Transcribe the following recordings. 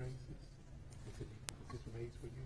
praises. Is it made for you?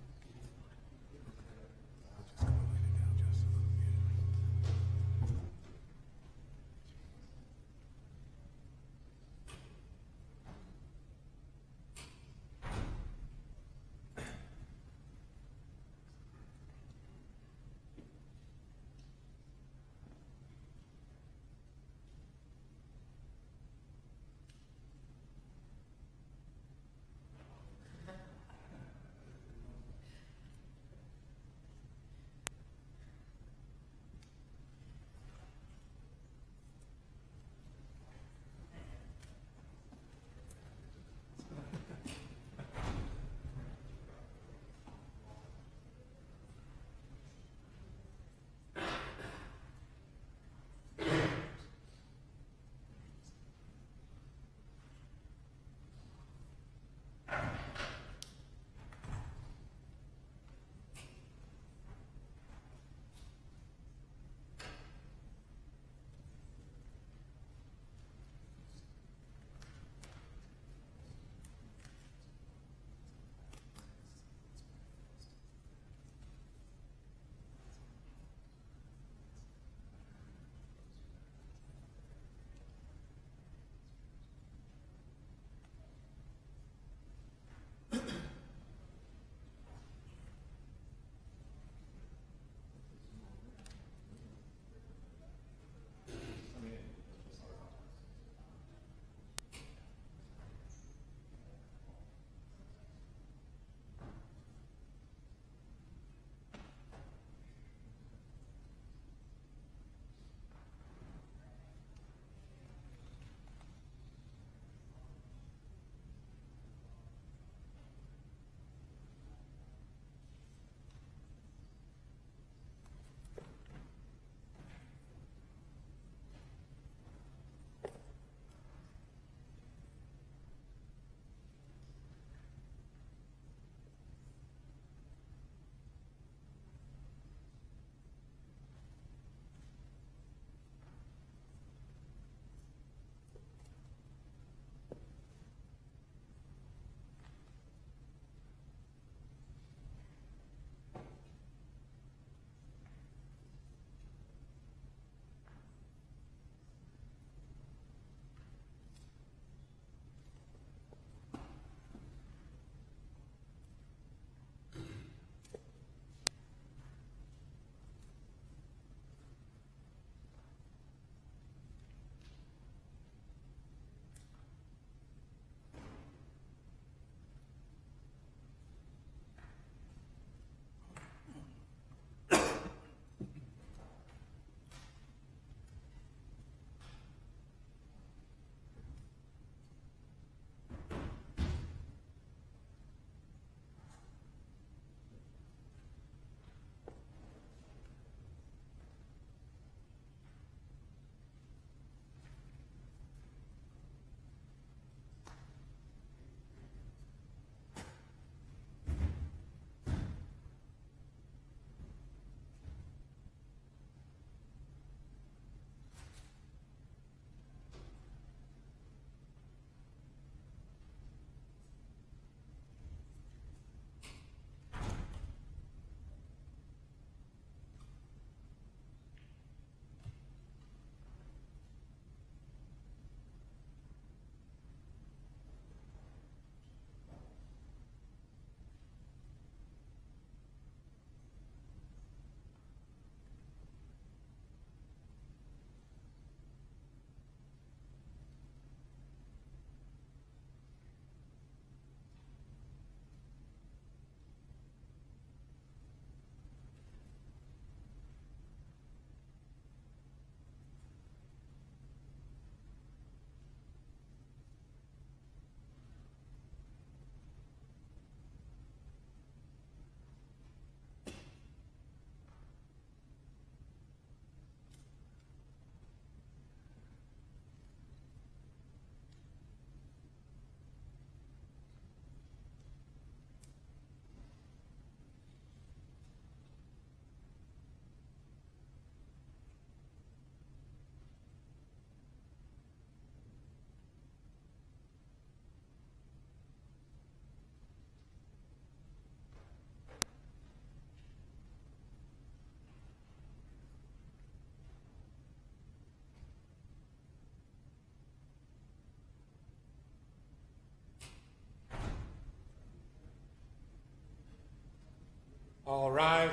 All rise.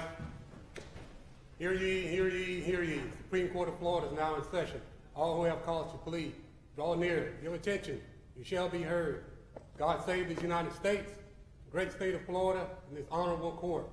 Hear ye, hear ye, hear ye. Supreme Court of Florida is now in session. All who have cause to plead, draw near, give attention. You shall be heard. God save the United States, the great state of Florida, and this honorable court.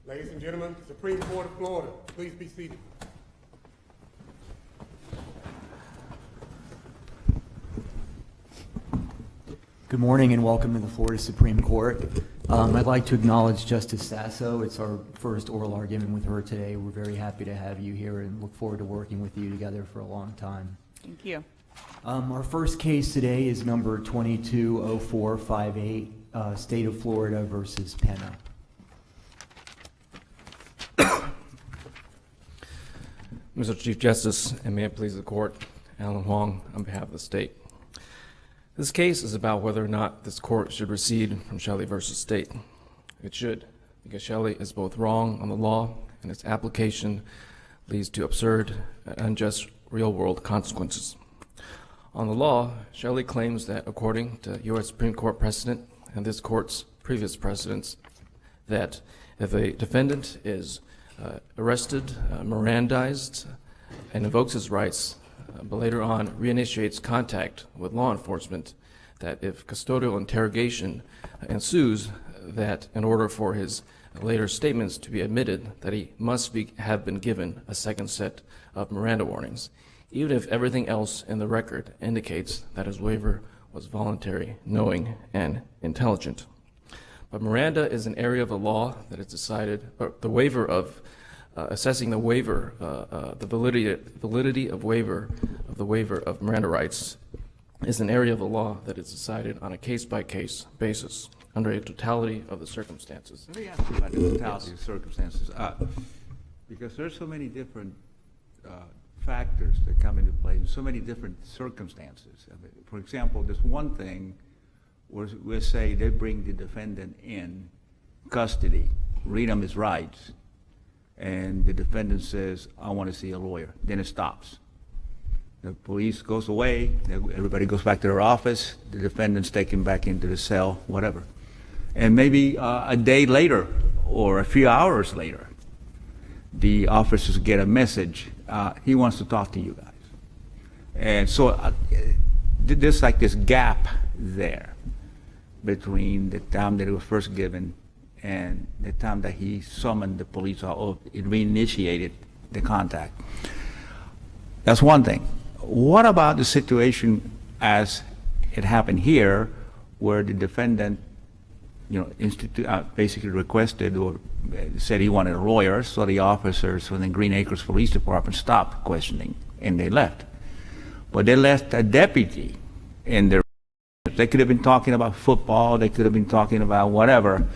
Ladies and gentlemen, Supreme Court of Florida, please be seated. Good morning and welcome to the Florida Supreme Court. I'd like to acknowledge Justice Sasso. It's our first oral argument with her today. We're very happy to have you here and look forward to working with you together for a long time. Thank you. Our first case today is number 220458, State of Florida versus Pena. Mr. Chief Justice, and may it please the court, Alan Huang on behalf of the state. This case is about whether or not this court should recede from Shelley versus State. It should, because Shelley is both wrong on the law and its application leads to absurd and unjust real-world consequences. On the law, Shelley claims that according to U.S. Supreme Court precedent and this court's previous precedents, that if a defendant is arrested, Mirandized, and invokes his rights, but later on reinitiates contact with law enforcement, that if custodial interrogation ensues, that in order for his later statements to be admitted, that he must have been given a second set of Miranda warnings, even if everything else in the record indicates that his waiver was voluntary, knowing, and intelligent. But Miranda is an area of the law that is decided, or the waiver of, assessing the waiver, the validity of the waiver of Miranda rights is an area of the law that is decided on a case-by-case basis under a totality of the circumstances. Let me ask you about the totality of circumstances, because there's so many different factors that come into play, and so many different circumstances. I mean, for example, there's one thing where we say they bring the defendant in custody, read him his rights, and the defendant says, I want to see a lawyer. Then it stops. The police goes away, everybody goes back to their office, the defendant's taken back into the cell, whatever. And maybe a day later or a few hours later, the officers get a message, he wants to talk to you guys. And so there's like this gap there between the time that it was first given and the time that he summoned the police, or it reinitiated the contact. That's one thing. What about the situation as it happened here, where the defendant, basically requested or said he wanted a lawyer, so the officers from the Green Acres Police Department stopped questioning and they left. But they left a deputy in there. They could have been talking about football, they could have been talking about whatever.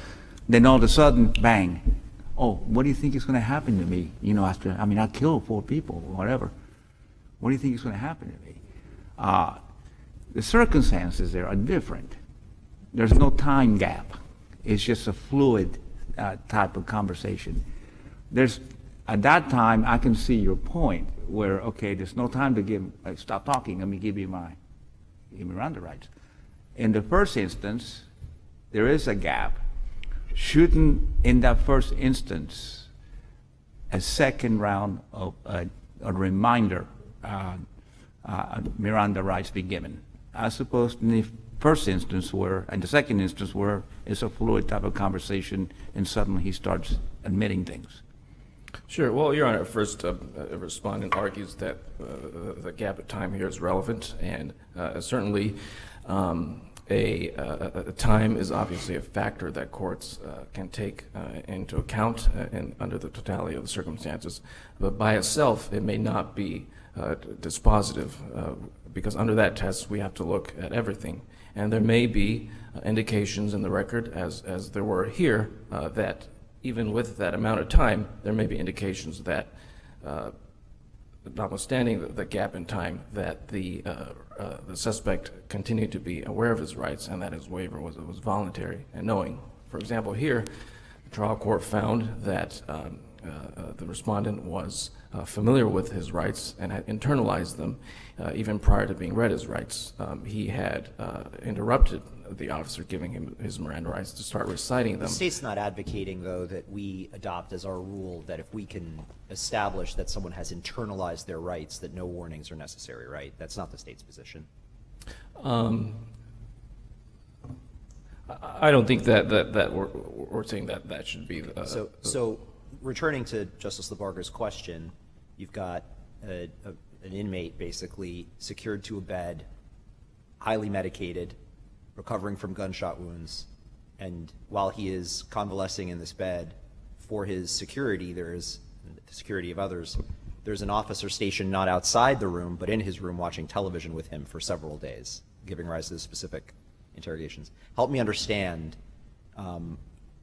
Then all of a sudden, bang. Oh, what do you think is going to happen to me? I killed 4 people or whatever. What do you think is going to happen to me? The circumstances there are different. There's no time gap. It's just a fluid type of conversation. At that time, I can see your point where, okay, there's no time to stop talking, let me give you my Miranda rights. In the first instance, there is a gap. Shouldn't, in that first instance, a second round of a reminder, Miranda rights be given, as opposed to the first instance and the second instance where it's a fluid type of conversation and suddenly he starts admitting things? Sure. Well, Your Honor, first, a respondent argues that the gap of time here is relevant, and certainly time is obviously a factor that courts can take into account under the totality of the circumstances. But by itself, it may not be dispositive, because under that test, we have to look at everything. And there may be indications in the record, as there were here, that even with that amount of time, there may be indications that notwithstanding the gap in time, that the suspect continued to be aware of his rights and that his waiver was voluntary and knowing. For example, here, the trial court found that the respondent was familiar with his rights and had internalized them even prior to being read his rights. He had interrupted the officer giving him his Miranda rights to start reciting them. The state's not advocating, though, that we adopt as our rule that if we can establish that someone has internalized their rights, that no warnings are necessary, right? That's not the state's position. I don't think that we're saying that should be. So returning to Justice LaBarger's question, you've got an inmate basically secured to a bed, highly medicated, recovering from gunshot wounds, and while he is convalescing in this bed, for his security, the security of others, there's an officer stationed not outside the room, but in his room watching television with him for several days, giving rise to the specific interrogations. Help me understand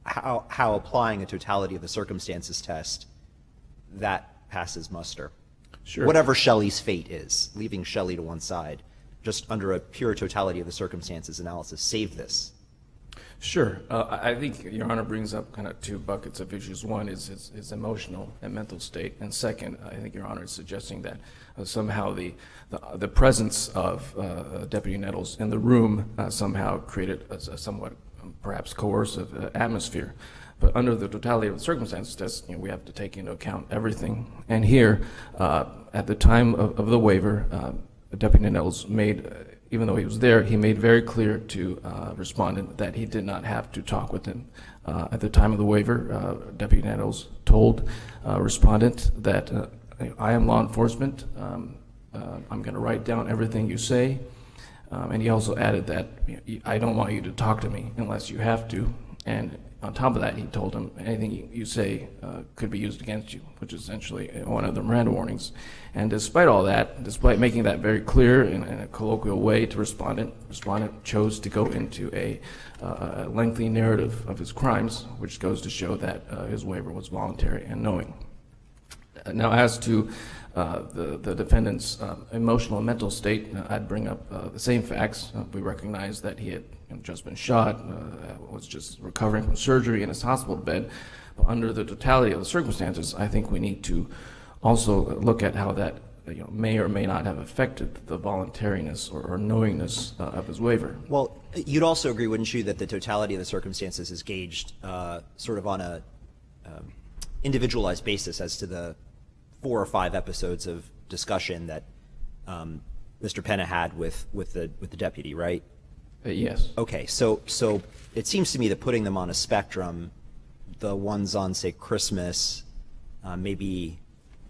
how applying a totality of the circumstances test, that passes muster. Sure. Whatever Shelley's fate is, leaving Shelley to one side, just under a pure totality of the circumstances analysis, save this. Sure. I think Your Honor brings up kind of two buckets of issues. One is his emotional and mental state, and second, I think Your Honor is suggesting that somehow the presence of Deputy Nettles in the room somehow created a somewhat perhaps coercive atmosphere. But under the totality of the circumstances test, we have to take into account everything. And here, at the time of the waiver, Deputy Nettles made, even though he was there, he made very clear to respondent that he did not have to talk with him. At the time of the waiver, Deputy Nettles told respondent that I am law enforcement. I'm going to write down everything you say. And he also added that I don't want you to talk to me unless you have to. And on top of that, he told him anything you say could be used against you, which is essentially one of the Miranda warnings. And despite all that, despite making that very clear in a colloquial way to respondent chose to go into a lengthy narrative of his crimes, which goes to show that his waiver was voluntary and knowing. Now, as to the defendant's emotional and mental state, I'd bring up the same facts. We recognize that he had just been shot, was just recovering from surgery in his hospital bed. But under the totality of the circumstances, I think we need to also look at how that may or may not have affected the voluntariness or knowingness of his waiver. Well, you'd also agree, wouldn't you, that the totality of the circumstances is gauged sort of on a individualized basis as to the 4 or 5 episodes of discussion that Mr. Penna had with the deputy, right? Yes. Okay, so it seems to me that putting them on a spectrum, the ones on, say, Christmas, maybe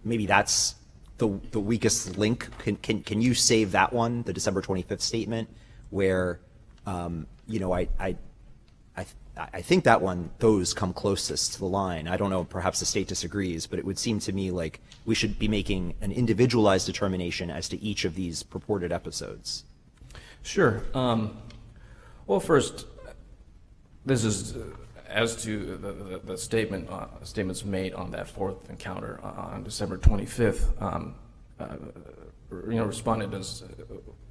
that's the weakest link. Can you save that one, the December 25th statement, where I think that one, those come closest to the line. I don't know, perhaps the state disagrees, but it would seem to me like we should be making an individualized determination as to each of these purported episodes. Sure. Well, first, this is as to the statements made on that 4th encounter on December 25th. Respondent is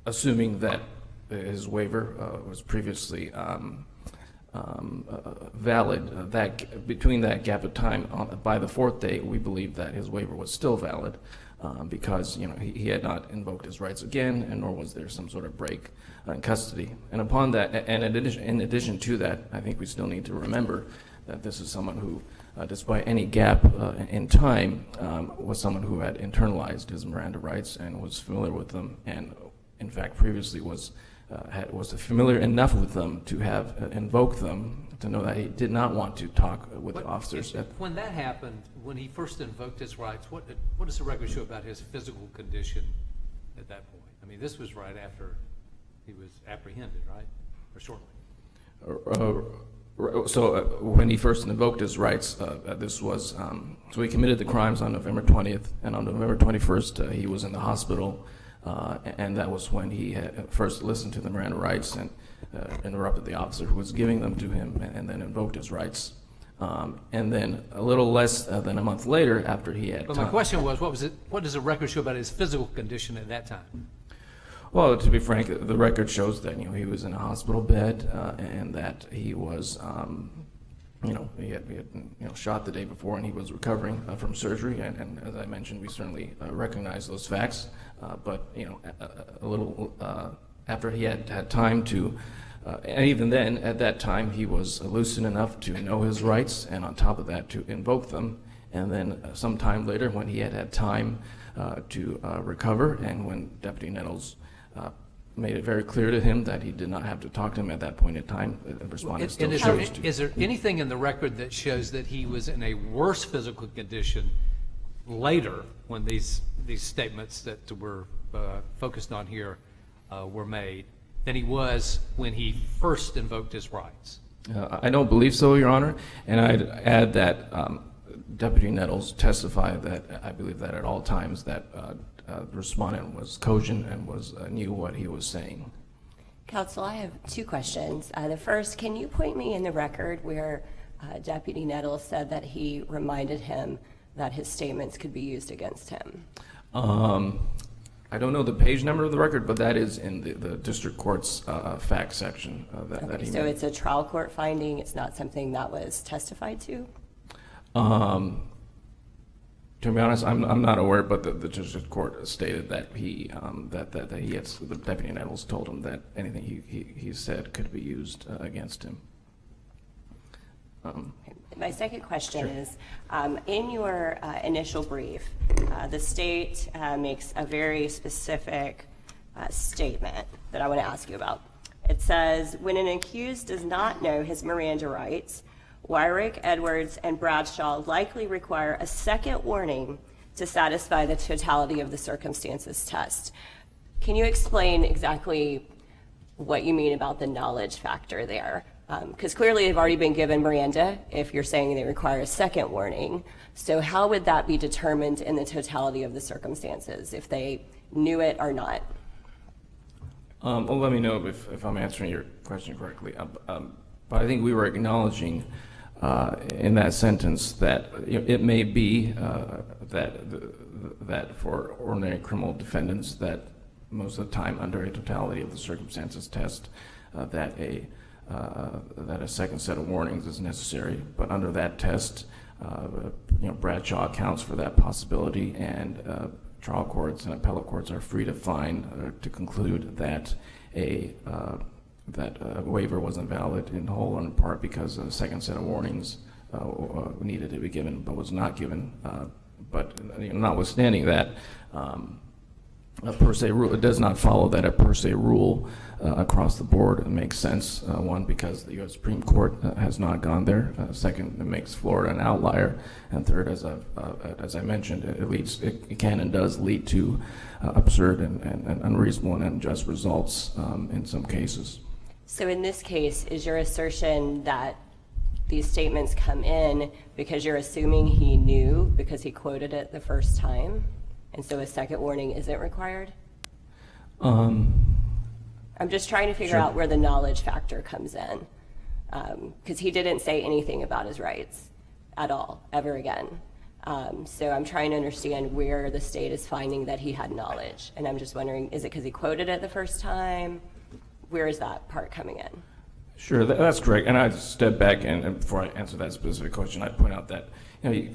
assuming that his waiver was previously valid. That between that gap of time, by the 4th day, we believe that his waiver was still valid because he had not invoked his rights again, and nor was there some sort of break in custody. And upon that, and in addition to that, I think we still need to remember that this is someone who, despite any gap in time, was someone who had internalized his Miranda rights and was familiar with them, and in fact previously was familiar enough with them to have invoked them, to know that he did not want to talk with the officers. When that happened, when he first invoked his rights, what does the record show about his physical condition at that point? I mean, this was right after he was apprehended, right? Or shortly? So when he first invoked his rights, this was, so he committed the crimes on November 20th, and on November 21st, he was in the hospital. And that was when he had first listened to the Miranda rights and interrupted the officer who was giving them to him, and then invoked his rights. And then a little less than a month later, after he had But time. my question was, what does the record show about his physical condition at that time? Well, to be frank, the record shows that he was in a hospital bed and that he was, he had shot the day before and he was recovering from surgery. And as I mentioned, we certainly recognize those facts. But a little after he had time to, and even then, at that time, he was lucid enough to know his rights, and on top of that, to invoke them. And then some time later, when he had time to recover, and when Deputy Nettles made it very clear to him that he did not have to talk to him at that point in time, the respondent still chose to. Is there anything in the record that shows that he was in a worse physical condition later when these statements that we're focused on here were made than he was when he first invoked his rights? I don't believe so, Your Honor. And I'd add that Deputy Nettles testified that I believe that at all times that the respondent was cogent and knew what he was saying. Counsel, I have two questions. The first, can you point me in the record where Deputy Nettles said that he reminded him that his statements could be used against him? I don't know the page number of the record, but that is in the district court's fact section. That he So made. it's a trial court finding, it's not something that was testified to? To be honest, I'm not aware, but the district court stated that he that the Deputy Nettles told him that anything he said could be used against him. My second question is, in your initial brief, the state makes a very specific statement that I want to ask you about. It says, when an accused does not know his Miranda rights, Wyrick, Edwards, and Bradshaw likely require a second warning to satisfy the totality of the circumstances test. Can you explain exactly what you mean about the knowledge factor there? Because clearly they've already been given Miranda if you're saying they require a second warning. So how would that be determined in the totality of the circumstances, if they knew it or not? Well, let me know if I'm answering your question correctly. But I think we were acknowledging in that sentence that it may be that for ordinary criminal defendants that most of the time under a totality of the circumstances test that a second set of warnings is necessary. But under that test, Bradshaw accounts for that possibility, and trial courts and appellate courts are free to find to conclude that a waiver wasn't valid in whole or in part because a second set of warnings needed to be given but was not given. But notwithstanding that, a per se rule, it does not follow that a per se rule across the board makes sense. One, because the U.S. Supreme Court has not gone there. Second, it makes Florida an outlier. And third, as I mentioned, it can and does lead to absurd and unreasonable and unjust results in some cases. So in this case, is your assertion that these statements come in because you're assuming he knew because he quoted it the first time, and so a second warning isn't required? I'm just trying to figure out where the knowledge factor comes in, because he didn't say anything about his rights at all, ever again. So I'm trying to understand where the state is finding that he had knowledge, and I'm just wondering, is it because he quoted it the first time? Where is that part coming in? Sure, that's correct. And I'd step back, and before I answer that specific question, I'd point out that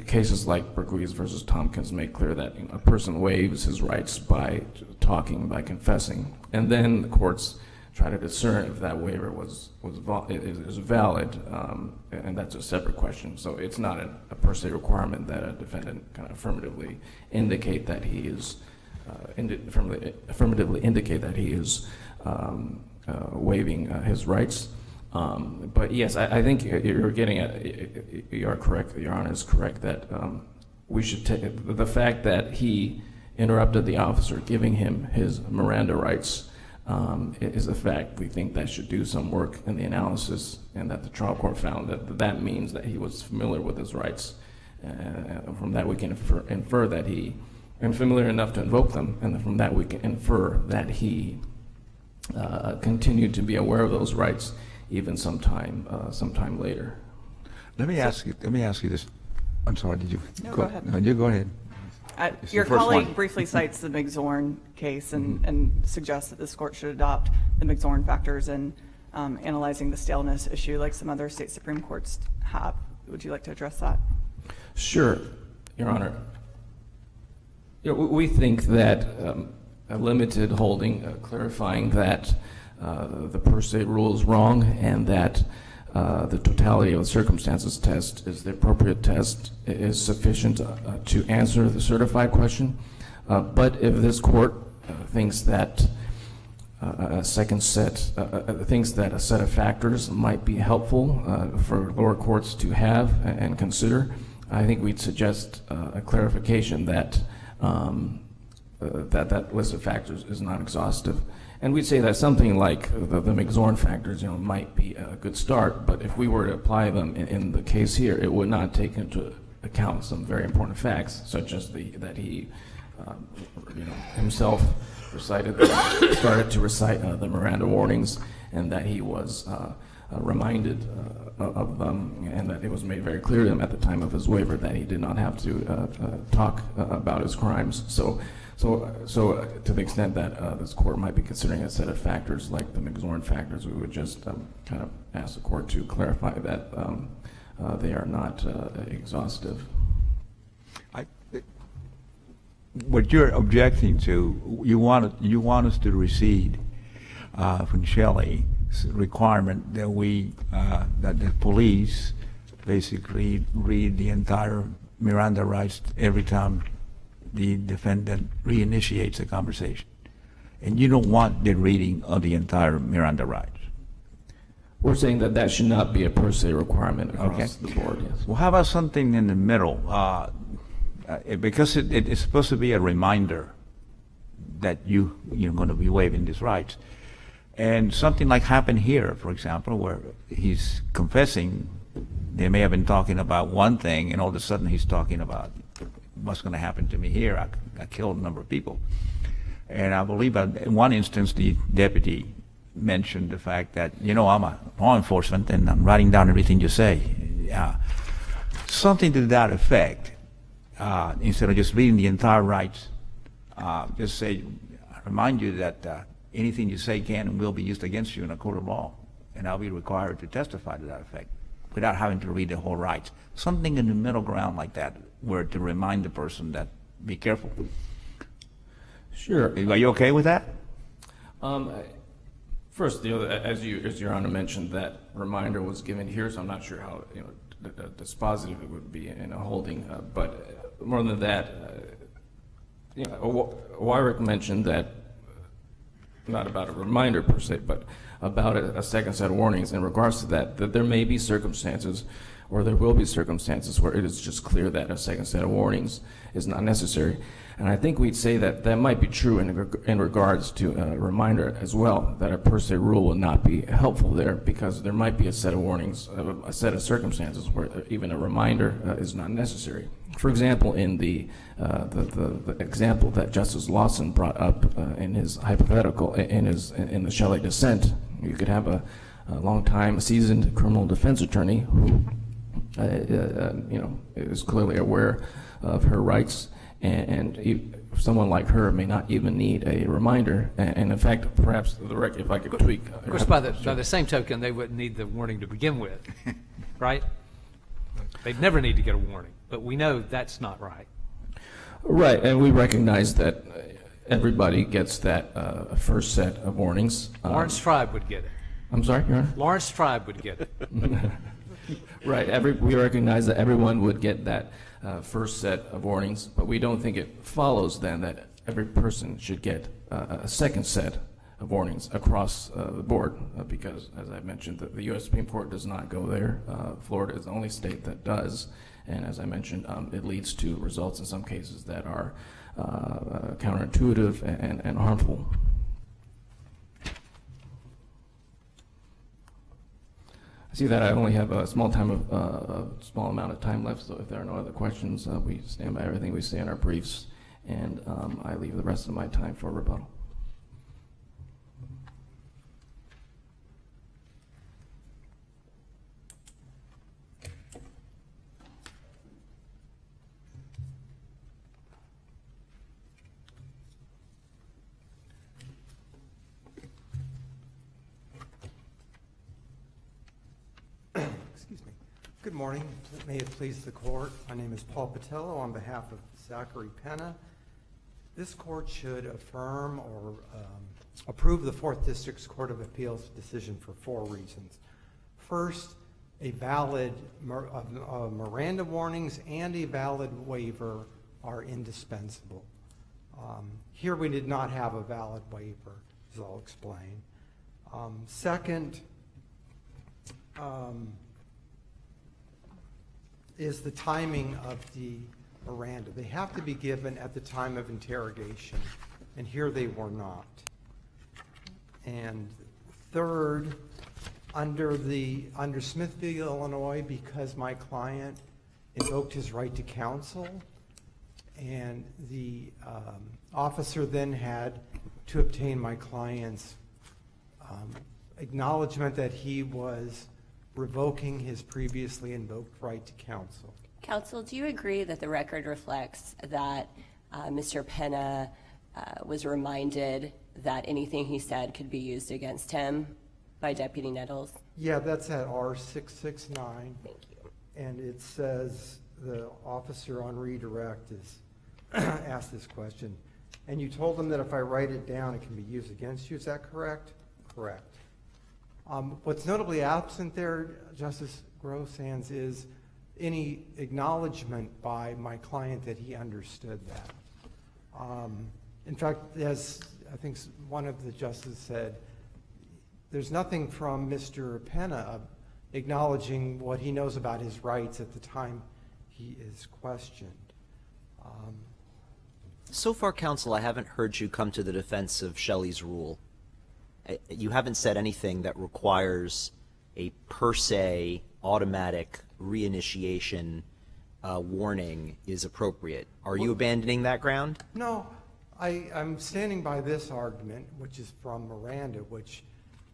cases like Berkowitz versus Tompkins make clear that a person waives his rights by talking, by confessing, and then the courts try to discern if that waiver is valid, and that's a separate question. So it's not a per se requirement that a defendant kind of affirmatively indicate that he is waiving his rights. But yes, I think you're getting at, you are correct, Your Honor is correct, that we should take the fact that he interrupted the officer giving him his Miranda rights is a fact. We think that should do some work in the analysis, and that the trial court found that means that he was familiar with his rights. From that we can infer that he, and familiar enough to invoke them, and from that we can infer that he continued to be aware of those rights even sometime later. Let me ask you this. I'm sorry, did you? No, go ahead. No, you go ahead. It's Your the first colleague one. briefly cites the McZorn case and suggests that this court should adopt the McZorn factors in analyzing the staleness issue like some other state Supreme Courts have. Would you like to address that? Sure, Your Honor. We think that a limited holding, clarifying that the per se rule is wrong and that the totality of the circumstances test is the appropriate test is sufficient to answer the certified question. But if this court thinks that a second set, thinks that a set of factors might be helpful for lower courts to have and consider, I think we'd suggest a clarification that that list of factors is not exhaustive. And we'd say that something like the McZorn factors, might be a good start, but if we were to apply them in the case here, it would not take into account some very important facts, such as that he, himself started to recite the Miranda warnings, and that he was reminded of them, and that it was made very clear to him at the time of his waiver that he did not have to talk about his crimes. So to the extent that this court might be considering a set of factors like the McZorn factors, we would just kind of ask the court to clarify that they are not exhaustive. What you're objecting to, you want us to recede from Shelley's requirement that that the police basically read the entire Miranda rights every time the defendant reinitiates a conversation. And you don't want the reading of the entire Miranda rights. We're saying that that should not be a per se requirement across the board, yes. Well, how about something in the middle? Because it's supposed to be a reminder that you're going to be waiving these rights. And something like happened here, for example, where he's confessing, they may have been talking about one thing, and all of a sudden he's talking about what's going to happen to me here. I killed a number of people. And I believe in one instance the deputy mentioned the fact that, I'm a law enforcement and I'm writing down everything you say. Something to that effect. Instead of just reading the entire rights, just say, I remind you that anything you say can and will be used against you in a court of law, and I'll be required to testify to that effect without having to read the whole rights. Something in the middle ground like that, where to remind the person that, be careful. Sure. Are you okay with that? First, as Your Honor mentioned, that reminder was given here, so I'm not sure how dispositive it would be in a holding. But more than that, Wyrick mentioned that, not about a reminder per se, but about a second set of warnings in regards to that there may be circumstances, or there will be circumstances where it is just clear that a second set of warnings is not necessary. And I think we'd say that that might be true in regards to a reminder as well, that a per se rule would not be helpful there, because there might be a set of warnings, a set of circumstances where even a reminder is not necessary. For example, in the example that Justice Lawson brought up in his hypothetical, in the Shelley dissent, you could have a long-time seasoned criminal defense attorney who is clearly aware of her rights, and someone like her may not even need a reminder. And in fact, perhaps if I could tweak. Of course, by the same token, they wouldn't need the warning to begin with, right? They'd never need to get a warning, but we know that's not right. Right, and we recognize that everybody gets that first set of warnings. Lawrence Tribe would get it. I'm sorry, Your Honor? Lawrence Tribe would get it. Right, we recognize that everyone would get that first set of warnings, but we don't think it follows then that every person should get a second set of warnings across the board, because, as I mentioned, the U.S. Supreme Court does not go there. Florida is the only state that does, and as I mentioned, it leads to results in some cases that are counterintuitive and harmful. I see that I only have a small amount of time left, so if there are no other questions, we stand by everything we say in our briefs, and I leave the rest of my time for rebuttal. Good morning. May it please the court. My name is Paul Patello on behalf of Zachary Penna. This court should affirm or approve the 4th District's Court of Appeals decision for 4 reasons. First, a valid Miranda warnings and a valid waiver are indispensable. Here we did not have a valid waiver, as I'll explain. Second, is the timing of the Miranda. They have to be given at the time of interrogation, and here they were not. And third, under Smith v. Illinois, because my client invoked his right to counsel, and the officer then had to obtain my client's acknowledgement that he was revoking his previously invoked right to counsel. Counsel, do you agree that the record reflects that Mr. Penna was reminded that anything he said could be used against him by Deputy Nettles? Yeah, that's at R669. Thank you. And it says the officer on redirect is asked this question. And you told him that if I write it down, it can be used against you. Is that correct? Correct. What's notably absent there, Justice Grosshands, is any acknowledgement by my client that he understood that. In fact, as I think one of the justices said, there's nothing from Mr. Penna acknowledging what he knows about his rights at the time he is questioned. So far, counsel, I haven't heard you come to the defense of Shelley's rule. You haven't said anything that requires a per se automatic reinitiation warning is appropriate. Are you abandoning that ground? No, I'm standing by this argument, which is from Miranda, which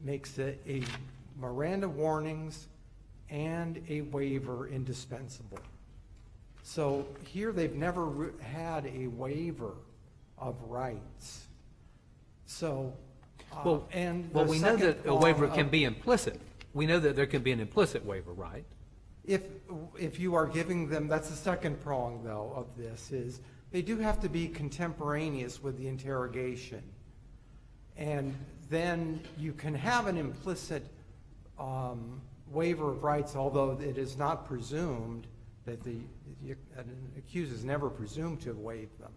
makes it a Miranda warnings and a waiver indispensable. So here they've never had a waiver of rights. So, we know that a waiver can be implicit. We know that there can be an implicit waiver, right? If you are giving them, that's the second prong, though, of this, is they do have to be contemporaneous with the interrogation. And then you can have an implicit waiver of rights, although it is not presumed that an accused is never presumed to have waived them.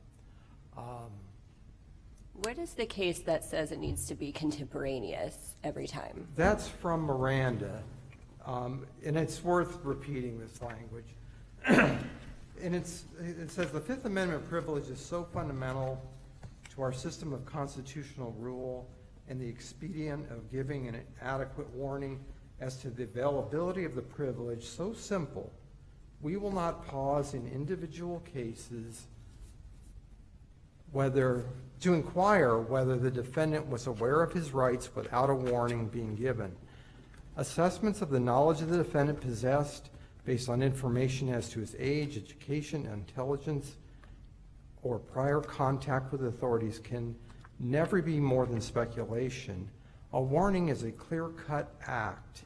What is the case that says it needs to be contemporaneous every time? That's from Miranda, and it's worth repeating this language. And it says, the Fifth Amendment privilege is so fundamental to our system of constitutional rule and the expedient of giving an adequate warning as to the availability of the privilege so simple, we will not pause in individual cases to inquire whether the defendant was aware of his rights without a warning being given. Assessments of the knowledge of the defendant possessed based on information as to his age, education, intelligence, or prior contact with authorities can never be more than speculation. A warning is a clear-cut act.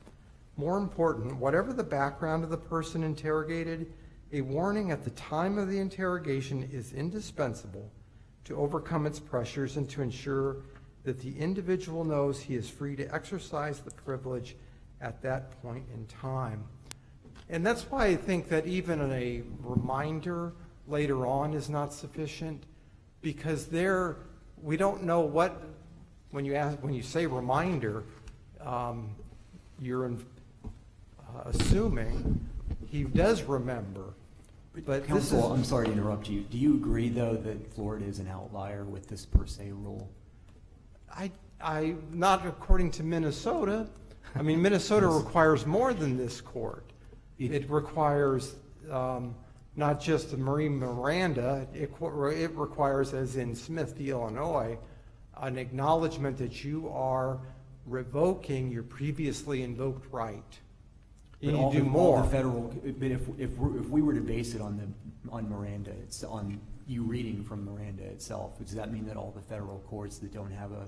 More important, whatever the background of the person interrogated, a warning at the time of the interrogation is indispensable to overcome its pressures and to ensure that the individual knows he is free to exercise the privilege at that point in time. And that's why I think that even a reminder later on is not sufficient, because we don't know what, when you say reminder, you're assuming he does remember. But Counsel, I'm sorry to interrupt you. Do you agree, though, that Florida is an outlier with this per se rule? Not according to Minnesota. I mean, Minnesota requires more than this court. It requires not just the Miranda, it requires, as in Smith v. Illinois, an acknowledgement that you are revoking your previously invoked right. You do more. But if we were to base it on Miranda, it's on you reading from Miranda itself, does that mean that all the federal courts that don't have a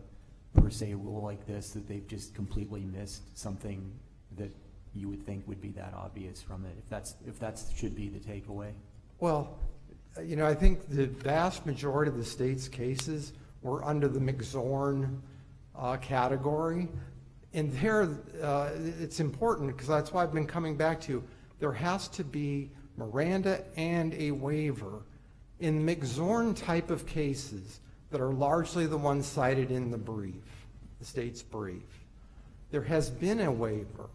per se rule like this, that they've just completely missed something that you would think would be that obvious from it, if that's should be the takeaway. Well, I think the vast majority of the state's cases were under the McZorn category. And there, it's important, because that's why I've been coming back to, there has to be Miranda and a waiver. In McZorn type of cases that are largely the ones cited in the brief, the state's brief, there has been a waiver,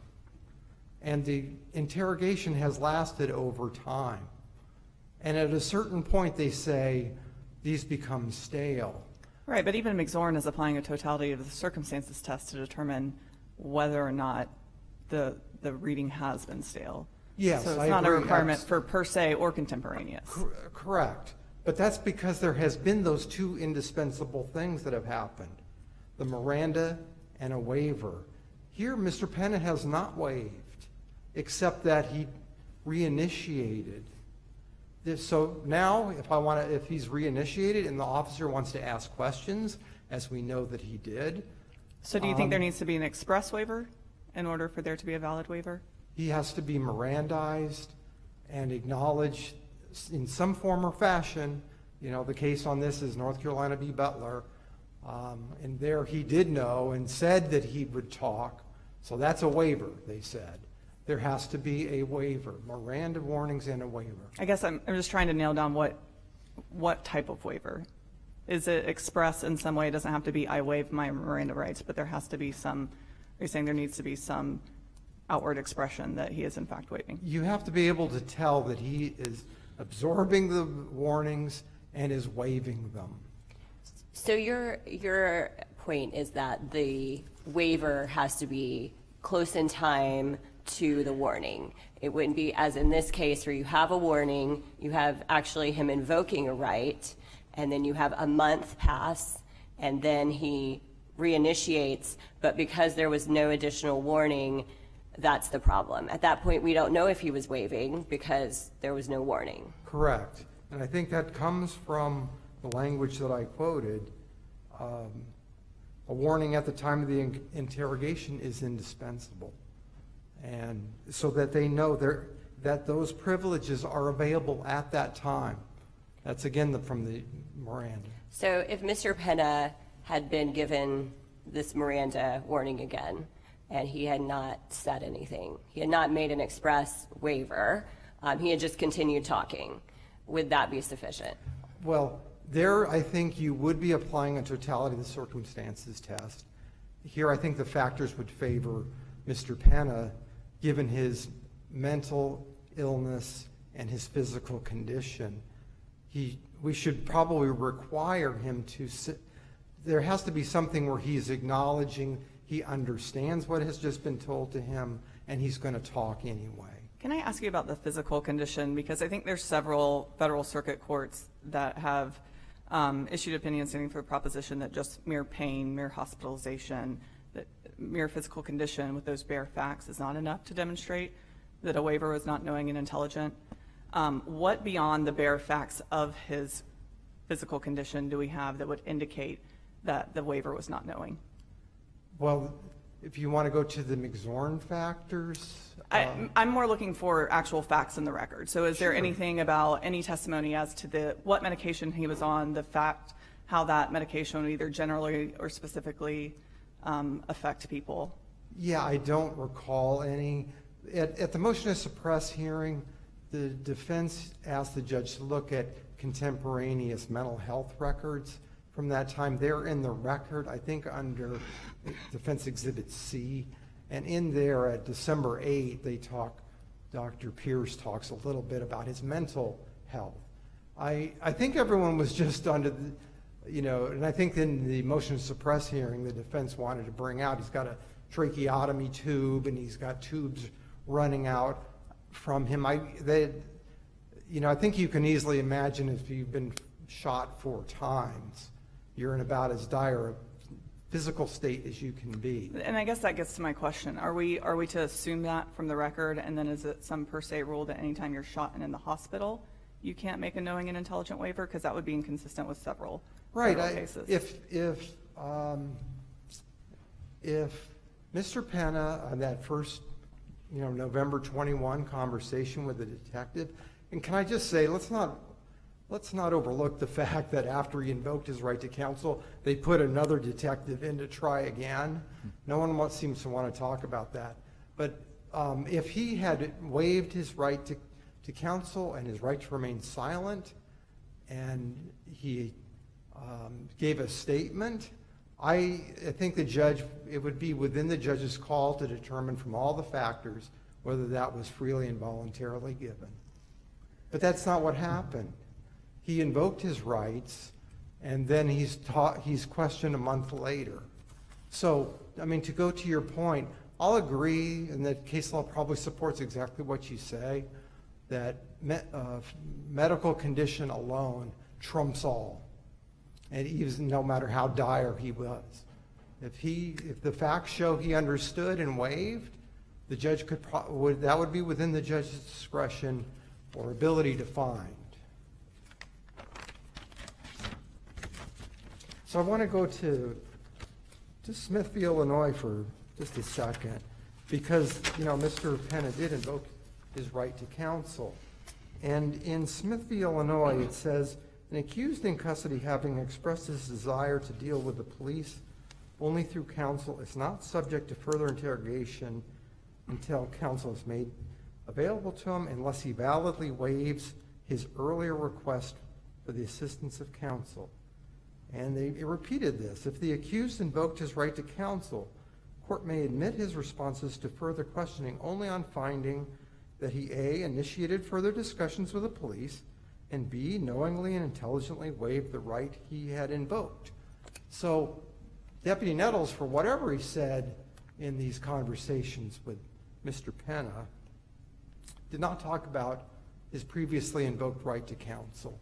and the interrogation has lasted over time. And at a certain point, they say these become stale. Right, but even McZorn is applying a totality of the circumstances test to determine whether or not the reading has been stale. Yes, so it's I not agree. a requirement for per se or contemporaneous. Correct. But that's because there has been those two indispensable things that have happened, the Miranda and a waiver. Here, Mr. Penna has not waived, except that he reinitiated. So now, if he's reinitiated and the officer wants to ask questions, as we know that he did. So do you think there needs to be an express waiver in order for there to be a valid waiver? He has to be Mirandized and acknowledged in some form or fashion. The case on this is North Carolina v. Butler. And there he did know and said that he would talk. So that's a waiver, they said. There has to be a waiver, Miranda warnings and a waiver. I guess I'm just trying to nail down what type of waiver. Is it expressed in some way? It doesn't have to be I waive my Miranda rights, but there has to be some, you're saying there needs to be some outward expression that he is in fact waiving. You have to be able to tell that he is absorbing the warnings and is waiving them. So your point is that the waiver has to be close in time to the warning. It wouldn't be, as in this case, where you have a warning, you have actually him invoking a right, and then you have a month pass, and then he reinitiates, but because there was no additional warning, that's the problem. At that point, we don't know if he was waiving because there was no warning. Correct. And I think that comes from the language that I quoted. A warning at the time of the interrogation is indispensable. And so that they know that those privileges are available at that time. That's again from the Miranda. So if Mr. Penna had been given this Miranda warning again, and he had not said anything, he had not made an express waiver, he had just continued talking, would that be sufficient? Well, there I think you would be applying a totality of the circumstances test. Here I think the factors would favor Mr. Penna, given his mental illness and his physical condition. We should probably require him to sit. There has to be something where he's acknowledging he understands what has just been told to him, and he's going to talk anyway. Can I ask you about the physical condition? Because I think there's several federal circuit courts that have issued opinions standing for the proposition that just mere pain, mere hospitalization, that mere physical condition with those bare facts is not enough to demonstrate that a waiver was not knowing and intelligent. What beyond the bare facts of his physical condition do we have that would indicate that the waiver was not knowing? Well, if you want to go to the McZorn factors. I'm more looking for actual facts in the record. So is there anything about any testimony as to what medication he was on, the fact how that medication would either generally or specifically affect people? Yeah, I don't recall any. At the motion to suppress hearing, the defense asked the judge to look at contemporaneous mental health records from that time. They're in the record, I think, under Defense Exhibit C. And in there at December 8th, Dr. Pierce talks a little bit about his mental health. I think everyone was just under the, and I think in the motion to suppress hearing, the defense wanted to bring out, he's got a tracheotomy tube and he's got tubes running out from him. I think you can easily imagine if you've been shot 4 times, you're in about as dire a physical state as you can be. And I guess that gets to my question. Are we to assume that from the record, and then is it some per se rule that anytime you're shot and in the hospital, you can't make a knowing and intelligent waiver? Because that would be inconsistent with several federal cases. If Mr. Penna on that first November 21 conversation with the detective. And can I just say, let's not overlook the fact that after he invoked his right to counsel, they put another detective in to try again. No one seems to want to talk about that. But if he had waived his right to counsel and his right to remain silent, and he gave a statement, I think the judge, it would be within the judge's call to determine from all the factors whether that was freely and voluntarily given. But that's not what happened. He invoked his rights, and then he's questioned a month later. So, I mean, to go to your point, I'll agree, and that case law probably supports exactly what you say, that medical condition alone trumps all. And even no matter how dire he was. If the facts show he understood and waived, the judge that would be within the judge's discretion or ability to find. So I want to go to Smithfield, Illinois for just a second, because, Mr. Penna did invoke his right to counsel. And in Smithfield, Illinois, it says, an accused in custody having expressed his desire to deal with the police only through counsel is not subject to further interrogation until counsel is made available to him unless he validly waives his earlier request for the assistance of counsel. And they repeated this. If the accused invoked his right to counsel, court may admit his responses to further questioning only on finding that he A, initiated further discussions with the police, and B, knowingly and intelligently waived the right he had invoked. So Deputy Nettles, for whatever he said in these conversations with Mr. Penna, did not talk about his previously invoked right to counsel.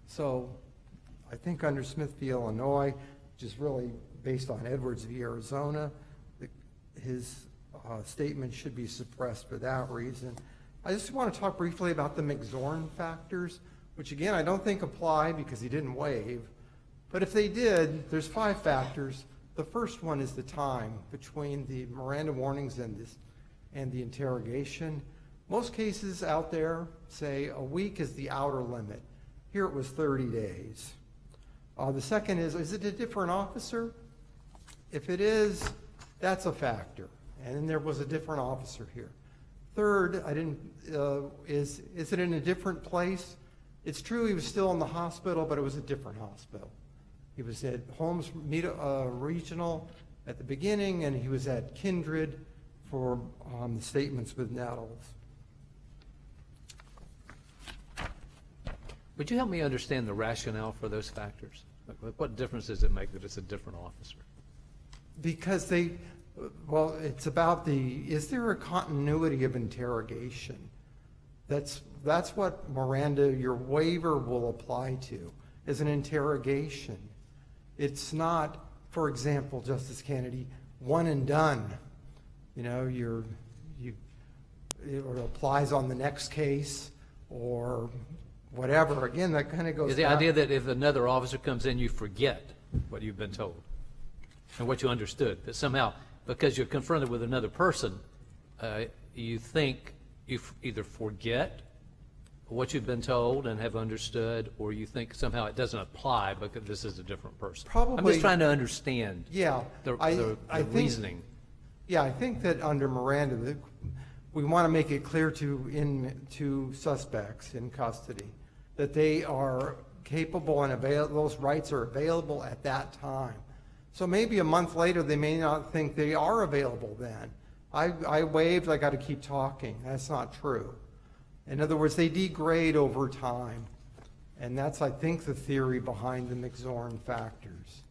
So I think under Smithfield, Illinois, which is really based on Edwards v. Arizona, his statement should be suppressed for that reason. I just want to talk briefly about the McZorn factors, which again I don't think apply because he didn't waive. But if they did, there's 5 factors. The first one is the time between the Miranda warnings and the interrogation. Most cases out there say a week is the outer limit. Here it was 30 days. The second is it a different officer? If it is, that's a factor. And then there was a different officer here. Third, is it in a different place? It's true he was still in the hospital, but it was a different hospital. He was at Holmes Regional at the beginning, and he was at Kindred for the statements with Nettles. Would you help me understand the rationale for those factors? What difference does it make that it's a different officer? Because it's about is there a continuity of interrogation? That's what Miranda, your waiver will apply to, is an interrogation. It's not, for example, Justice Kennedy, one and done. It applies on the next case or whatever. Again, that kind of goes Is the idea that if another officer comes in, you forget what you've been told and what you understood, that somehow, because you're confronted with another person, you think you either forget what you've been told and have understood, or you think somehow it doesn't apply because this is a different person? Probably. I'm just trying to understand the reasoning. Yeah, I think that under Miranda, that we want to make it clear to suspects in custody that they are capable and those rights are available at that time. So maybe a month later, they may not think they are available then. I waived, I got to keep talking. That's not true. In other words, they degrade over time. And that's, I think, the theory behind the McZorn factors.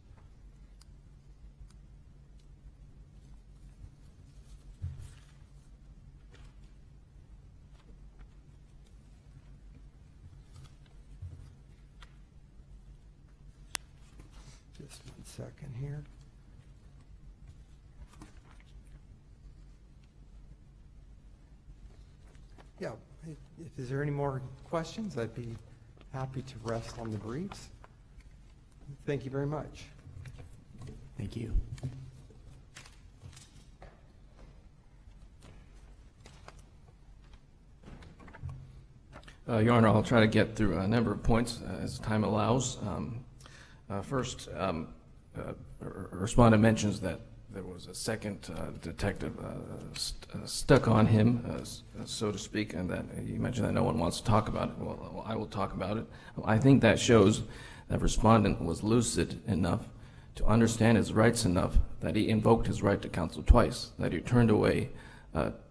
Just 1 second here. Yeah, is there any more questions? I'd be happy to rest on the briefs. Thank you very much. Thank you. Your Honor, I'll try to get through a number of points as time allows. First, respondent mentions that there was a second detective stuck on him, so to speak, and that you mentioned that no one wants to talk about it. Well, I will talk about it. I think that shows that respondent was lucid enough to understand his rights enough that he invoked his right to counsel twice, that he turned away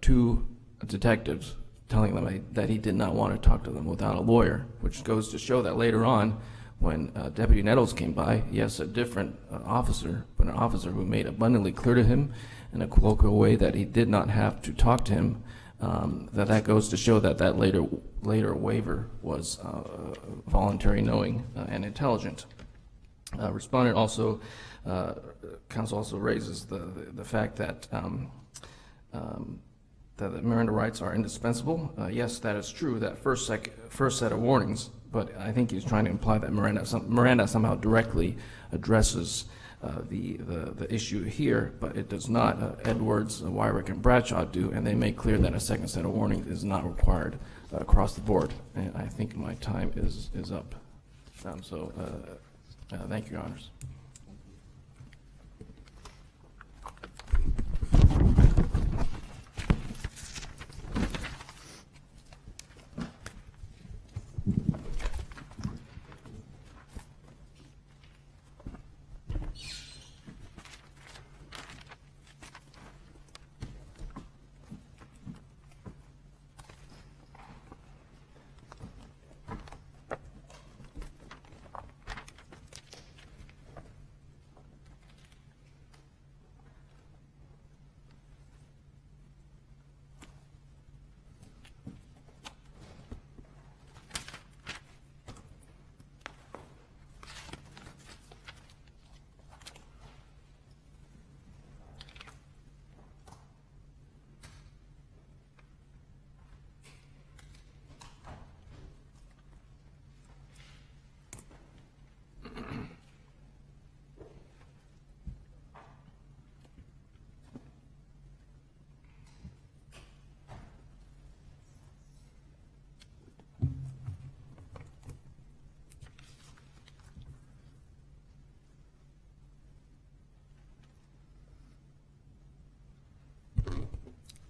two detectives telling them that he did not want to talk to them without a lawyer, which goes to show that later on, when Deputy Nettles came by, yes, a different officer, but an officer who made abundantly clear to him in a colloquial way that he did not have to talk to him, that goes to show that that later waiver was voluntary, knowing, and intelligent. Respondent also, counsel also raises the fact that that the Miranda rights are indispensable. Yes, that is true, that first set of warnings, but I think he's trying to imply that Miranda somehow directly addresses the issue here, but it does not. Edwards, Wyrick, and Bradshaw do, and they make clear that a second set of warnings is not required across the board. And I think my time is up. Thank you, Your Honors.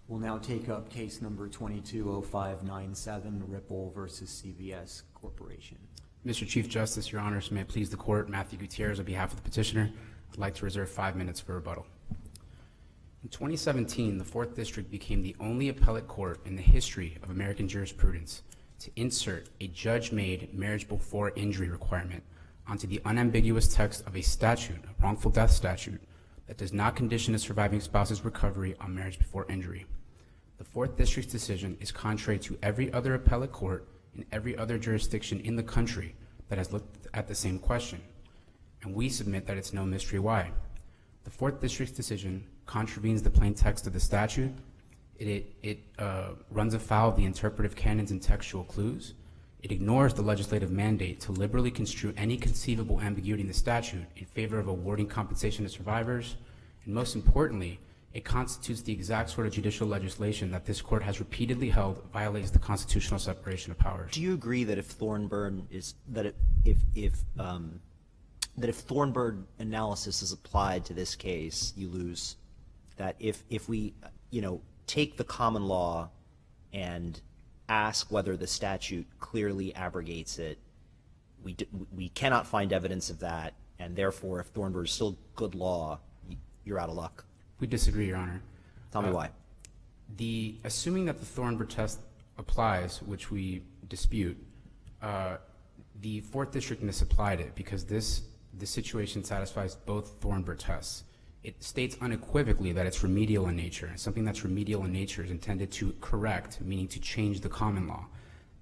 We'll now take up case number 220597, Ripple versus CVS Corporation. Mr. Chief Justice, Your Honors, may it please the Court, Matthew Gutierrez on behalf of the petitioner, I'd like to reserve 5 minutes for rebuttal. In 2017, the 4th District became the only appellate court in the history of American jurisprudence to insert a judge-made marriage before injury requirement onto the unambiguous text of a statute, a wrongful death statute, that does not condition a surviving spouse's recovery on marriage before injury. The 4th District's decision is contrary to every other appellate court in every other jurisdiction in the country that has looked at the same question, and we submit that it's no mystery why. The 4th District's decision contravenes the plain text of the statute. It runs afoul of the interpretive canons and textual clues. It ignores the legislative mandate to liberally construe any conceivable ambiguity in the statute in favor of awarding compensation to survivors, and most importantly, it constitutes the exact sort of judicial legislation that this court has repeatedly held violates the constitutional separation of powers. Do you agree that if Thornburn is that if Thornburn analysis is applied to this case, you lose? That if we take the common law and ask whether the statute clearly abrogates it, we cannot find evidence of that, and therefore, if Thornburn is still good law, you're out of luck. We disagree, Your Honor. Tell me why. Assuming that the Thornburn test applies, which we dispute, the 4th District misapplied it because this situation satisfies both Thornburn tests. It states unequivocally that it's remedial in nature, and something that's remedial in nature is intended to correct, meaning to change the common law.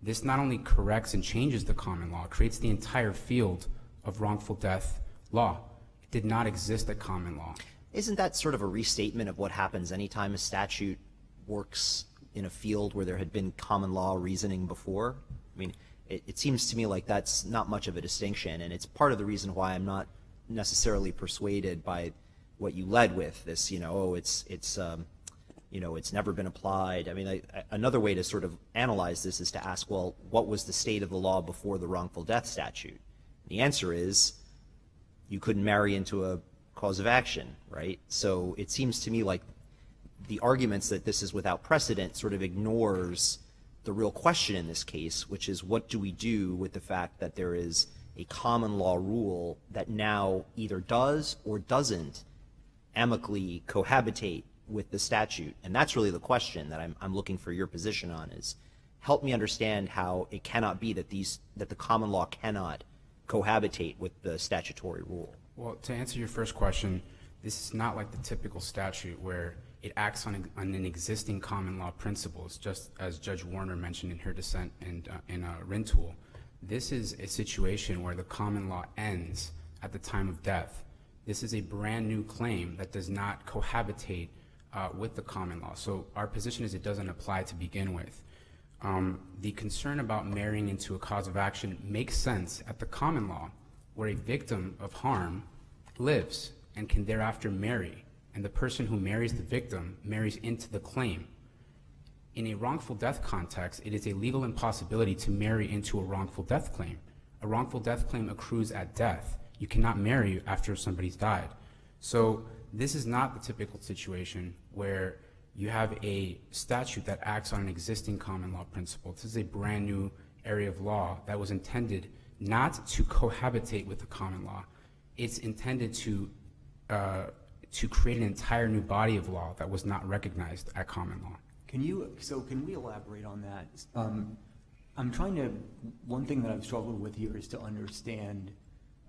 This not only corrects and changes the common law, it creates the entire field of wrongful death law. It did not exist at common law. Isn't that sort of a restatement of what happens anytime a statute works in a field where there had been common law reasoning before? I mean, it seems to me like that's not much of a distinction, and it's part of the reason why I'm not necessarily persuaded by what you led with, this, it's never been applied. I mean, another way to sort of analyze this is to ask, well, what was the state of the law before the wrongful death statute? The answer is you couldn't marry into a cause of action, right? So it seems to me like the arguments that this is without precedent sort of ignores the real question in this case, which is what do we do with the fact that there is a common law rule that now either does or doesn't amicably cohabitate with the statute? And that's really the question that I'm looking for your position on, is help me understand how it cannot be that the common law cannot cohabitate with the statutory rule. Well, to answer your first question, this is not like the typical statute where it acts on an existing common law principles, just as Judge Warner mentioned in her dissent in Rintoul. This is a situation where the common law ends at the time of death. This is a brand new claim that does not cohabitate with the common law. So our position is it doesn't apply to begin with. The concern about marrying into a cause of action makes sense at the common law, where a victim of harm lives and can thereafter marry, and the person who marries the victim marries into the claim. In a wrongful death context, it is a legal impossibility to marry into a wrongful death claim. A wrongful death claim accrues at death. You cannot marry after somebody's died. So this is not the typical situation where you have a statute that acts on an existing common law principle. This is a brand new area of law that was intended not to cohabitate with the common law. It's intended to create an entire new body of law that was not recognized at common law. Can we elaborate on that? One thing that I've struggled with here is to understand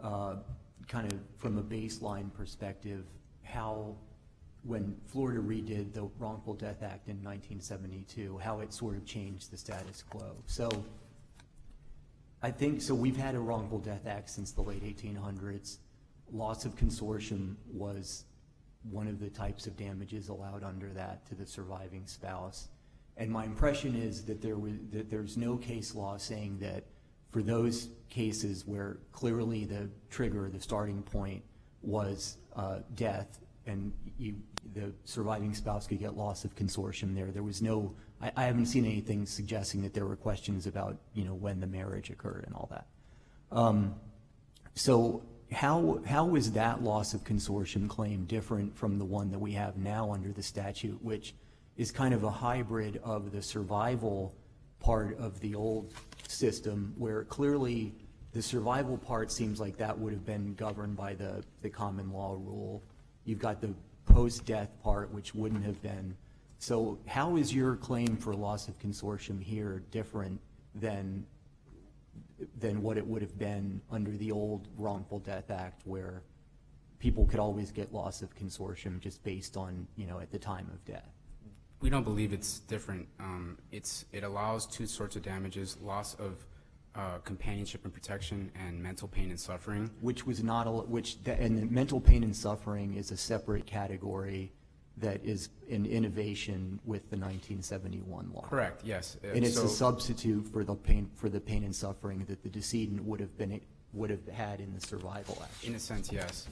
kind of from a baseline perspective how, when Florida redid the Wrongful Death Act in 1972, how it sort of changed the status quo. So we've had a Wrongful Death Act since the late 1800s. Loss of consortium was one of the types of damages allowed under that to the surviving spouse. And my impression is that there's no case law saying that for those cases where clearly the trigger, the starting point was death, and the surviving spouse could get loss of consortium there was no, I haven't seen anything suggesting that there were questions about, when the marriage occurred and all that. So how is that loss of consortium claim different from the one that we have now under the statute, which is kind of a hybrid of the survival part of the old system, where clearly the survival part seems like that would have been governed by the common law rule. You've got the post-death part, which wouldn't have been. So how is your claim for loss of consortium here different than what it would have been under the old Wrongful Death Act, where people could always get loss of consortium just based on, at the time of death? We don't believe it's different. It allows two sorts of damages: loss of companionship and protection, and mental pain and suffering. And mental pain and suffering is a separate category that is an innovation with the 1971 law. Correct. Yes. And it's a substitute for the pain and suffering that the decedent would have had in the survival act. In a sense, yes.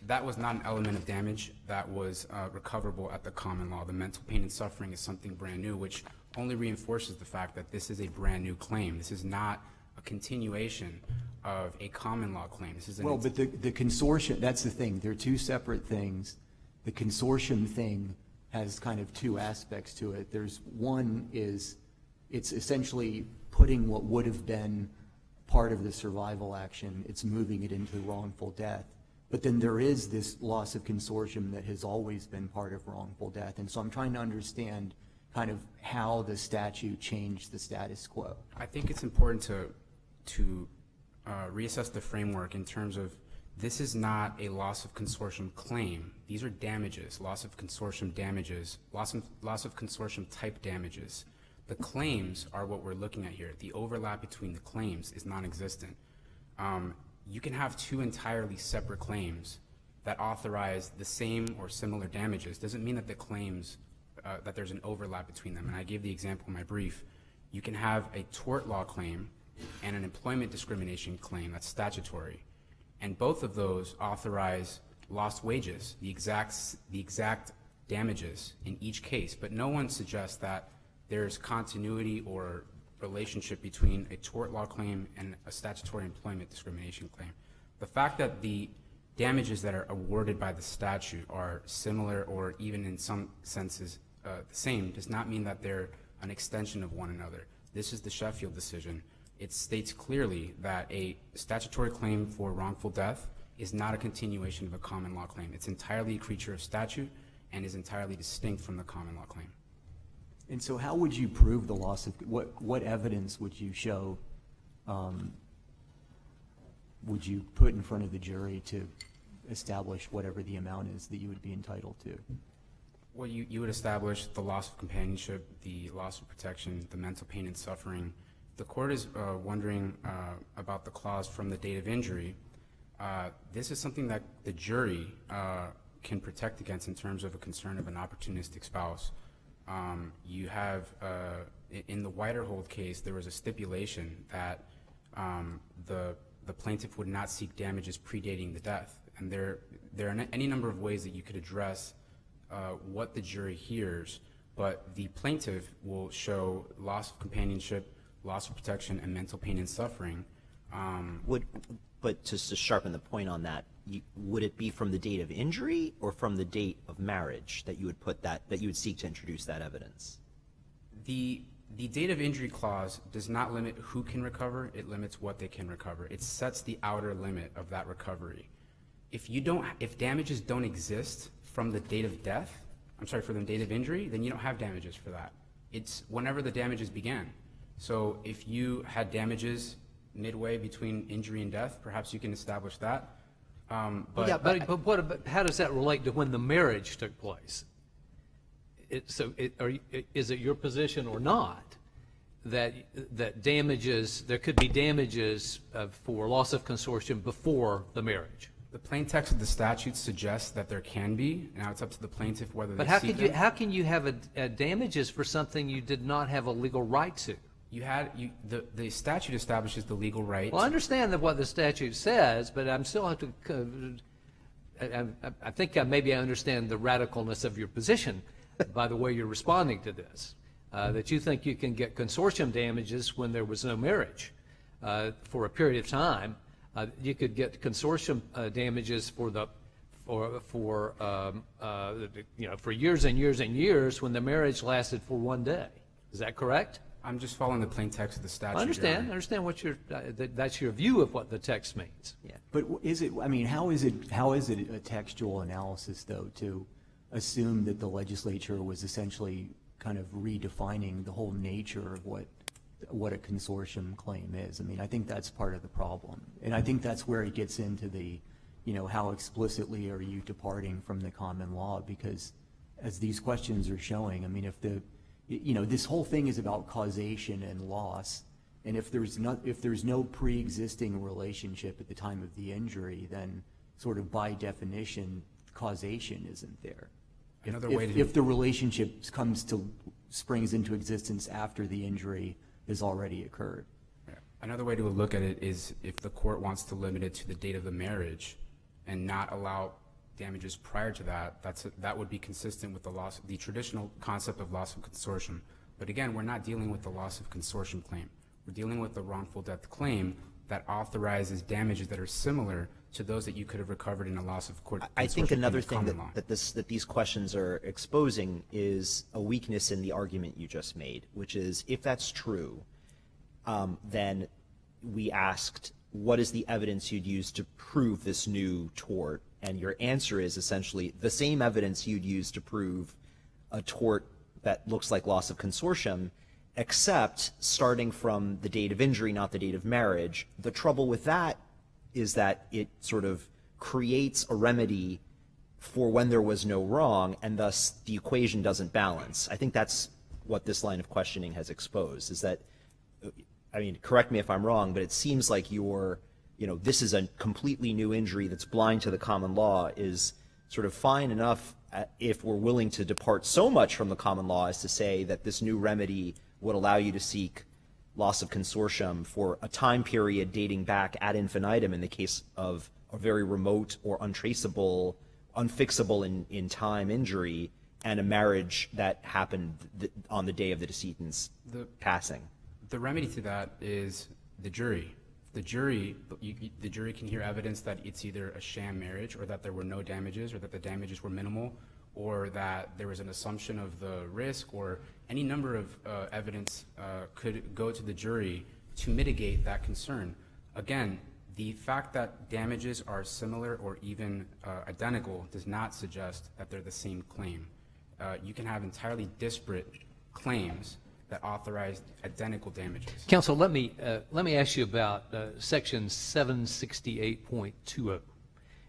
That was not an element of damage that was recoverable at the common law. The mental pain and suffering is something brand new, which only reinforces the fact that this is a brand new claim. This is not a continuation of a common law claim. This is but the consortium, that's the thing. They're two separate things. The consortium thing has kind of two aspects to it. There's one is it's essentially putting what would have been part of the survival action, it's moving it into wrongful death. But then there is this loss of consortium that has always been part of wrongful death. And so I'm trying to understand kind of how the statute changed the status quo. I think it's important to reassess the framework in terms of this is not a loss of consortium claim. These are damages, loss of consortium damages, loss of consortium type damages. The claims are what we're looking at here. The overlap between the claims is non-existent. You can have two entirely separate claims that authorize the same or similar damages. Doesn't mean that the claims, that there's an overlap between them. And I gave the example in my brief. You can have a tort law claim and an employment discrimination claim that's statutory. And both of those authorize lost wages, the exact damages in each case, but no one suggests that there's continuity or relationship between a tort law claim and a statutory employment discrimination claim. The fact that the damages that are awarded by the statute are similar or even in some senses the same does not mean that they're an extension of one another. This is the Sheffield decision. It states clearly that a statutory claim for wrongful death is not a continuation of a common law claim. It's entirely a creature of statute and is entirely distinct from the common law claim. And so how would you prove the loss of, what evidence would you show, would you put in front of the jury to establish whatever the amount is that you would be entitled to? Well, you would establish the loss of companionship, the loss of protection, the mental pain and suffering. The court is wondering about the clause from the date of injury. This is something that the jury can protect against in terms of a concern of an opportunistic spouse. You have, in the Whiterhold case, there was a stipulation that the plaintiff would not seek damages predating the death. And there are any number of ways that you could address what the jury hears, but the plaintiff will show loss of companionship, loss of protection, and mental pain and suffering. But just to sharpen the point on that, would it be from the date of injury or from the date of marriage that you would put that you would seek to introduce that evidence? The date of injury clause does not limit who can recover, it limits what they can recover. It sets the outer limit of that recovery. If damages don't exist from the date of death, from the date of injury, then you don't have damages for that. It's whenever the damages began. So if you had damages midway between injury and death, perhaps you can establish that. But how does that relate to when the marriage took place? Is it your position or not that damages, there could be damages for loss of consortium before the marriage? The plain text of the statute suggests that there can be. Now it's up to the plaintiff whether they seek them. But how can you have damages for something you did not have a legal right to? The statute establishes the legal right. Well, I understand what the statute says, but I'm still have to. I think maybe I understand the radicalness of your position by the way you're responding to this. That you think you can get consortium damages when there was no marriage for a period of time. You could get consortium damages for years and years and years when the marriage lasted for one day. Is that correct? I'm just following the plain text of the statute. I understand what that's your view of what the text means. Yeah. But is it? I mean, how is it a textual analysis though to assume that the legislature was essentially kind of redefining the whole nature of what a consortium claim is? I mean, I think that's part of the problem, and I think that's where it gets into the, how explicitly are you departing from the common law? Because as these questions are showing, I mean, if this whole thing is about causation and loss, and if there's no pre-existing relationship at the time of the injury, then sort of by definition, causation isn't there. If the relationship springs into existence after the injury has already occurred. Another way to look at it is if the court wants to limit it to the date of the marriage and not allow damages prior to that, that would be consistent with the traditional concept of loss of consortium. But again, we're not dealing with the loss of consortium claim. We're dealing with the wrongful death claim that authorizes damages that are similar to those that you could have recovered in a loss of consortium. I think another thing that these questions are exposing is a weakness in the argument you just made, which is if that's true, then we asked, what is the evidence you'd use to prove this new tort? And your answer is essentially the same evidence you'd use to prove a tort that looks like loss of consortium, except starting from the date of injury, not the date of marriage. The trouble with that is that it sort of creates a remedy for when there was no wrong, and thus the equation doesn't balance. I think that's what this line of questioning has exposed, is that, I mean, correct me if I'm wrong, but it seems like this is a completely new injury that's blind to the common law is sort of fine enough if we're willing to depart so much from the common law as to say that this new remedy would allow you to seek loss of consortium for a time period dating back ad infinitum in the case of a very remote or untraceable, unfixable in time injury, and a marriage that happened on the day of the decedent's passing? The remedy to that is the jury. The jury can hear evidence that it's either a sham marriage, or that there were no damages, or that the damages were minimal, or that there was an assumption of the risk, or any number of evidence could go to the jury to mitigate that concern. Again, the fact that damages are similar or even identical does not suggest that they're the same claim. You can have entirely disparate claims that authorize identical damages. Counsel, let me ask you about section 768.20.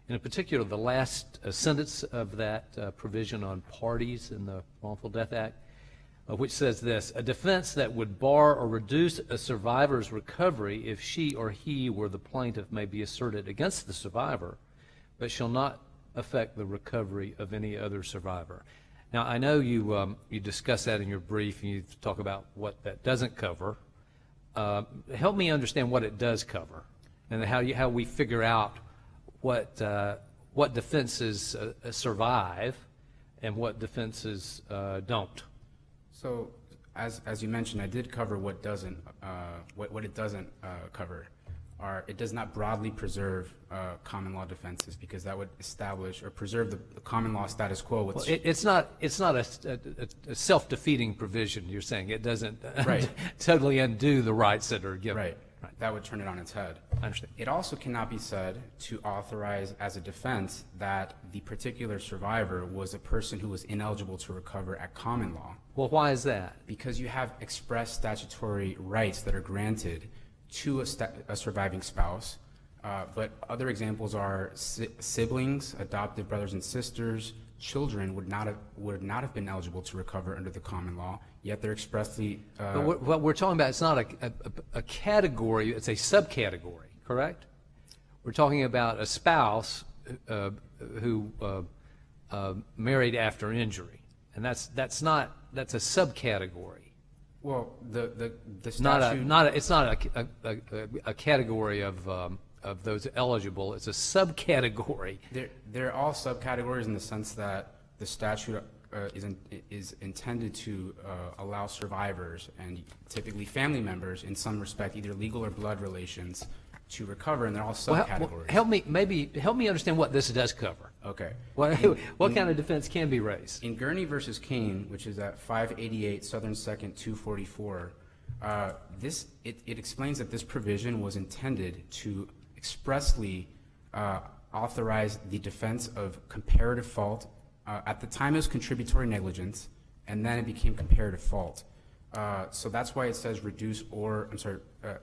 In particular, the last sentence of that provision on parties in the Wrongful Death Act, which says this: a defense that would bar or reduce a survivor's recovery if she or he were the plaintiff may be asserted against the survivor, but shall not affect the recovery of any other survivor. Now, I know you discuss that in your brief, and you talk about what that doesn't cover. Help me understand what it does cover, and how we figure out what defenses survive and what defenses don't. So, as you mentioned, I did cover what doesn't what it doesn't cover. It does not broadly preserve common law defenses, because that would establish or preserve the common law status quo. Well, it's not a self-defeating provision. You're saying it doesn't totally undo the rights that are given. Right. That would turn it on its head. I understand. It also cannot be said to authorize as a defense that the particular survivor was a person who was ineligible to recover at common law. Well, why is that? Because you have express statutory rights that are granted to a surviving spouse, but other examples are siblings, adopted brothers and sisters, children would not have been eligible to recover under the common law, yet they're expressly. But what we're talking about, it's not a category; it's a subcategory, correct? We're talking about a spouse who married after injury, and that's a subcategory. Well, the It's statute. It's not a category of those eligible. It's a subcategory. They're all subcategories in the sense that the statute is intended to allow survivors and typically family members, in some respect, either legal or blood relations, to recover, and they're all subcategories. Help me understand what this does cover. Okay. What kind of defense can be raised? In Gurney versus Kane, which is at 588 Southern 2nd 244, it explains that this provision was intended to expressly authorize the defense of comparative fault. At the time it was contributory negligence, and then it became comparative fault. So that's why it says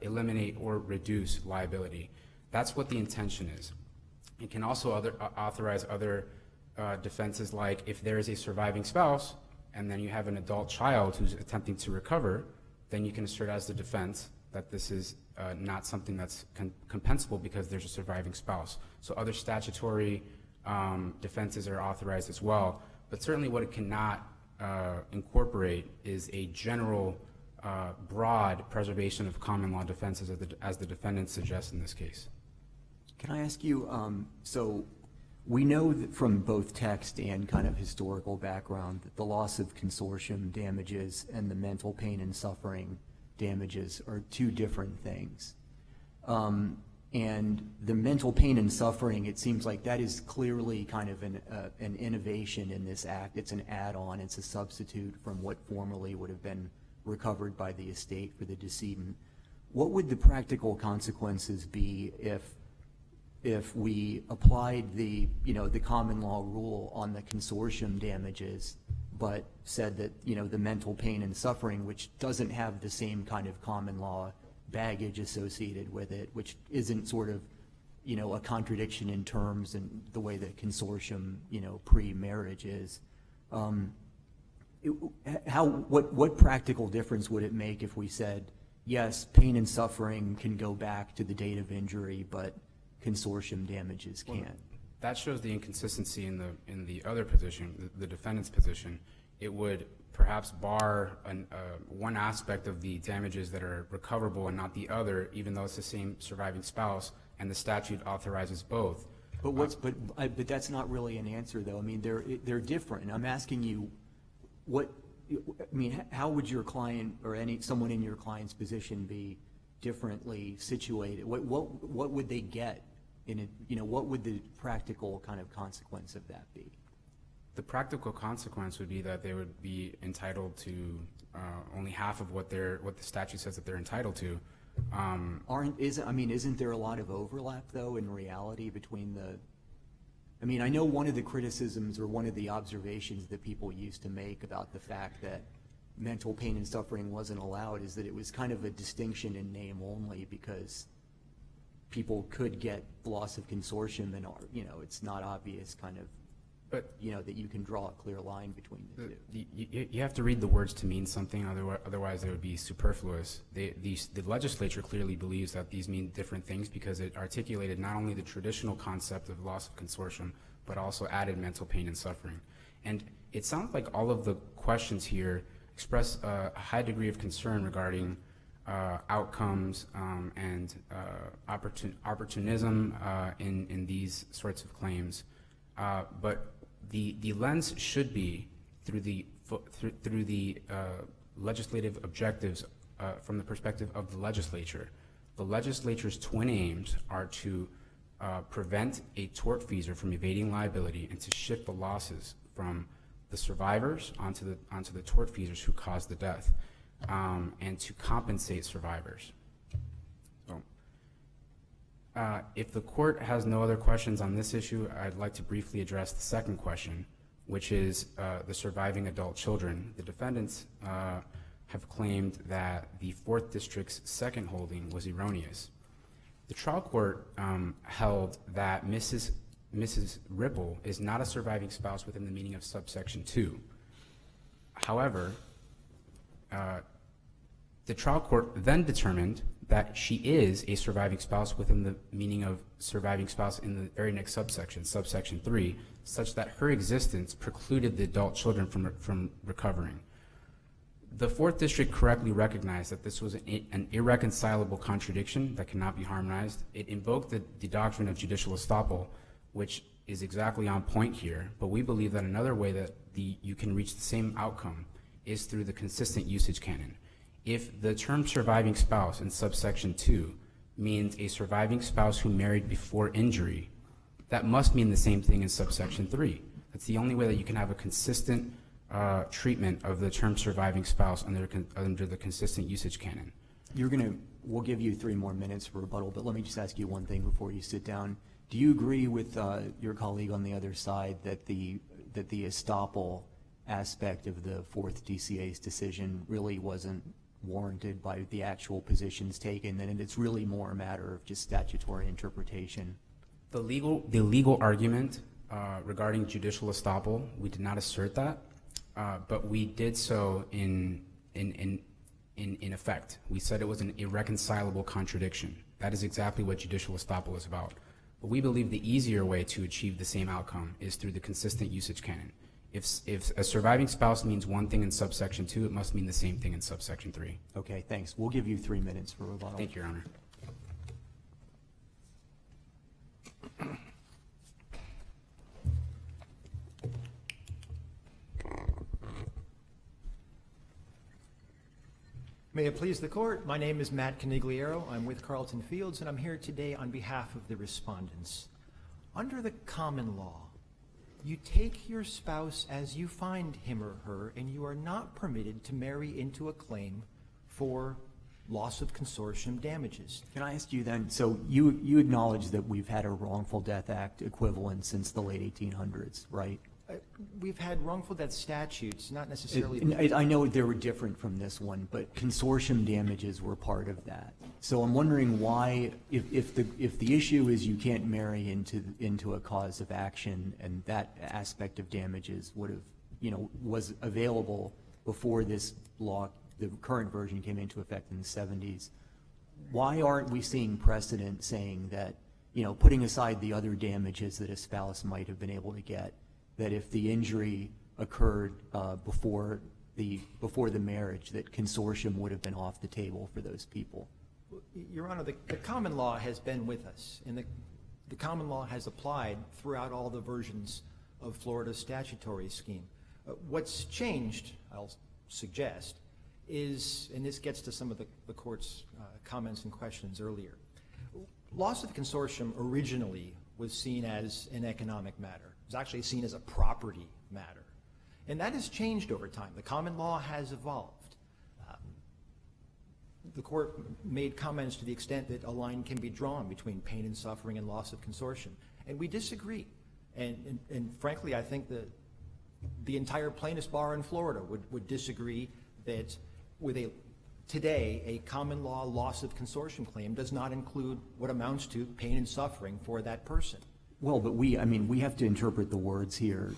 eliminate or reduce liability. That's what the intention is. It can also authorize other defenses, like if there is a surviving spouse and then you have an adult child who's attempting to recover, then you can assert as the defense that this is not something that's compensable because there's a surviving spouse. So other statutory defenses are authorized as well. But certainly what it cannot incorporate is a general, broad preservation of common law defenses as the defendant suggests in this case. Can I ask you, so we know that from both text and kind of historical background that the loss of consortium damages and the mental pain and suffering damages are two different things. And the mental pain and suffering, it seems like that is clearly kind of an innovation in this act. It's an add-on. It's a substitute from what formerly would have been recovered by the estate for the decedent. What would the practical consequences be if we applied the common law rule on the consortium damages, but said that the mental pain and suffering, which doesn't have the same kind of common law baggage associated with it, which isn't sort of a contradiction in terms and the way that consortium pre-marriage is, what practical difference would it make if we said, yes, pain and suffering can go back to the date of injury, but consortium damages can't? Well, that shows the inconsistency in the other position, the defendant's position. It would perhaps bar one aspect of the damages that are recoverable and not the other, even though it's the same surviving spouse, and the statute authorizes both. But that's not really an answer, though. I mean, they're different. I'm asking you, how would your client or someone in your client's position be differently situated? What would they get what would the practical kind of consequence of that be? The practical consequence would be that they would be entitled to only half of what the statute says that they're entitled to. Isn't there a lot of overlap though in reality between I know one of the criticisms or one of the observations that people used to make about the fact that mental pain and suffering wasn't allowed is that it was kind of a distinction in name only, because people could get loss of consortium and it's not obvious kind of, but that you can draw a clear line between the two. You have to read the words to mean something, otherwise it would be superfluous. The legislature clearly believes that these mean different things because it articulated not only the traditional concept of loss of consortium, but also added mental pain and suffering. And it sounds like all of the questions here express a high degree of concern regarding outcomes and opportunism in these sorts of claims. But the lens should be through the legislative objectives from the perspective of the legislature. The legislature's twin aims are to prevent a tortfeasor from evading liability and to shift the losses from the survivors onto the tortfeasors who caused the death, and to compensate survivors. So, if the court has no other questions on this issue, I'd like to briefly address the second question, which is the surviving adult children. The defendants have claimed that the 4th District's second holding was erroneous. The trial court held that Mrs. Ripple is not a surviving spouse within the meaning of subsection 2. However, the trial court then determined that she is a surviving spouse within the meaning of surviving spouse in the very next subsection, subsection 3, such that her existence precluded the adult children from recovering. The 4th District correctly recognized that this was an irreconcilable contradiction that cannot be harmonized. It invoked the doctrine of judicial estoppel, which is exactly on point here, but we believe that another way that you can reach the same outcome is through the consistent usage canon. If the term surviving spouse in subsection 2 means a surviving spouse who married before injury, that must mean the same thing in subsection 3. That's the only way that you can have a consistent treatment of the term surviving spouse under the consistent usage canon. We'll give you 3 more minutes for rebuttal, but let me just ask you one thing before you sit down. Do you agree with your colleague on the other side that the estoppel aspect of the 4th DCA's decision really wasn't warranted by the actual positions taken, and it's really more a matter of just statutory interpretation? The legal argument regarding judicial estoppel, we did not assert that, but we did so in effect. We said it was an irreconcilable contradiction. That is exactly what judicial estoppel is about. But we believe the easier way to achieve the same outcome is through the consistent usage canon. If a surviving spouse means one thing in subsection 2, it must mean the same thing in subsection 3. Okay, thanks. We'll give you 3 minutes for rebuttal. Thank you, Your Honor. May it please the court, my name is Matt Canigliaro. I'm with Carlton Fields, and I'm here today on behalf of the respondents. Under the common law, you take your spouse as you find him or her, and you are not permitted to marry into a claim for loss of consortium damages. Can I ask you then, so you acknowledge that we've had a Wrongful Death Act equivalent since the late 1800s, right? We've had wrongful death statutes, not necessarily. I know they were different from this one, but consortium damages were part of that. So I'm wondering why, if the issue is you can't marry into a cause of action, and that aspect of damages would have, was available before this law, the current version came into effect in the 70s. Why aren't we seeing precedent saying that, putting aside the other damages that a spouse might have been able to get, that if the injury occurred before the marriage, that consortium would have been off the table for those people? Your Honor, the common law has been with us, and the common law has applied throughout all the versions of Florida's statutory scheme. What's changed, I'll suggest, is, and this gets to some of the court's comments and questions earlier, loss of consortium originally was seen as an economic matter. It was actually seen as a property matter. And that has changed over time. The common law has evolved. The court made comments to the extent that a line can be drawn between pain and suffering and loss of consortium. And we disagree. And frankly, I think that the entire plaintiffs' bar in Florida would disagree that with today, a common law loss of consortium claim does not include what amounts to pain and suffering for that person. Well, but we have to interpret the words here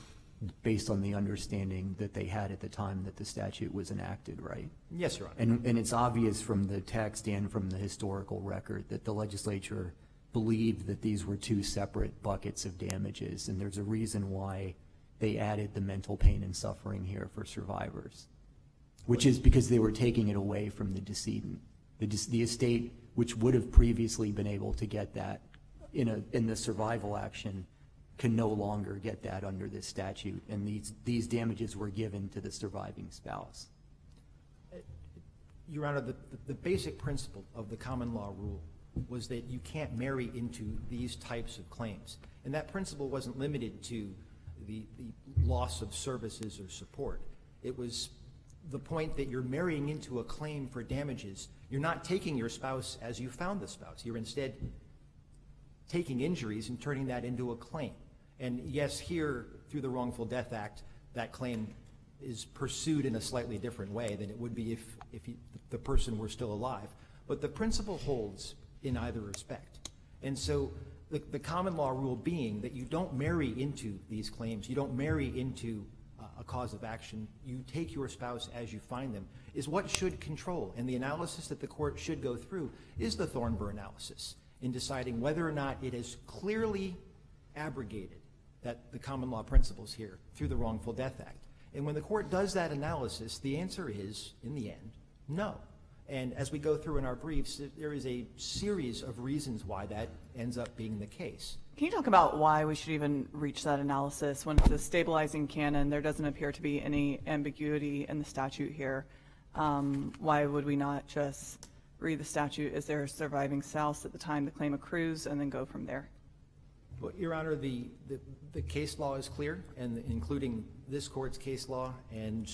based on the understanding that they had at the time that the statute was enacted, right? Yes, Your Honor. And it's obvious from the text and from the historical record that the legislature believed that these were two separate buckets of damages, and there's a reason why they added the mental pain and suffering here for survivors, which is because they were taking it away from the decedent. The estate, which would have previously been able to get that in the survival action, can no longer get that under this statute, and these damages were given to the surviving spouse. Your Honor, the basic principle of the common law rule was that you can't marry into these types of claims. And that principle wasn't limited to the loss of services or support. It was the point that you're marrying into a claim for damages. You're not taking your spouse as you found the spouse. You're instead taking injuries and turning that into a claim. And yes, here, through the Wrongful Death Act, that claim is pursued in a slightly different way than it would be if the person were still alive. But the principle holds in either respect. And so the common law rule being that you don't marry into these claims, you don't marry into a cause of action, you take your spouse as you find them, is what should control. And the analysis that the court should go through is the Thornburg analysis in deciding whether or not it has clearly abrogated the common law principles here through the Wrongful Death Act. And when the court does that analysis, the answer is, in the end, no. And as we go through in our briefs, there is a series of reasons why that ends up being the case. Can you talk about why we should even reach that analysis when it's a stabilizing canon? There doesn't appear to be any ambiguity in the statute here. Why would we not just read the statute as their surviving spouse at the time the claim accrues and then go from there? Well, Your Honor, the case law is clear, and including this court's case law and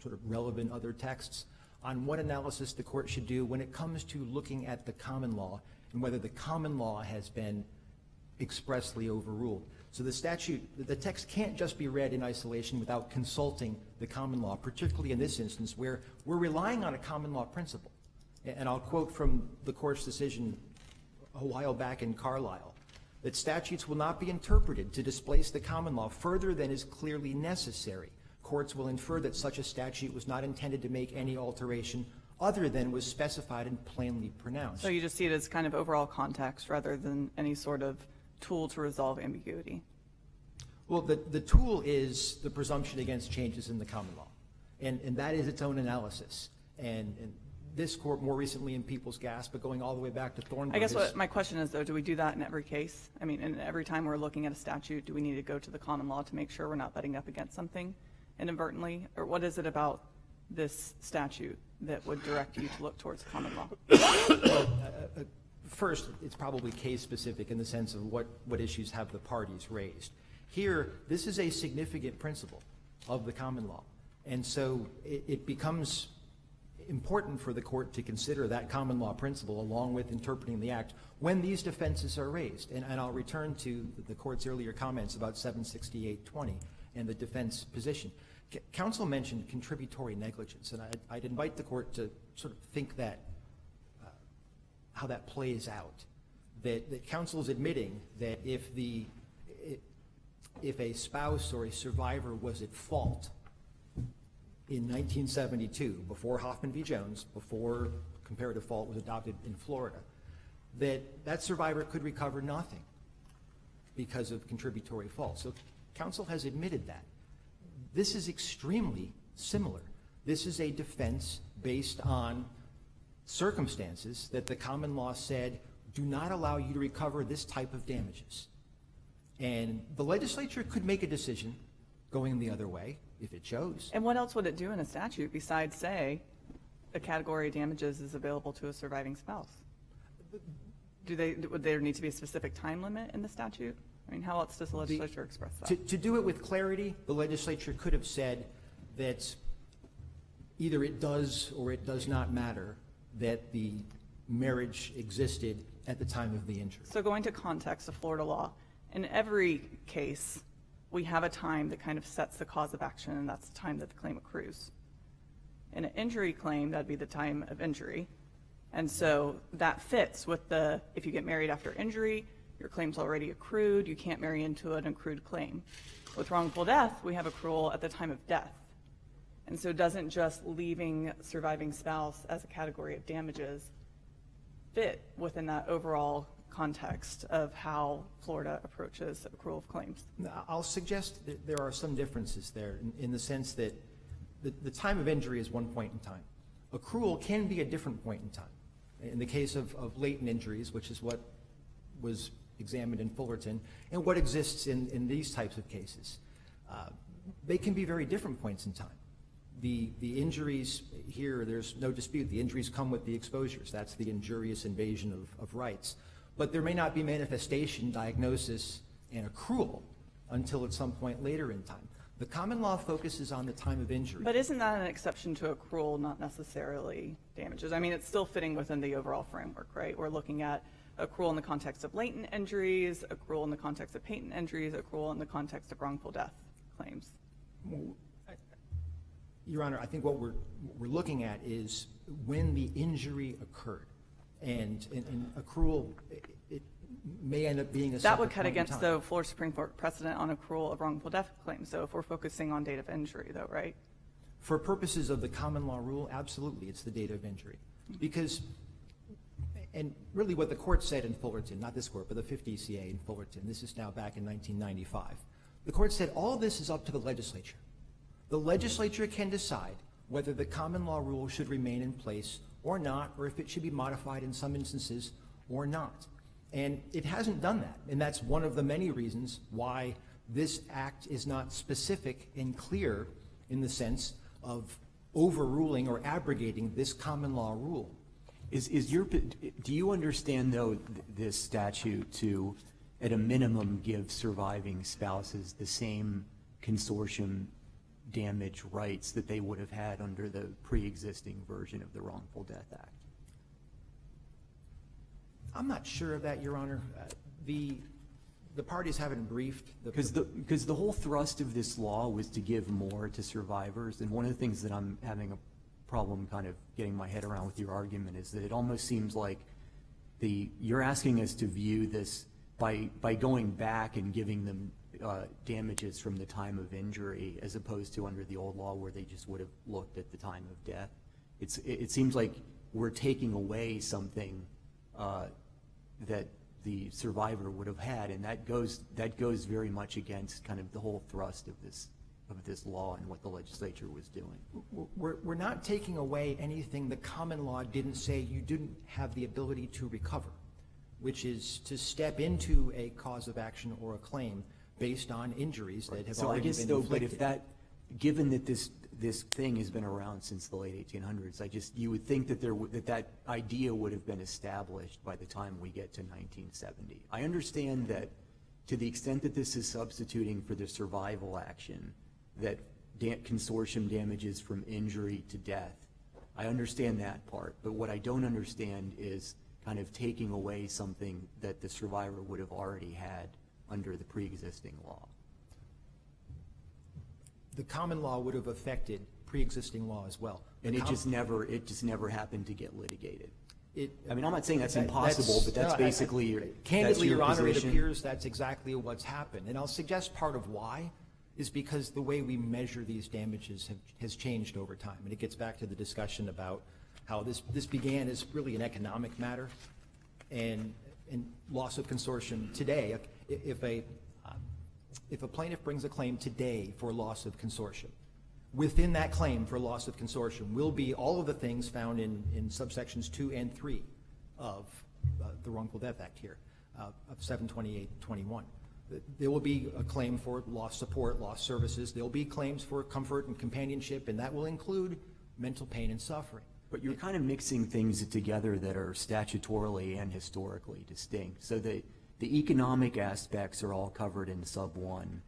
sort of relevant other texts on what analysis the court should do when it comes to looking at the common law and whether the common law has been expressly overruled. So the statute, the text can't just be read in isolation without consulting the common law, particularly in this instance where we're relying on a common law principle. And I'll quote from the court's decision a while back in Carlisle, that statutes will not be interpreted to displace the common law further than is clearly necessary. Courts will infer that such a statute was not intended to make any alteration other than was specified and plainly pronounced. So you just see it as kind of overall context rather than any sort of tool to resolve ambiguity? Well, the tool is the presumption against changes in the common law, and that is its own analysis. And this court more recently in People's Gas, but going all the way back to Thornburg. I guess what my question is, though, do we do that in every case? I mean, and every time we're looking at a statute, do we need to go to the common law to make sure we're not butting up against something inadvertently? Or what is it about this statute that would direct you to look towards common law? Well, first, it's probably case-specific in the sense of what issues have the parties raised. Here, this is a significant principle of the common law. And so it becomes important for the court to consider that common law principle along with interpreting the act when these defenses are raised. And I'll return to the court's earlier comments about 768-20 and the defense position. Counsel mentioned contributory negligence, and I'd invite the court to sort of think that, how that plays out. That counsel is admitting that if a spouse or a survivor was at fault in 1972, before Hoffman v. Jones, before comparative fault was adopted in Florida, that survivor could recover nothing because of contributory fault. So counsel has admitted that. This is extremely similar. This is a defense based on circumstances that the common law said do not allow you to recover this type of damages. And the legislature could make a decision going the other way, if it chose. And what else would it do in a statute besides say a category of damages is available to a surviving spouse? Would there need to be a specific time limit in the statute? I mean, how else does the legislature express that? To do it with clarity, the legislature could have said that either it does or it does not matter that the marriage existed at the time of the injury. So going to context of Florida law, in every case, we have a time that kind of sets the cause of action, and that's the time that the claim accrues. In an injury claim, that'd be the time of injury. And so that fits with if you get married after injury, your claim's already accrued, you can't marry into an accrued claim. With wrongful death, we have accrual at the time of death. And so doesn't just leaving surviving spouse as a category of damages fit within that overall context of how Florida approaches accrual of claims? I'll suggest that there are some differences there in the sense that the time of injury is one point in time. Accrual can be a different point in time. In the case of latent injuries, which is what was examined in Fullerton, and what exists in these types of cases, they can be very different points in time. The injuries here, there's no dispute. The injuries come with the exposures. That's the injurious invasion of rights. But there may not be manifestation, diagnosis, and accrual until at some point later in time. The common law focuses on the time of injury. But isn't that an exception to accrual, not necessarily damages? I mean, it's still fitting within the overall framework, right? We're looking at accrual in the context of latent injuries, accrual in the context of patent injuries, accrual in the context of wrongful death claims. Your Honor, I think what we're looking at is when the injury occurred. And accrual, it may end up being a that would separate cut point in against time. the Florida Supreme Court precedent on accrual of wrongful death claims. So if we're focusing on date of injury, though, right? For purposes of the common law rule, absolutely, it's the date of injury. Because, and really what the court said in Fullerton, not this court, but the 5th DCA in Fullerton, this is now back in 1995, the court said all this is up to the legislature. The legislature can decide whether the common law rule should remain in place or not, or if it should be modified in some instances or not. And it hasn't done that. And that's one of the many reasons why this act is not specific and clear in the sense of overruling or abrogating this common law rule. Do you understand, though, this statute to, at a minimum, give surviving spouses the same consortium damage rights that they would have had under the pre-existing version of the Wrongful Death Act? I'm not sure of that, Your Honor. The parties haven't briefed. Because the whole thrust of this law was to give more to survivors, and one of the things that I'm having a problem kind of getting my head around with your argument is that it almost seems like you're asking us to view this by going back and giving them damages from the time of injury as opposed to under the old law where they just would have looked at the time of death. It seems like we're taking away something that the survivor would have had, and that goes very much against kind of the whole thrust of this law and what the legislature was doing. We're not taking away anything the common law didn't say you didn't have the ability to recover, which is to step into a cause of action or a claim based on injuries that have already been inflicted. But if that, given that this thing has been around since the late 1800s, you would think that that idea would have been established by the time we get to 1970. I understand that to the extent that this is substituting for the survival action, that consortium damages from injury to death, I understand that part. But what I don't understand is kind of taking away something that the survivor would have already had under the pre-existing law. The common law would have affected pre-existing law as well. And it just never happened to get litigated. I mean, I'm not saying that's impossible, but that's basically your position. Candidly, Your Honor, it appears that's exactly what's happened. And I'll suggest part of why is because the way we measure these damages has changed over time. And it gets back to the discussion about how this began as really an economic matter and loss of consortium today. If a plaintiff brings a claim today for loss of consortium, within that claim for loss of consortium will be all of the things found in subsections 2 and 3 of the Wrongful Death Act here, of 728-21. there will be a claim for lost support, lost services. There will be claims for comfort and companionship, and that will include mental pain and suffering. But you're kind of mixing things together that are statutorily and historically distinct. So the economic aspects are all covered in sub 1.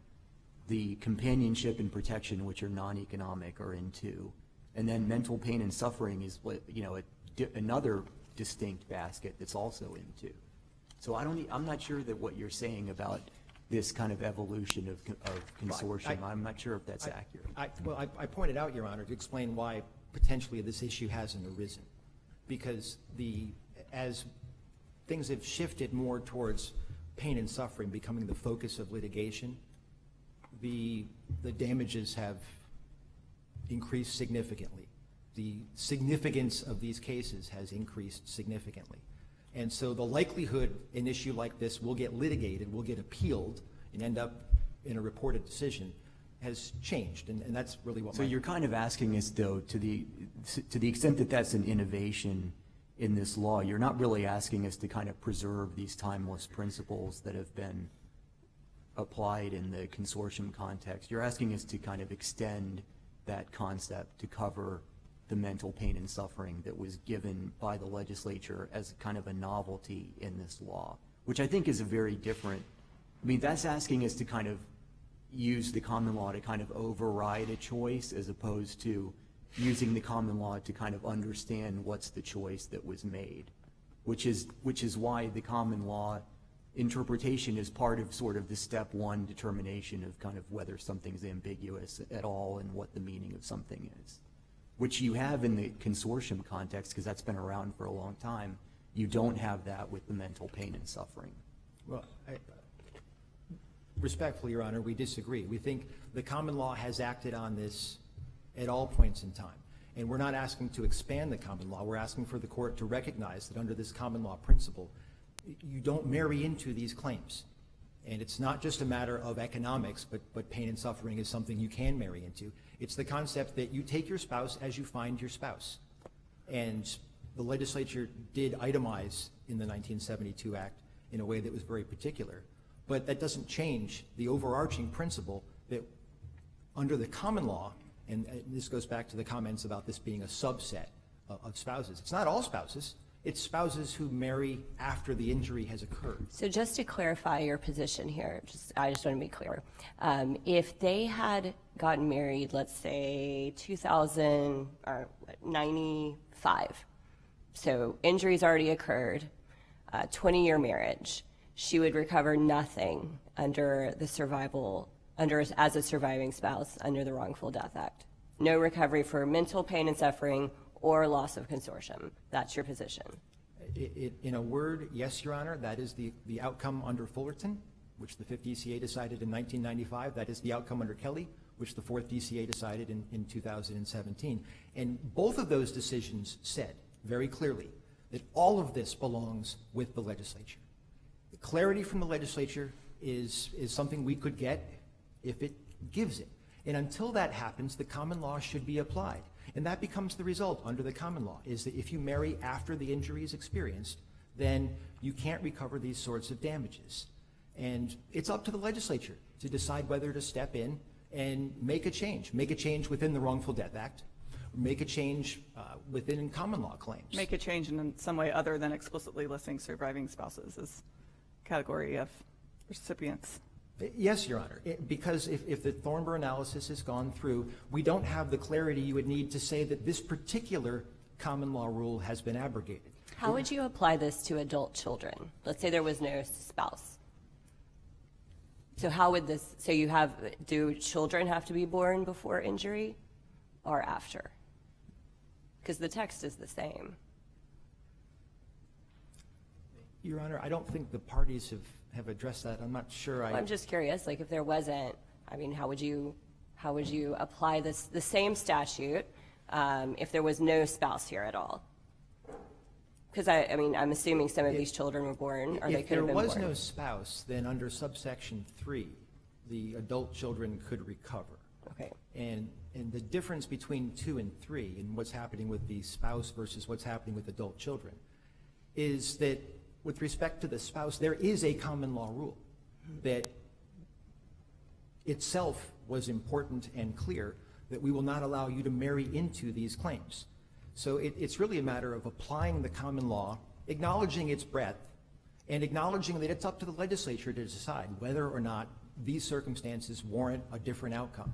The companionship and protection, which are non-economic, are in 2. And then mental pain and suffering is, another distinct basket that's also in 2. So I'm not sure that what you're saying about this kind of evolution of consortium, I'm not sure if that's accurate. I pointed out, Your Honor, to explain why potentially this issue hasn't arisen. Because as things have shifted more towards pain and suffering becoming the focus of litigation, the damages have increased significantly. The significance of these cases has increased significantly. And so the likelihood an issue like this will get litigated, will get appealed, and end up in a reported decision has changed, and that's really what. So you're kind of asking us, though, to the extent that that's an innovation in this law, you're not really asking us to kind of preserve these timeless principles that have been applied in the consortium context. You're asking us to kind of extend that concept to cover the mental pain and suffering that was given by the legislature as kind of a novelty in this law, which I think is a very different, that's asking us to kind of use the common law to kind of override a choice as opposed to using the common law to kind of understand what's the choice that was made, which is why the common law interpretation is part of sort of the step 1 determination of kind of whether something's ambiguous at all and what the meaning of something is, which you have in the consortium context because that's been around for a long time. You don't have that with the mental pain and suffering. Well, respectfully, Your Honor, we disagree. We think the common law has acted on this at all points in time. And we're not asking to expand the common law. We're asking for the court to recognize that under this common law principle, you don't marry into these claims. And it's not just a matter of economics, but pain and suffering is something you can marry into. It's the concept that you take your spouse as you find your spouse. And the legislature did itemize in the 1972 Act in a way that was very particular. But that doesn't change the overarching principle that under the common law, and this goes back to the comments about this being a subset of spouses. It's not all spouses. It's spouses who marry after the injury has occurred. So just to clarify your position here, I just want to be clear. If they had gotten married, let's say 1995, so injuries already occurred, 20-year marriage, she would recover nothing under the as a surviving spouse under the Wrongful Death Act. No recovery for mental pain and suffering or loss of consortium. That's your position. In a word, yes, Your Honor, that is the outcome under Fullerton, which the 5th DCA decided in 1995. That is the outcome under Kelly, which the 4th DCA decided in 2017. And both of those decisions said very clearly that all of this belongs with the legislature. The clarity from the legislature is something we could get if it gives it. And until that happens, the common law should be applied. And that becomes the result under the common law, is that if you marry after the injury is experienced, then you can't recover these sorts of damages. And it's up to the legislature to decide whether to step in and make a change within the Wrongful Death Act, make a change within common law claims. Make a change in some way other than explicitly listing surviving spouses as category of recipients. Yes, Your Honor, because if the Thornburg analysis has gone through, we don't have the clarity you would need to say that this particular common law rule has been abrogated. How would you apply this to adult children? Let's say there was no spouse. So how would this, do children have to be born before injury or after? Because the text is the same. Your Honor, I don't think the parties have addressed that. I'm not sure. I'm just curious, like if there wasn't, how would you apply the same statute if there was no spouse here at all? Because I'm assuming some of these children were born, or they could have been born. If there was no spouse, then under subsection 3, the adult children could recover. Okay. And the difference between 2 and 3 and what's happening with the spouse versus what's happening with adult children is that with respect to the spouse, there is a common law rule that itself was important and clear that we will not allow you to marry into these claims. So it's really a matter of applying the common law, acknowledging its breadth, and acknowledging that it's up to the legislature to decide whether or not these circumstances warrant a different outcome.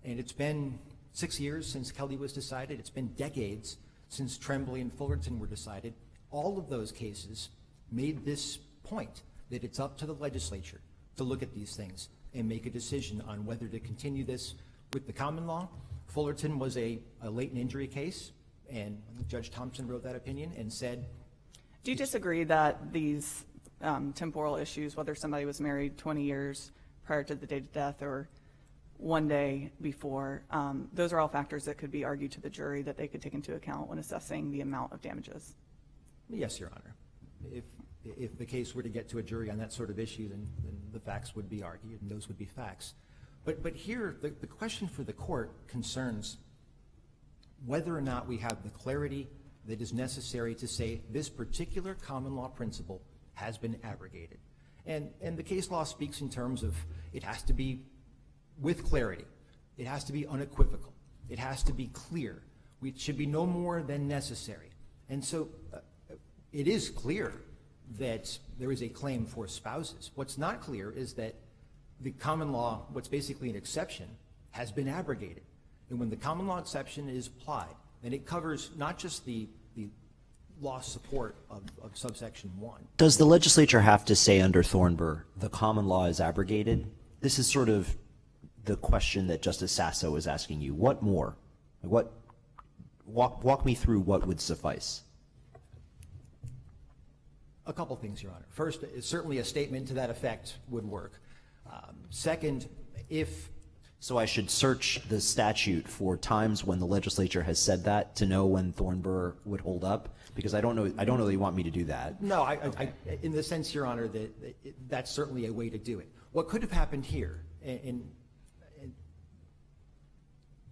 And it's been 6 years since Kelly was decided. It's been decades since Tremblay and Fullerton were decided. All of those cases made this point that it's up to the legislature to look at these things and make a decision on whether to continue this with the common law. Fullerton was a latent injury case, and Judge Thompson wrote that opinion and said. Do you disagree that these temporal issues, whether somebody was married 20 years prior to the date of death or one day before, those are all factors that could be argued to the jury that they could take into account when assessing the amount of damages? Yes, Your Honor. If the case were to get to a jury on that sort of issue, then the facts would be argued and those would be facts. But here, the question for the court concerns whether or not we have the clarity that is necessary to say this particular common law principle has been abrogated. And the case law speaks in terms of it has to be with clarity. It has to be unequivocal. It has to be clear. It should be no more than necessary. And so it is clear that there is a claim for spouses. What's not clear is that the common law, what's basically an exception, has been abrogated. And when the common law exception is applied, then it covers not just the lost support of subsection 1. Does the legislature have to say under Thornburg the common law is abrogated? This is sort of the question that Justice Sasso is asking you. What more? Walk me through what would suffice. A couple things, Your Honor. First, certainly a statement to that effect would work. Second, So I should search the statute for times when the legislature has said that to know when Thornburg would hold up? Because I don't know that you want me to do that. No, I in the sense, Your Honor, that that's certainly a way to do it. What could have happened here, and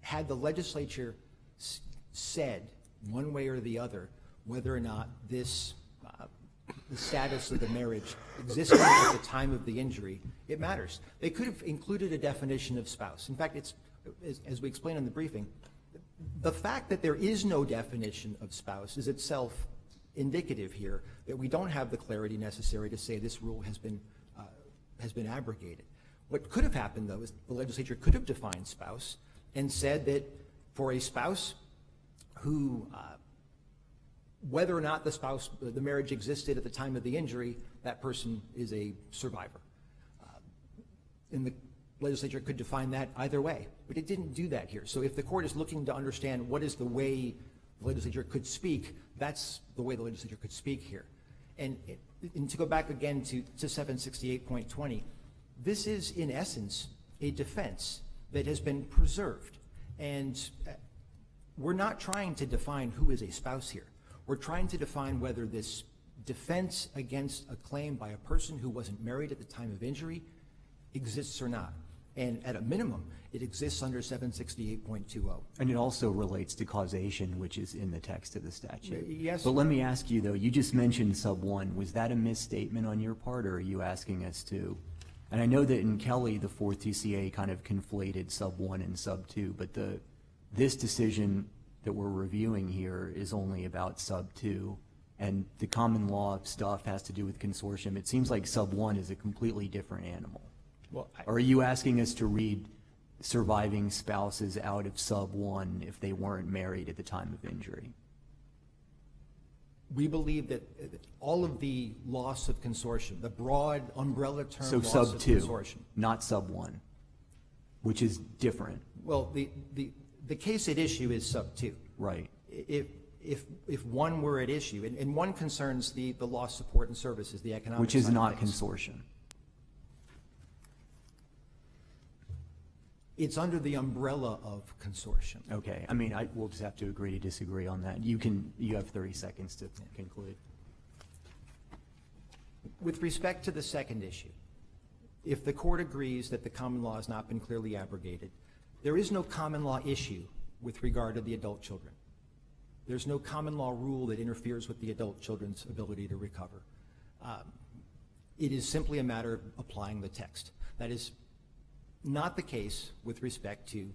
had the legislature said one way or the other whether or not this the status of the marriage existed at the time of the injury, it matters. They could have included a definition of spouse. In fact, it's, as we explained in the briefing, the fact that there is no definition of spouse is itself indicative here that we don't have the clarity necessary to say this rule has been abrogated. What could have happened, though, is the legislature could have defined spouse and said that for a spouse who whether or not the marriage existed at the time of the injury, that person is a survivor. And the legislature could define that either way, but it didn't do that here. So if the court is looking to understand what is the way the legislature could speak, that's the way the legislature could speak here. And to go back again to 768.20, this is in essence a defense that has been preserved. And we're not trying to define who is a spouse here. We're trying to define whether this defense against a claim by a person who wasn't married at the time of injury exists or not. And at a minimum, it exists under 768.20. And it also relates to causation, which is in the text of the statute. Yes. But let me ask you, though, you just mentioned sub 1. Was that a misstatement on your part, or are you asking us to? And I know that in Kelly, the fourth TCA kind of conflated sub 1 and sub 2, but this decision that we're reviewing here is only about sub 2, and the common law stuff has to do with consortium. It seems like sub 1 is a completely different animal. Well, Or are you asking us to read surviving spouses out of sub 1 if they weren't married at the time of injury? we believe that all of the loss of consortium, the broad umbrella term So loss sub of 2, consortium. not sub 1, which is different. Well, the case at issue is sub 2. Right. If one were at issue, and one concerns the loss support and services, the economic Which is side of not things. consortium. It's under the umbrella of consortium. Okay. I mean, we'll just have to agree to disagree on that. You have 30 seconds to conclude. With respect to the second issue, if the court agrees that the common law has not been clearly abrogated, there is no common law issue with regard to the adult children. There's no common law rule that interferes with the adult children's ability to recover. It is simply a matter of applying the text. That is, not the case with respect to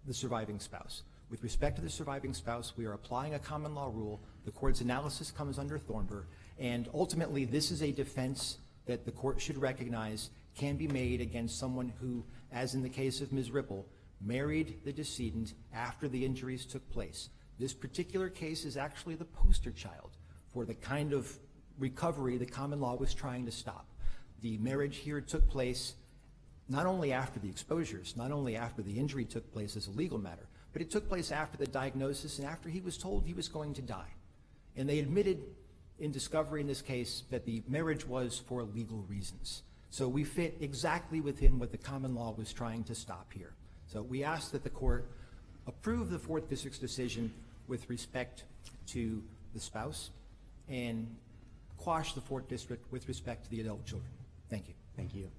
the surviving spouse. With respect to the surviving spouse, we are applying a common law rule. The court's analysis comes under Thornburg, and ultimately this is a defense that the court should recognize can be made against someone who, as in the case of Ms. Ripple, married the decedent after the injuries took place. This particular case is actually the poster child for the kind of recovery the common law was trying to stop. The marriage here took place not only after the exposures, not only after the injury took place as a legal matter, but it took place after the diagnosis and after he was told he was going to die. And they admitted in discovery in this case that the marriage was for legal reasons. So we fit exactly within what the common law was trying to stop here. So we ask that the court approve the 4th District's decision with respect to the spouse and quash the 4th District with respect to the adult children. Thank you. Thank you.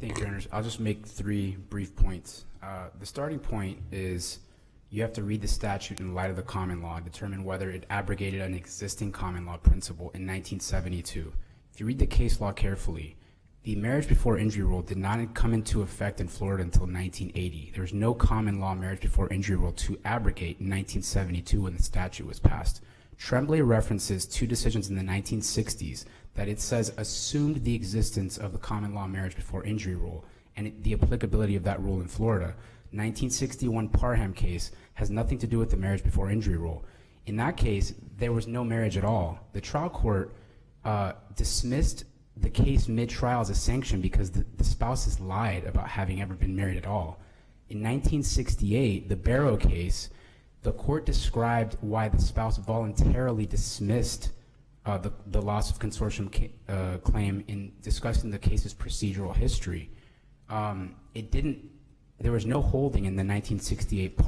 Thank you, Your Honors. I'll just make 3 brief points. The starting point is you have to read the statute in light of the common law and determine whether it abrogated an existing common law principle in 1972. If you read the case law carefully, the marriage before injury rule did not come into effect in Florida until 1980. There was no common law marriage before injury rule to abrogate in 1972 when the statute was passed. Tremblay references 2 decisions in the 1960s that it says assumed the existence of the common law marriage before injury rule and the applicability of that rule in Florida. 1961 Parham case has nothing to do with the marriage before injury rule. In that case, there was no marriage at all. The trial court dismissed the case mid-trial as a sanction because the spouses lied about having ever been married at all. In 1968, the Barrow case, the court described why the spouse voluntarily dismissed the loss of consortium claim in discussing the case's procedural history. There was no holding in the 1968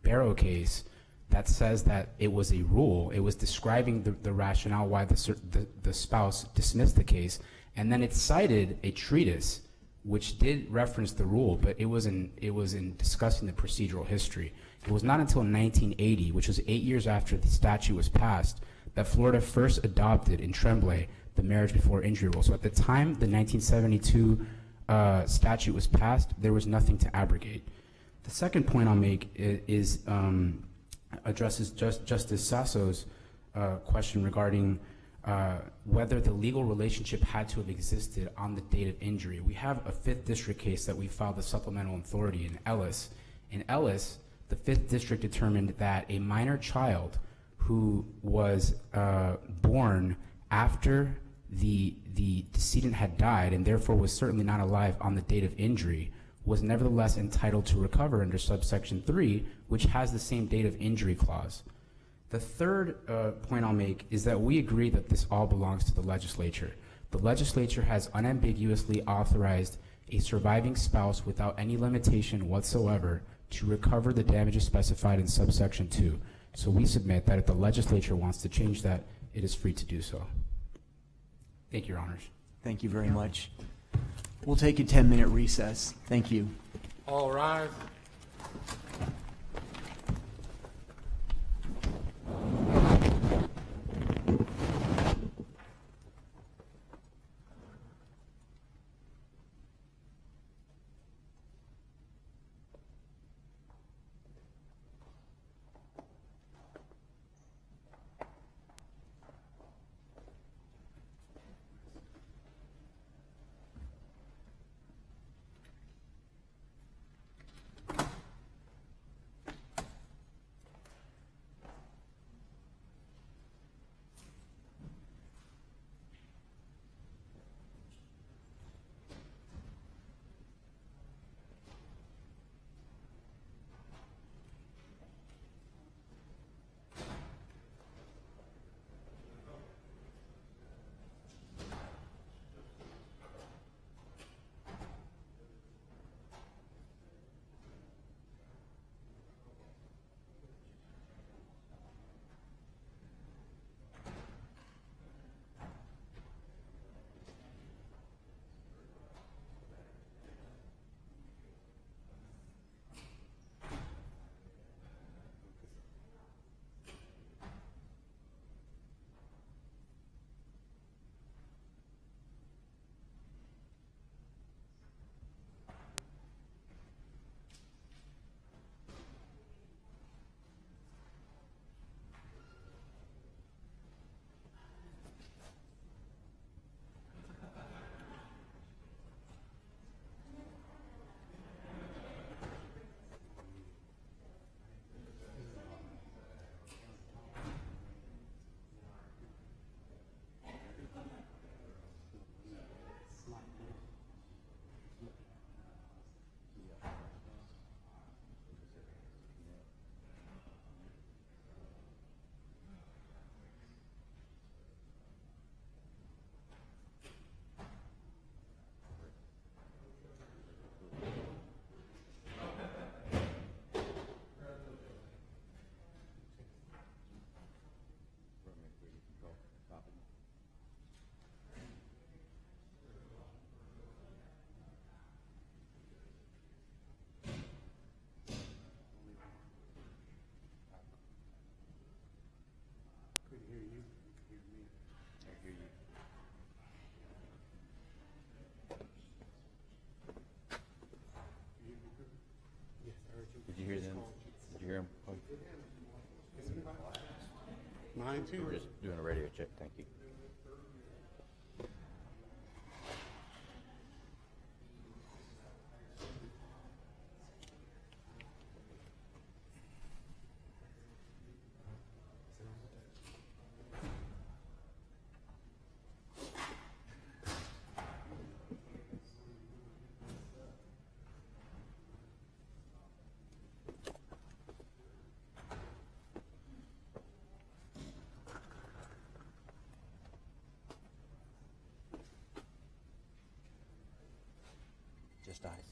Barrow case that says that it was a rule. It was describing the rationale why the spouse dismissed the case, and then it cited a treatise which did reference the rule, but it was in discussing the procedural history. It was not until 1980, which was 8 years after the statute was passed, that Florida first adopted in Tremblay the marriage before injury rule. So at the time the 1972 statute was passed, there was nothing to abrogate. The second point I'll make is addresses Justice Sasso's question regarding whether the legal relationship had to have existed on the date of injury. We have a 5th District case that we filed a supplemental authority in Ellis. In Ellis, the 5th District determined that a minor child who was born after the decedent had died and therefore was certainly not alive on the date of injury was nevertheless entitled to recover under subsection 3, which has the same date of injury clause. The third point I'll make is that we agree that this all belongs to the legislature. The legislature has unambiguously authorized a surviving spouse without any limitation whatsoever to recover the damages specified in subsection 2. So we submit that if the legislature wants to change that, it is free to do so. Thank you, Your Honors. Thank you very much. We'll take a 10-minute recess. Thank you. All rise. into We're just doing a radio check, thank you. Just eyes.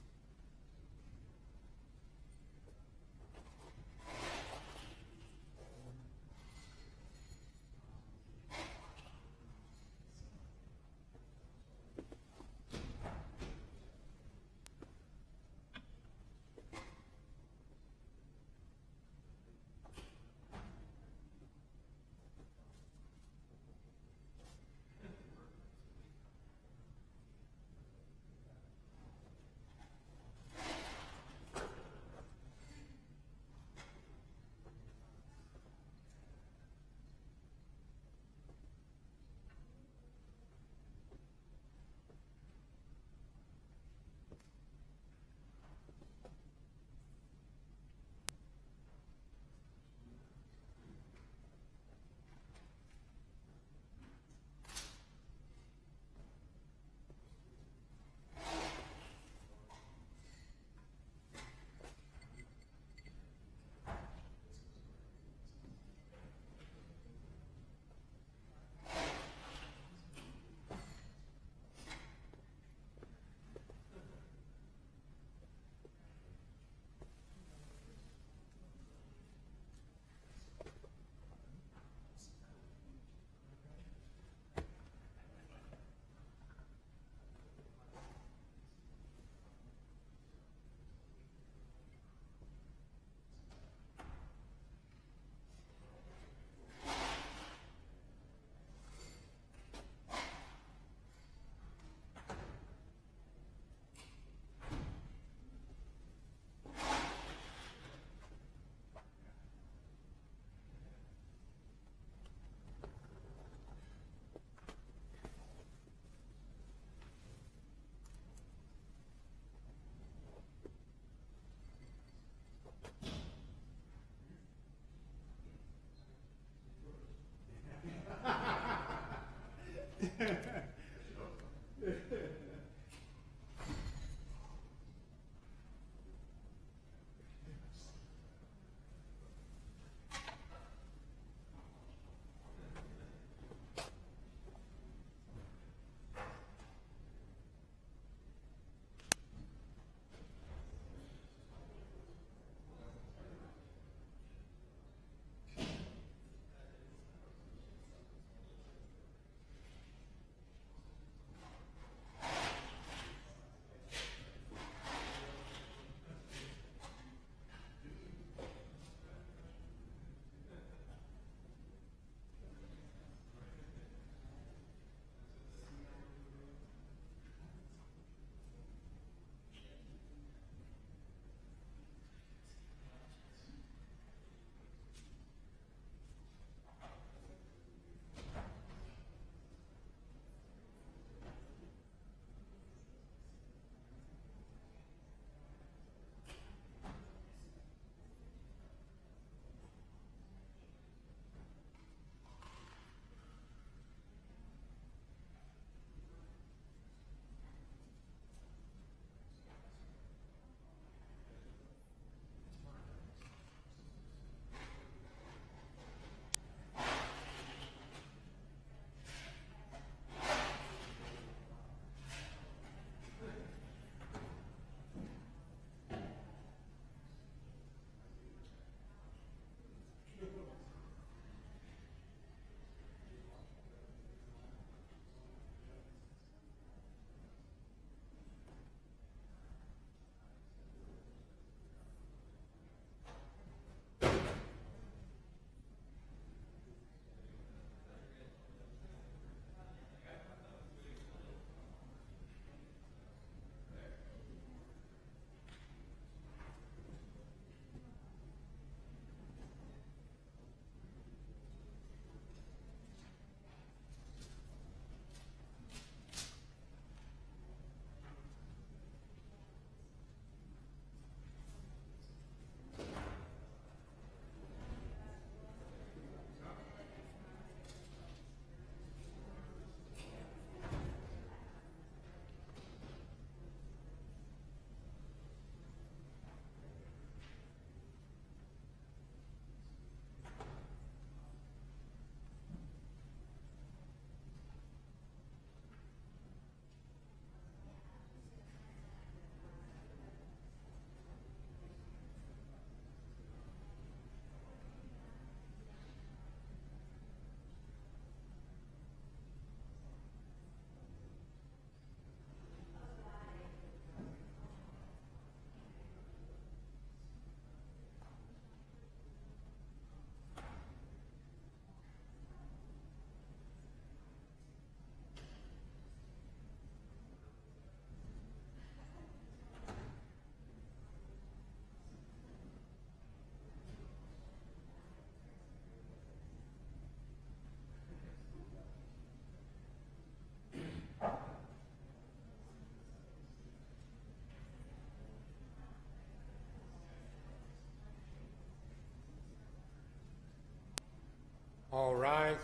All rise.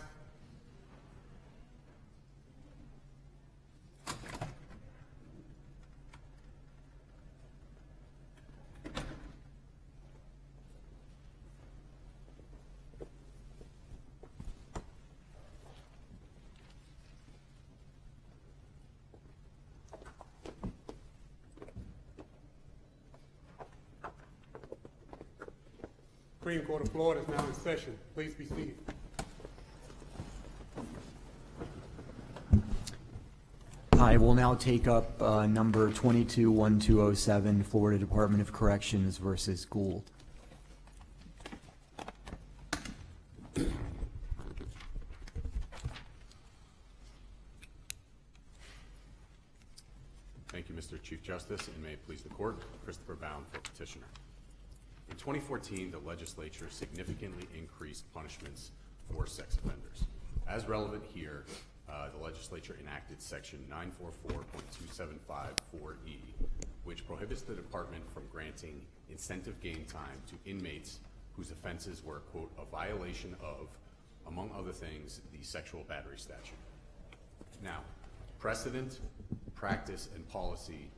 Supreme Court of Florida is now in session. Please be seated. I will now take up number 221207, Florida Department of Corrections versus Gould. Thank you, Mr. Chief Justice, and may it please the court, Christopher Bound for petitioner. In 2014, the legislature significantly increased punishments for sex offenders. As relevant here, the legislature enacted section 944.275(4)E, which prohibits the department from granting incentive gain time to inmates whose offenses were, quote, a violation of, among other things, the sexual battery statute. Now, precedent, practice, and policy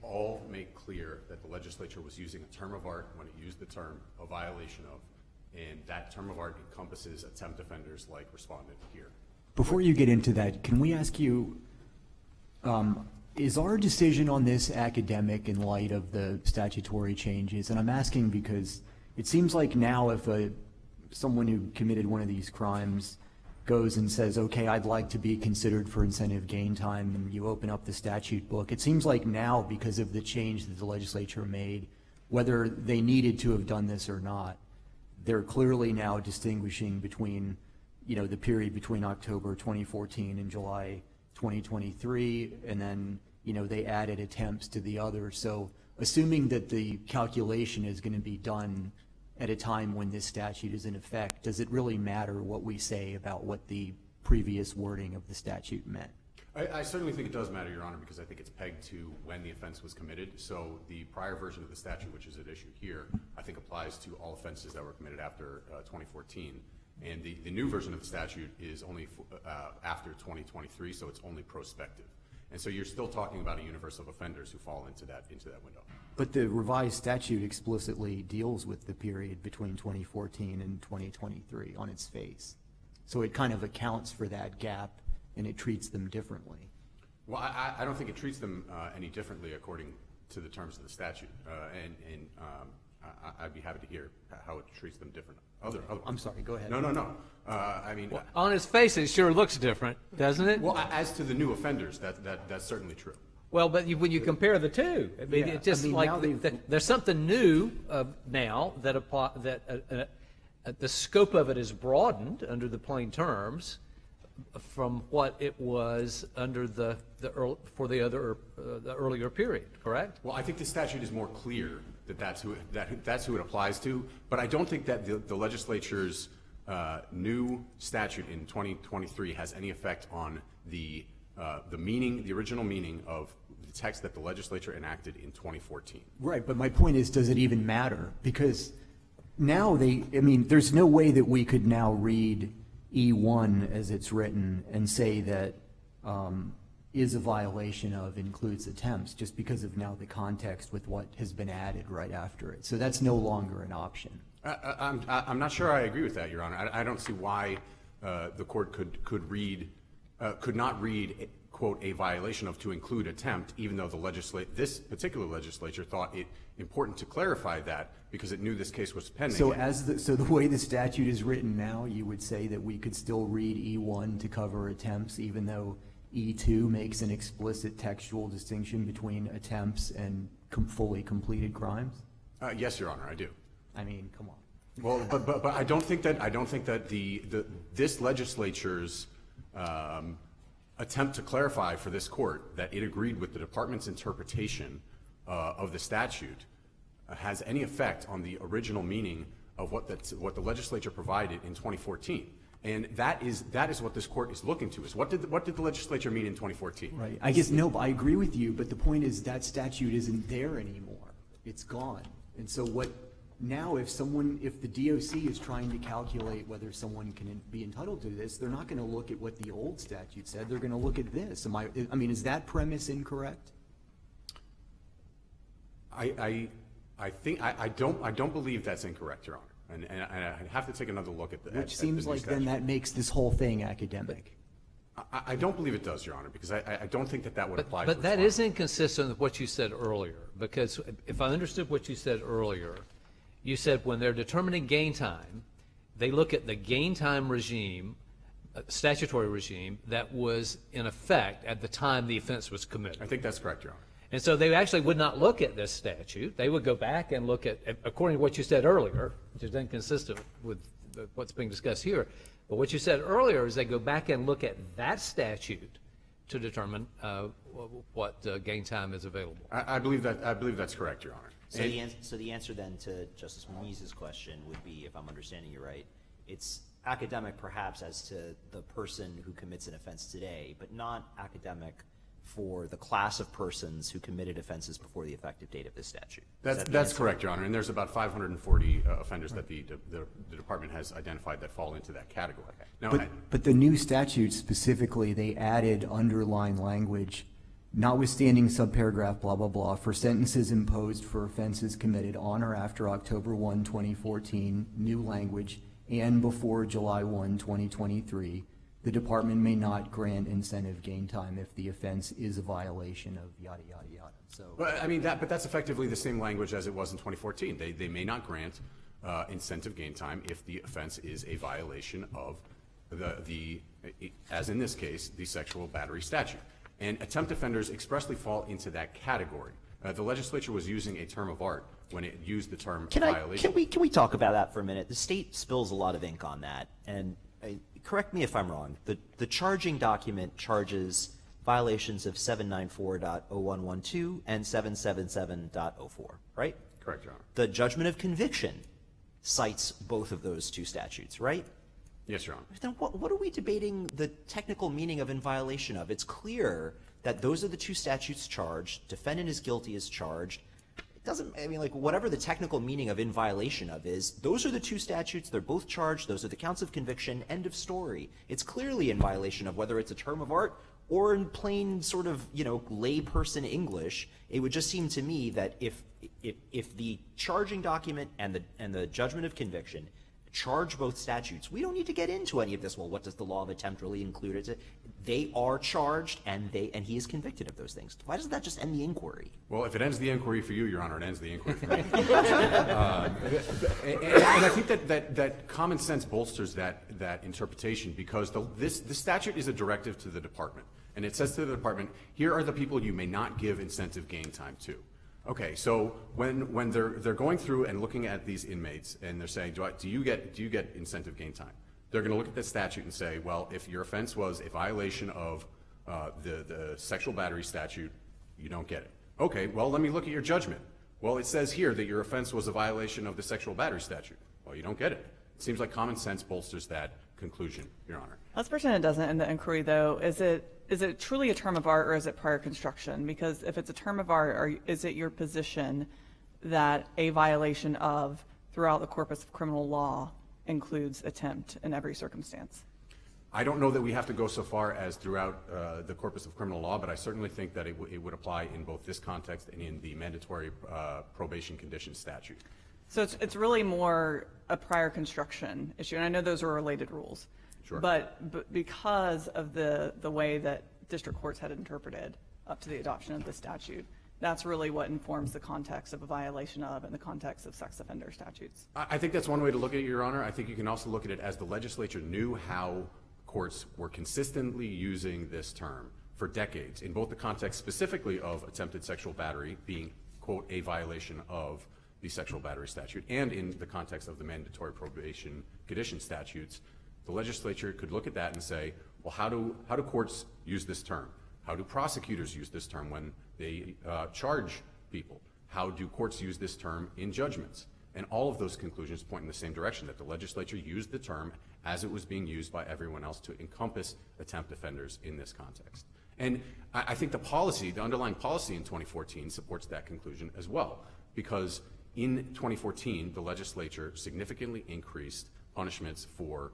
all make clear that the legislature was using a term of art when it used the term a violation of, and that term of art encompasses attempt offenders like respondent here. Before you get into that, can we ask you, is our decision on this academic in light of the statutory changes? And I'm asking because it seems like now if someone who committed one of these crimes goes and says, okay, I'd like to be considered for incentive gain time, and you open up the statute book, it seems like now, because of the change that the legislature made, whether they needed to have done this or not, they're clearly now distinguishing between, you know, the period between October 2014 and July 2023, and then, you know, they added attempts to the other. So assuming that the calculation is going to be done at a time when this statute is in effect, does it really matter what we say about what the previous wording of the statute meant? I certainly think it does matter, Your Honor, because I think it's pegged to when the offense was committed. So the prior version of the statute, which is at issue here, I think applies to all offenses that were committed after 2014. And the new version of the statute is only after 2023, so it's only prospective. And so you're still talking about a universe of offenders who fall into that window. But the revised statute explicitly deals with the period between 2014 and 2023 on its face. So it kind of accounts for that gap, and it treats them differently. Well, I don't think it treats them any differently according to the terms of the statute. And I'd be happy to hear how it treats them different. I'm sorry, go ahead. No. I mean, Well, on its face, it sure looks different, doesn't it? well, as to the new offenders, that's certainly true. Well, but when you compare the two, I mean, Yeah, it's just I mean, like now there's something new now that the scope of it is broadened under the plain terms from what it was under the earlier period. Correct? Well, I think the statute is more clear that that's who it applies to. But I don't think that the legislature's new statute in 2023 has any effect on the meaning, the original meaning of the text that the legislature enacted in 2014. Right, but my point is, does it even matter? Because now there's no way that we could now read E1 as it's written and say that is a violation of includes attempts, just because of now the context with what has been added right after it. So that's no longer an option. I'm not sure I agree with that, Your Honor. I don't see why the court could not read, quote, a violation of to include attempt, even though this particular legislature thought it important to clarify that because it knew this case was pending. So so the way the statute is written now, you would say that we could still read E1 to cover attempts, even though E2 makes an explicit textual distinction between attempts and fully completed crimes? Yes, Your Honor, I do. I mean, come on. Well, but I don't think that this legislature's attempt to clarify for this court that it agreed with the department's interpretation of the statute has any effect on the original meaning of what the legislature provided in 2014. And that is what this court is looking to, is what did the legislature mean in 2014? Right. I guess, no, I agree with you, but the point is that statute isn't there anymore. It's gone. And so now if the DOC is trying to calculate whether someone can be entitled to this, they're not going to look at what the old statute said. They're going to look at this. I mean, is that premise incorrect? I don't believe that's incorrect, Your Honor. And I'd have to take another look at the Which seems like then that makes this whole thing academic. I don't believe it does, Your Honor, because I don't think that would apply. But that is inconsistent with what you said earlier, because if I understood what you said earlier, you said when they're determining gain time, they look at the gain time regime, statutory regime, that was in effect at the time the offense was committed. I think that's correct, Your Honor. And so they actually would not look at this statute. They would go back and look at, according to what you said earlier, which is inconsistent with what's being discussed here, but what you said earlier is they go back and look at that statute to determine what gain time is available. I believe that's correct, Your Honor. So the answer then to Justice Muniz's question would be, if I'm understanding you right, it's academic perhaps as to the person who commits an offense today, but not academic for the class of persons who committed offenses before the effective date of this statute. That's correct, Your Honor. And there's about 540 offenders that the department has identified that fall into that category. Now, But the new statute specifically, they added underlined language, notwithstanding subparagraph blah, blah, blah, for sentences imposed for offenses committed on or after October 1, 2014, new language, and before July 1, 2023, the department may not grant incentive gain time if the offense is a violation of yada, yada, yada. So, well, I mean, but that's effectively the same language as it was in 2014. They may not grant incentive gain time if the offense is a violation of as in this case, the sexual battery statute. And attempt offenders expressly fall into that category. The legislature was using a term of art when it used the term violation. Can we talk about that for a minute? The state spills a lot of ink on that, and correct me if I'm wrong. The charging document charges violations of 794.0112 and 777.04, right? Correct, Your Honor. The judgment of conviction cites both of those two statutes, right? Yes, Your Honor. Then what are we debating the technical meaning of in violation of? It's clear that those are the two statutes charged. Defendant is guilty as charged. It doesn't, I mean, like, whatever the technical meaning of in violation of is, those are the two statutes. They're both charged. Those are the counts of conviction. End of story. It's clearly in violation of whether it's a term of art or in plain sort of, layperson English. It would just seem to me that if the charging document and the judgment of conviction charge both statutes, we don't need to get into any of this. Well, what does the law of attempt really include? They are charged, and he is convicted of those things. Why doesn't that just end the inquiry? Well, if it ends the inquiry for you, Your Honor, it ends the inquiry for me. And I think that common sense bolsters that interpretation, because this statute is a directive to the department, and it says to the department, here are the people you may not give incentive gain time to. Okay, so when they're going through and looking at these inmates and they're saying, do you get incentive gain time? They're going to look at the statute and say, well, if your offense was a violation of the sexual battery statute, you don't get it. Okay, well, let me look at your judgment. Well, it says here that your offense was a violation of the sexual battery statute. Well, you don't get it. It seems like common sense bolsters that conclusion, Your Honor. Let's pretend it doesn't end the inquiry, though. Is it truly a term of art, or is it prior construction? Because if it's a term of art, is it your position that a violation of throughout the corpus of criminal law includes attempt in every circumstance? I don't know that we have to go so far as throughout the corpus of criminal law, but I certainly think that it would apply in both this context and in the mandatory probation condition statute. So it's really more a prior construction issue, and I know those are related rules. Sure. But because of the way that district courts had interpreted up to the adoption of the statute, that's really what informs the context of a violation of and the context of sex offender statutes. I think that's one way to look at it, Your Honor. I think you can also look at it as the legislature knew how courts were consistently using this term for decades in both the context specifically of attempted sexual battery being, quote, a violation of the sexual battery statute, and in the context of the mandatory probation condition statutes. The legislature could look at that and say, well, how do courts use this term? How do prosecutors use this term when they charge people? How do courts use this term in judgments? And all of those conclusions point in the same direction, that the legislature used the term as it was being used by everyone else to encompass attempt offenders in this context. And I think the underlying policy in 2014 supports that conclusion as well, because in 2014, the legislature significantly increased punishments for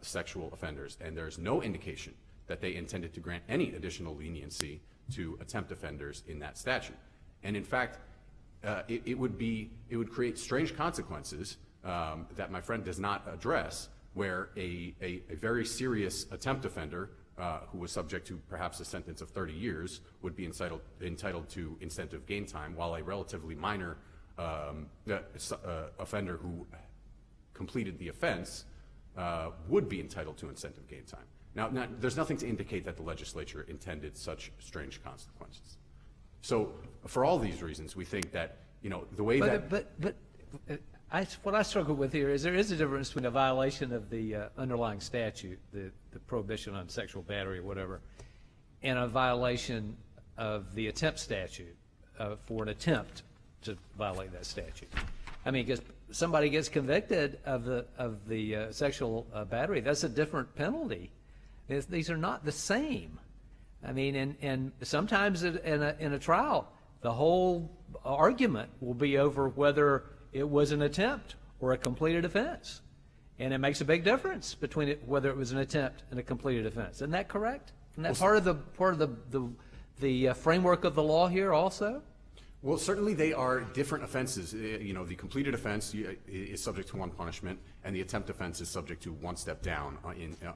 sexual offenders, and there's no indication that they intended to grant any additional leniency to attempt offenders in that statute. And in fact, it would create strange consequences that my friend does not address, where a very serious attempt offender who was subject to perhaps a sentence of 30 years would be entitled to incentive gain time, while a relatively minor offender who completed the offense would be entitled to incentive gain time. Now, there's nothing to indicate that the legislature intended such strange consequences. So, for all these reasons, we think that, you know, the way what I struggle with here is there is a difference between a violation of the underlying statute, the prohibition on sexual battery or whatever, and a violation of the attempt statute for an attempt to violate that statute. I mean, because somebody gets convicted of the sexual battery, that's a different penalty. These are not the same. I mean, and sometimes in a trial, the whole argument will be over whether it was an attempt or a completed offense. And it makes a big difference between whether it was an attempt and a completed offense. Isn't that correct? Isn't that part of the framework of the law here also? Well, certainly they are different offenses. You know, the completed offense is subject to one punishment, and the attempt offense is subject to one step down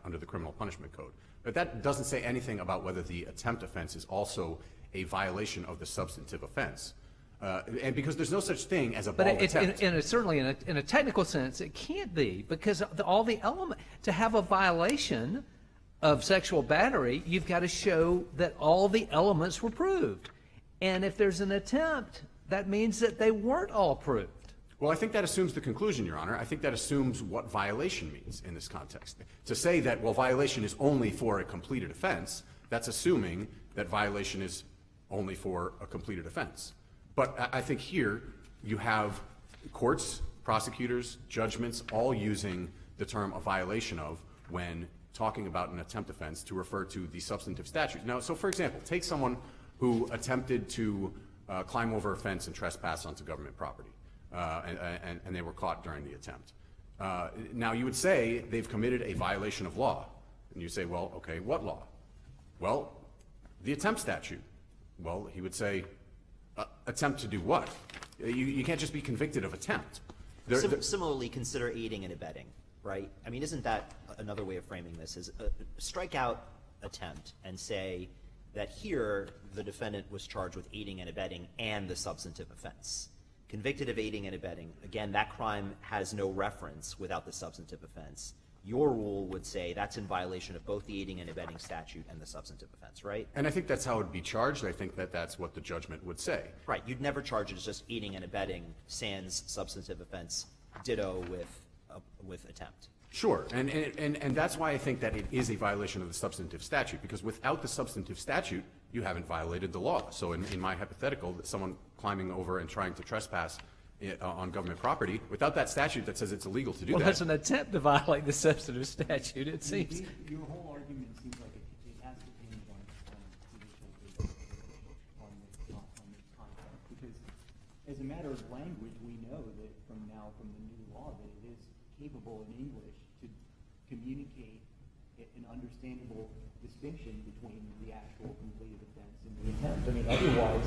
under the Criminal Punishment Code. But that doesn't say anything about whether the attempt offense is also a violation of the substantive offense. And because there's no such thing as a bald attempt. But certainly in a technical sense, it can't be, because all the element to have a violation of sexual battery, you've got to show that all the elements were proved. And if there's an attempt, that means that they weren't all proved. Well, I think that assumes the conclusion, Your Honor. I think that assumes what violation means in this context. To say that, well, violation is only for a completed offense, that's assuming that violation is only for a completed offense. But I think here you have courts, prosecutors, judgments all using the term a violation of when talking about an attempt offense to refer to the substantive statute. Now, so for example, take someone who attempted to climb over a fence and trespass onto government property, and they were caught during the attempt. Now, you would say they've committed a violation of law. And you say, well, okay, what law? Well, the attempt statute. Well, he would say, attempt to do what? You can't just be convicted of attempt. Similarly, consider aiding and abetting, right? I mean, isn't that another way of framing this? Is strike out attempt and say that here the defendant was charged with aiding and abetting and the substantive offense. Convicted of aiding and abetting, again, that crime has no reference without the substantive offense. Your rule would say that's in violation of both the aiding and abetting statute and the substantive offense, right? And I think that's how it would be charged. I think that that's what the judgment would say. Right. You'd never charge it as just aiding and abetting sans substantive offense, ditto with attempt. Sure, and that's why I think that it is a violation of the substantive statute, because without the substantive statute, you haven't violated the law. So in my hypothetical, that someone climbing over and trying to trespass on government property, without that statute that says it's illegal to do that. Well, that's an attempt to violate the substantive statute, it seems. Your whole argument seems like it has to hinge on this concept, because as a matter of language, we know that from the new law that it is capable in English to communicate an understandable distinction between the actual completed offense and the attempt. I mean, otherwise,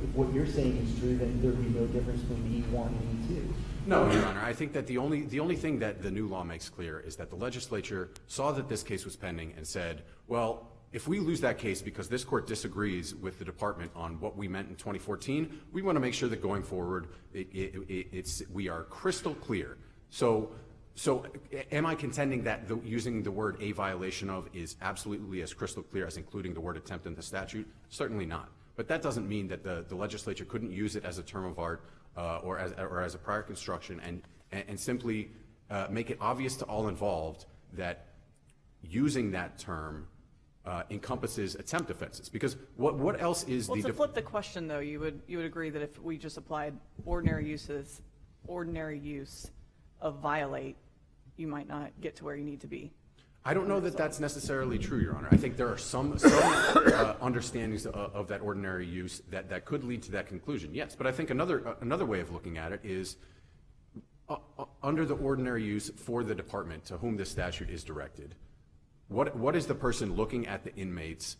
if what you're saying is true, then there would be no difference between E1 and E2. No, Your Honor. I think that the only thing that the new law makes clear is that the legislature saw that this case was pending and said, well, if we lose that case because this court disagrees with the department on what we meant in 2014, we want to make sure that going forward we are crystal clear. So am I contending that using the word a violation of is absolutely as crystal clear as including the word attempt in the statute? Certainly not. But that doesn't mean that the legislature couldn't use it as a term of art or as a prior construction and simply make it obvious to all involved that using that term encompasses attempt offenses. Because what else is well, to flip the question, though, you would agree that if we just applied ordinary use of violate, you might not get to where you need to be. I don't know that that's necessarily true, Your Honor. I think there are some understandings of that ordinary use that could lead to that conclusion, yes. But I think another way of looking at it is under the ordinary use for the department to whom this statute is directed, what is the person looking at the inmate's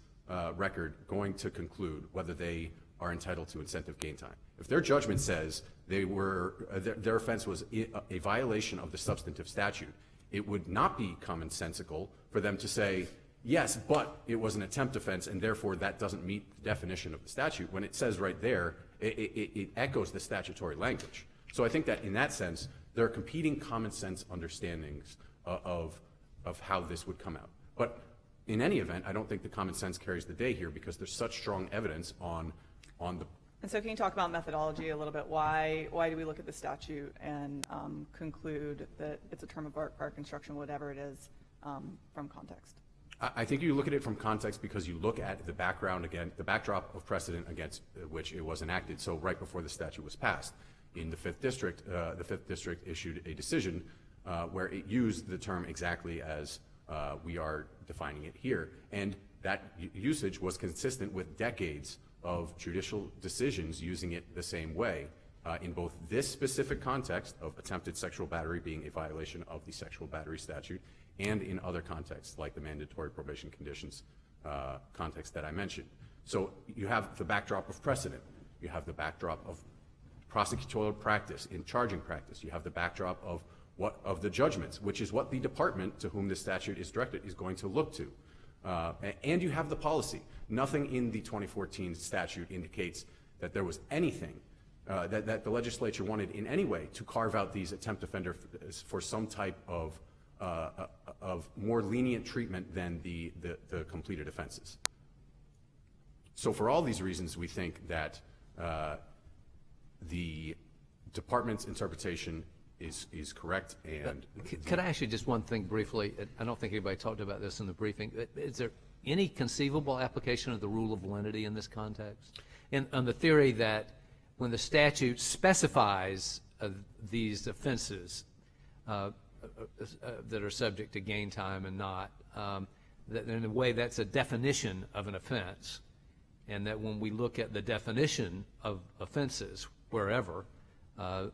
record going to conclude whether they are entitled to incentive gain time? If their judgment says their offense was a violation of the substantive statute, it would not be commonsensical for them to say, yes, but it was an attempt offense, and therefore that doesn't meet the definition of the statute. When it says right there, it echoes the statutory language. So I think that in that sense, there are competing common sense understandings of how this would come out. But in any event, I don't think the common sense carries the day here because there's such strong evidence on the. And so can you talk about methodology a little bit? Why do we look at the statute and conclude that it's a term of art, prior construction, whatever it is, from context? I think you look at it from context because you look at the background, again, the backdrop of precedent against which it was enacted. So right before the statute was passed, in the 5th District issued a decision where it used the term exactly as we are defining it here. And that usage was consistent with decades of judicial decisions using it the same way in both this specific context of attempted sexual battery being a violation of the sexual battery statute and in other contexts like the mandatory probation conditions context that I mentioned. So you have the backdrop of precedent. You have the backdrop of prosecutorial practice in charging practice. You have the backdrop of the judgments, which is what the department to whom this statute is directed is going to look to. And you have the policy. Nothing in the 2014 statute indicates that there was anything that the legislature wanted in any way to carve out these attempt offenders for some type of more lenient treatment than the completed offenses. So for all these reasons, we think that the department's interpretation is correct. And could I ask you just one thing briefly? I don't think anybody talked about this in the briefing. Is there any conceivable application of the rule of lenity in this context? And on the theory that when the statute specifies these offenses that are subject to gain time and not, that in a way that's a definition of an offense, and that when we look at the definition of offenses wherever, the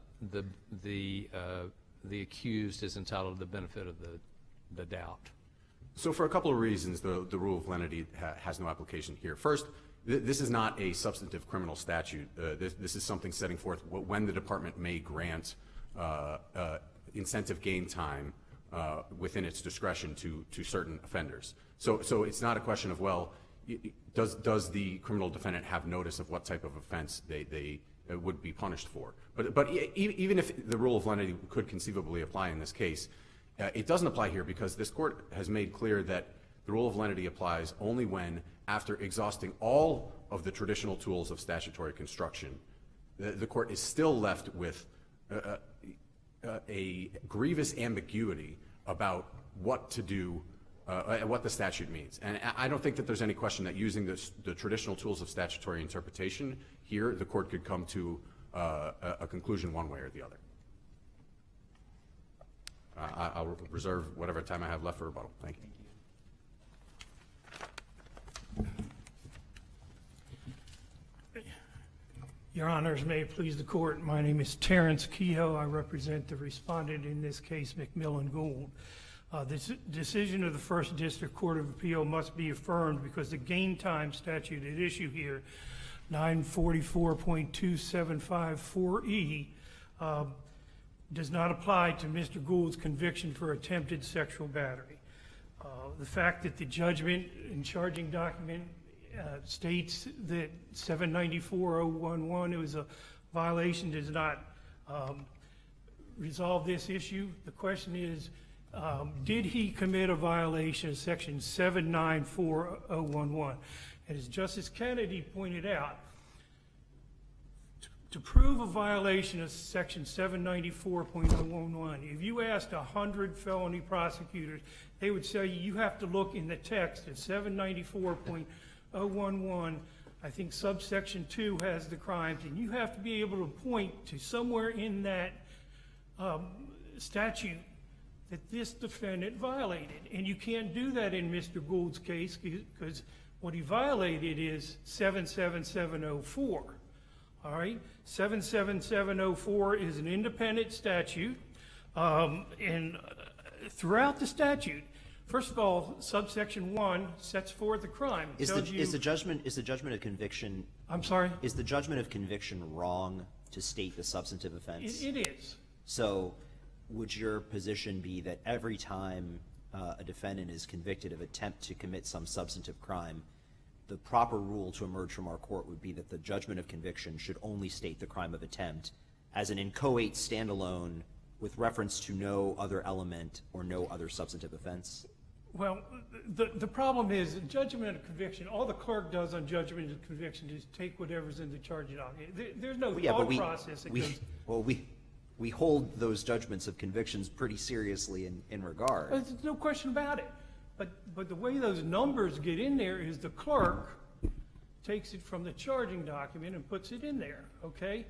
accused is entitled to the benefit of the doubt. So for a couple of reasons, the rule of lenity has no application here. First, this is not a substantive criminal statute. This is something setting forth when the department may grant incentive gain time within its discretion to certain offenders. So it's not a question of, well, does the criminal defendant have notice of what type of offense they would be punished for? But even if the rule of lenity could conceivably apply in this case, it doesn't apply here because this court has made clear that the rule of lenity applies only when, after exhausting all of the traditional tools of statutory construction, the court is still left with a grievous ambiguity about what to do, what the statute means. And I don't think that there's any question that using the traditional tools of statutory interpretation here, the court could come to a conclusion one way or the other. I'll reserve whatever time I have left for rebuttal. Thank you. Your Honors, may it please the court, my name is Terrence Kehoe. I represent the respondent in this case, McMillan Gould. This decision of the First District Court of Appeal must be affirmed because the gain time statute at issue here, 944.2754E, does not apply to Mr. Gould's conviction for attempted sexual battery. The fact that the judgment and charging document states that 794.011 it was a violation does not resolve this issue. The question is, did he commit a violation of section 794.011? And as Justice Kennedy pointed out, to prove a violation of section 794.011, if you asked 100 felony prosecutors, they would say you have to look in the text at 794.011. I think subsection 2 has the crimes, and you have to be able to point to somewhere in that statute that this defendant violated. And you can't do that in Mr. Gould's case because what he violated is 77704. All right? 77704 is an independent statute. And throughout the statute, first of all, subsection 1 sets forth the crime. Is the judgment of conviction? I'm sorry? Is the judgment of conviction wrong to state the substantive offense? It is. So would your position be that every time a defendant is convicted of attempt to commit some substantive crime, the proper rule to emerge from our court would be that the judgment of conviction should only state the crime of attempt as an inchoate standalone with reference to no other element or no other substantive offense? Well, the problem is judgment of conviction, all the clerk does on judgment of conviction is take whatever's in the charge document. There's no thought process that goes. Well, we hold those judgments of convictions pretty seriously in regard. There's no question about it. But the way those numbers get in there is the clerk takes it from the charging document and puts it in there, okay?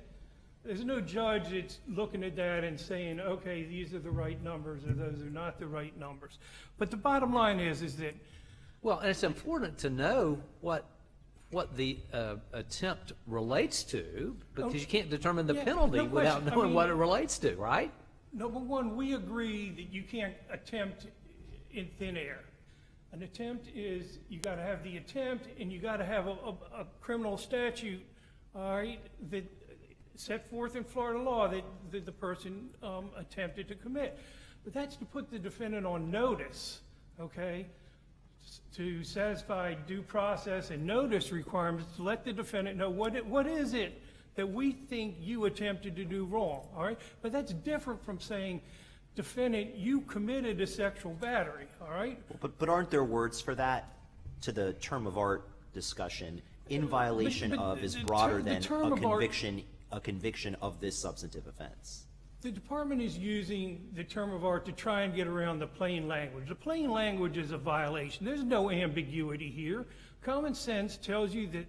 There's no judge that's looking at that and saying, okay, these are the right numbers or those are not the right numbers. But the bottom line is that... Well, and it's important to know what the attempt relates to, because you can't determine the penalty without knowing what it relates to, right? Number one, we agree that you can't attempt in thin air. An attempt is, you got to have the attempt and you got to have a criminal statute, all right, that set forth in Florida law that the person attempted to commit. But that's to put the defendant on notice, okay, to satisfy due process and notice requirements to let the defendant know what is it that we think you attempted to do wrong, all right? But that's different from saying, defendant, you committed a sexual battery, all right? But aren't there words for that to the term of art discussion? In violation of is broader than a conviction of this substantive offense. The department is using the term of art to try and get around the plain language. The plain language is a violation. There's no ambiguity here. Common sense tells you that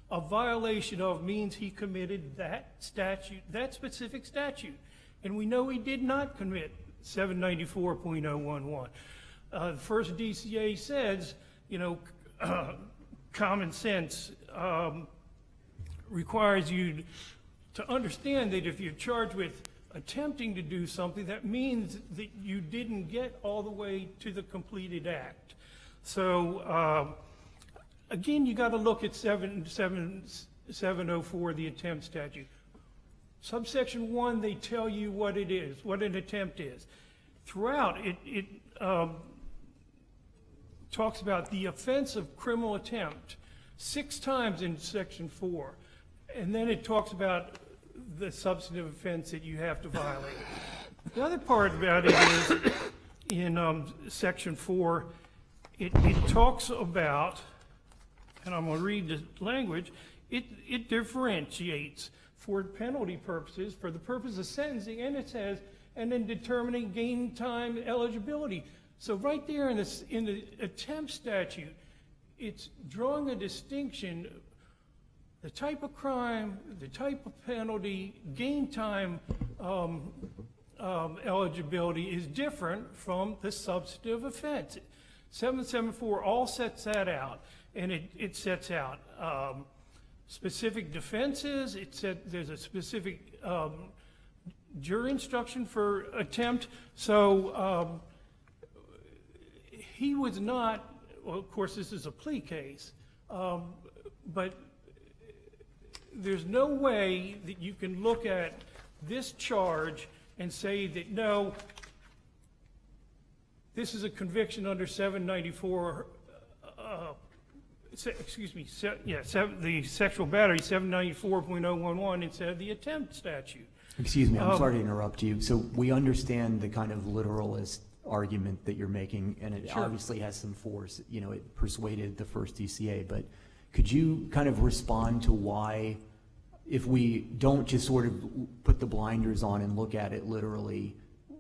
a violation of means he committed that statute, that specific statute. And we know he did not commit 794.011. The first DCA says, you know, common sense requires you to understand that if you're charged with attempting to do something, that means that you didn't get all the way to the completed act. So, again, you got to look at 704, the attempt statute. Subsection 1, they tell you what it is, what an attempt is. Throughout, it talks about the offense of criminal attempt 6 times in section 4. And then it talks about the substantive offense that you have to violate. The other part about it is in section 4, it talks about, and I'm going to read the language, it differentiates for penalty purposes, for the purpose of sentencing, and it says, and then determining gain time eligibility. So right there in the attempt statute, it's drawing a distinction. The type of crime, the type of penalty, gain time eligibility is different from the substantive offense. 774 all sets that out, and it sets out specific defenses. There's a specific jury instruction for attempt. So he was not, well, of course, this is a plea case, but there's no way that you can look at this charge and say that, no, this is a conviction under 794, the sexual battery, 794.011 instead of the attempt statute. Excuse me, I'm sorry to interrupt you. So we understand the kind of literalist argument that you're making, and it obviously has some force. You know, it persuaded the first DCA, but could you kind of respond to why, if we don't just sort of put the blinders on and look at it literally,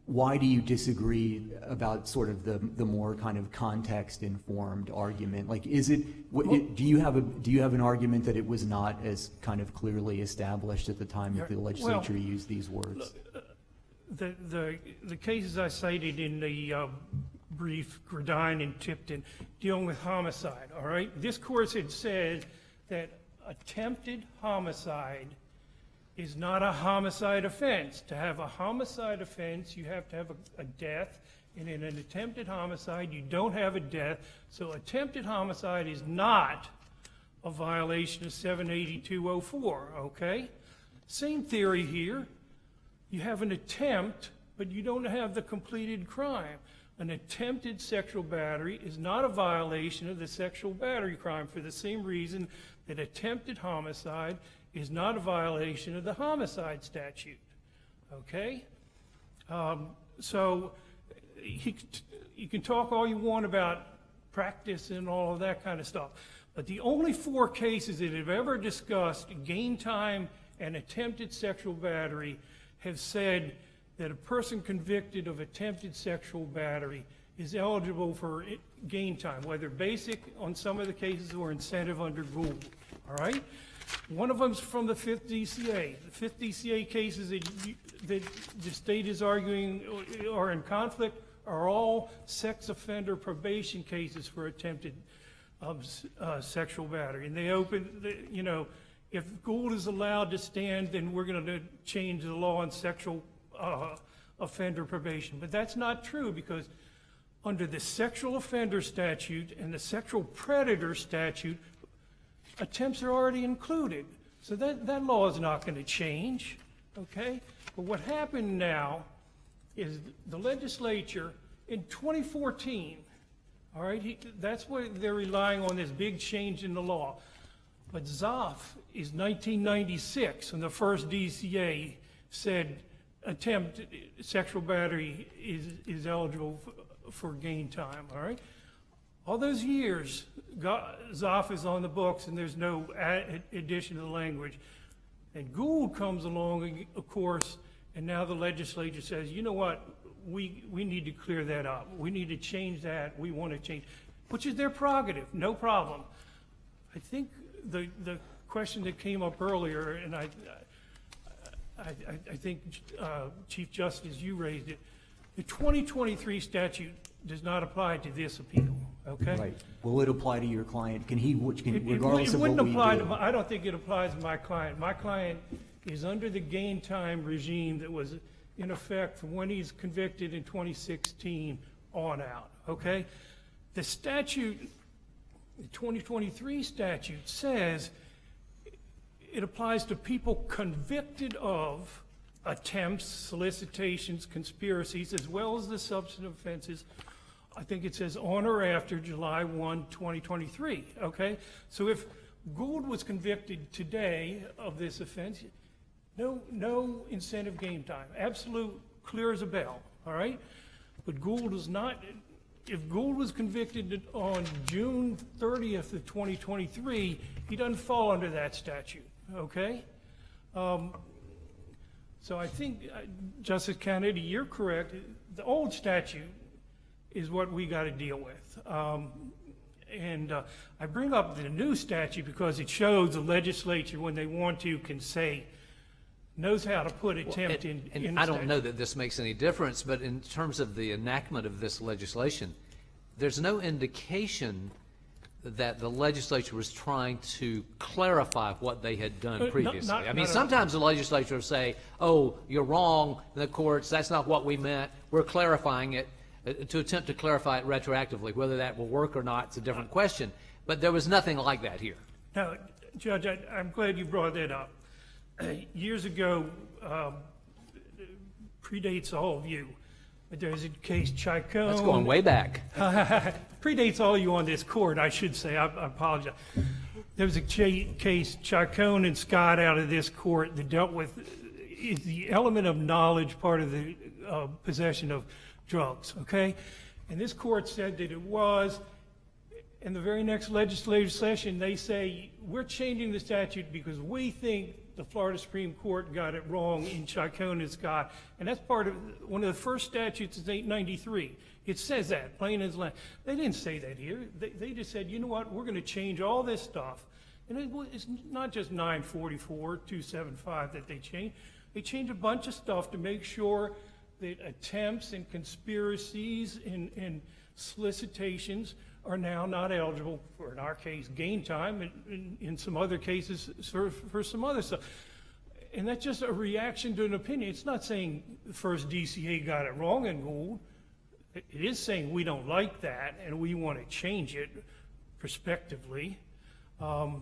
why do you disagree about sort of the more kind of context-informed argument? Like, is it, do you have an argument that it was not as kind of clearly established at the time that the legislature used these words? the cases I cited in the brief, Gradine and Tipton, dealing with homicide, all right? This court had said that attempted homicide is not a homicide offense. To have a homicide offense, you have to have a death, and in an attempted homicide, you don't have a death, so attempted homicide is not a violation of 78204, okay? Same theory here. You have an attempt, but you don't have the completed crime. An attempted sexual battery is not a violation of the sexual battery crime for the same reason that attempted homicide is not a violation of the homicide statute, okay? So you can talk all you want about practice and all of that kind of stuff, but the only 4 cases that have ever discussed gain time and attempted sexual battery have said that a person convicted of attempted sexual battery is eligible for gain time, whether basic on some of the cases or incentive under Gould, all right? One of them's from the 5th DCA. The 5th DCA cases that the state is arguing are in conflict are all sex offender probation cases for attempted sexual battery. And they if Gould is allowed to stand, then we're going to change the law on sexual offender probation. But that's not true, because under the sexual offender statute and the sexual predator statute, attempts are already included. So that law is not going to change, okay? But what happened now is the legislature in 2014, all right, that's what they're relying on, this big change in the law. But Zoff is 1996, when the first DCA said attempted sexual battery is eligible for gain time, all right? All those years, Zoff is on the books, and there's no addition to the language. And Gould comes along, of course, and now the legislature says, you know what, we need to clear that up. We need to change that. We want to change, which is their prerogative, no problem. I think the question that came up earlier, and I think, Chief Justice, you raised it, the 2023 statute does not apply to this appeal, okay? Right. Will it apply to your client? Regardless it of wouldn't what we apply do? I don't think it applies to my client. My client is under the gain time regime that was in effect from when he's convicted in 2016 on out, okay? The statute, the 2023 statute says it applies to people convicted of attempts, solicitations, conspiracies, as well as the substantive offenses. I think it says on or after July 1, 2023, okay? So if Gould was convicted today of this offense, no incentive gain time, absolute clear as a bell, all right? But Gould is not, if Gould was convicted on June 30th of 2023, he doesn't fall under that statute, okay? So I think, Justice Kennedy, you're correct. The old statute is what we got to deal with. I bring up the new statute because it shows the legislature, when they want to, can say, knows how to put attempt in I don't know that this makes any difference, but in terms of the enactment of this legislation, there's no indication that the legislature was trying to clarify what they had done previously. I mean, sometimes the legislature will say, oh, you're wrong, the courts, that's not what we meant, we're clarifying it, to attempt to clarify it retroactively. Whether that will work or not, it's a different question. But there was nothing like that here. Now, Judge, I'm glad you brought that up. Years ago, predates all of you, but there's a case, Chicone. That's going way back. Predates all of you on this court, I should say. I apologize. There was a case, Chicone and Scott, out of this court that dealt with is the element of knowledge part of the possession of drugs, okay? And this court said that it was. In the very next legislative session, they say, we're changing the statute because we think the Florida Supreme Court got it wrong in Chicone and Scott. And that's part of, one of the first statutes is 893. It says that, plain as land. They didn't say that here. They just said, you know what, we're going to change all this stuff. And it's not just 944, 275 that they changed. They changed a bunch of stuff to make sure that attempts and conspiracies and solicitations are now not eligible for, in our case, gain time, and in some other cases for some other stuff. And that's just a reaction to an opinion. It's not saying the first DCA got it wrong in Gould. It is saying we don't like that and we want to change it prospectively. You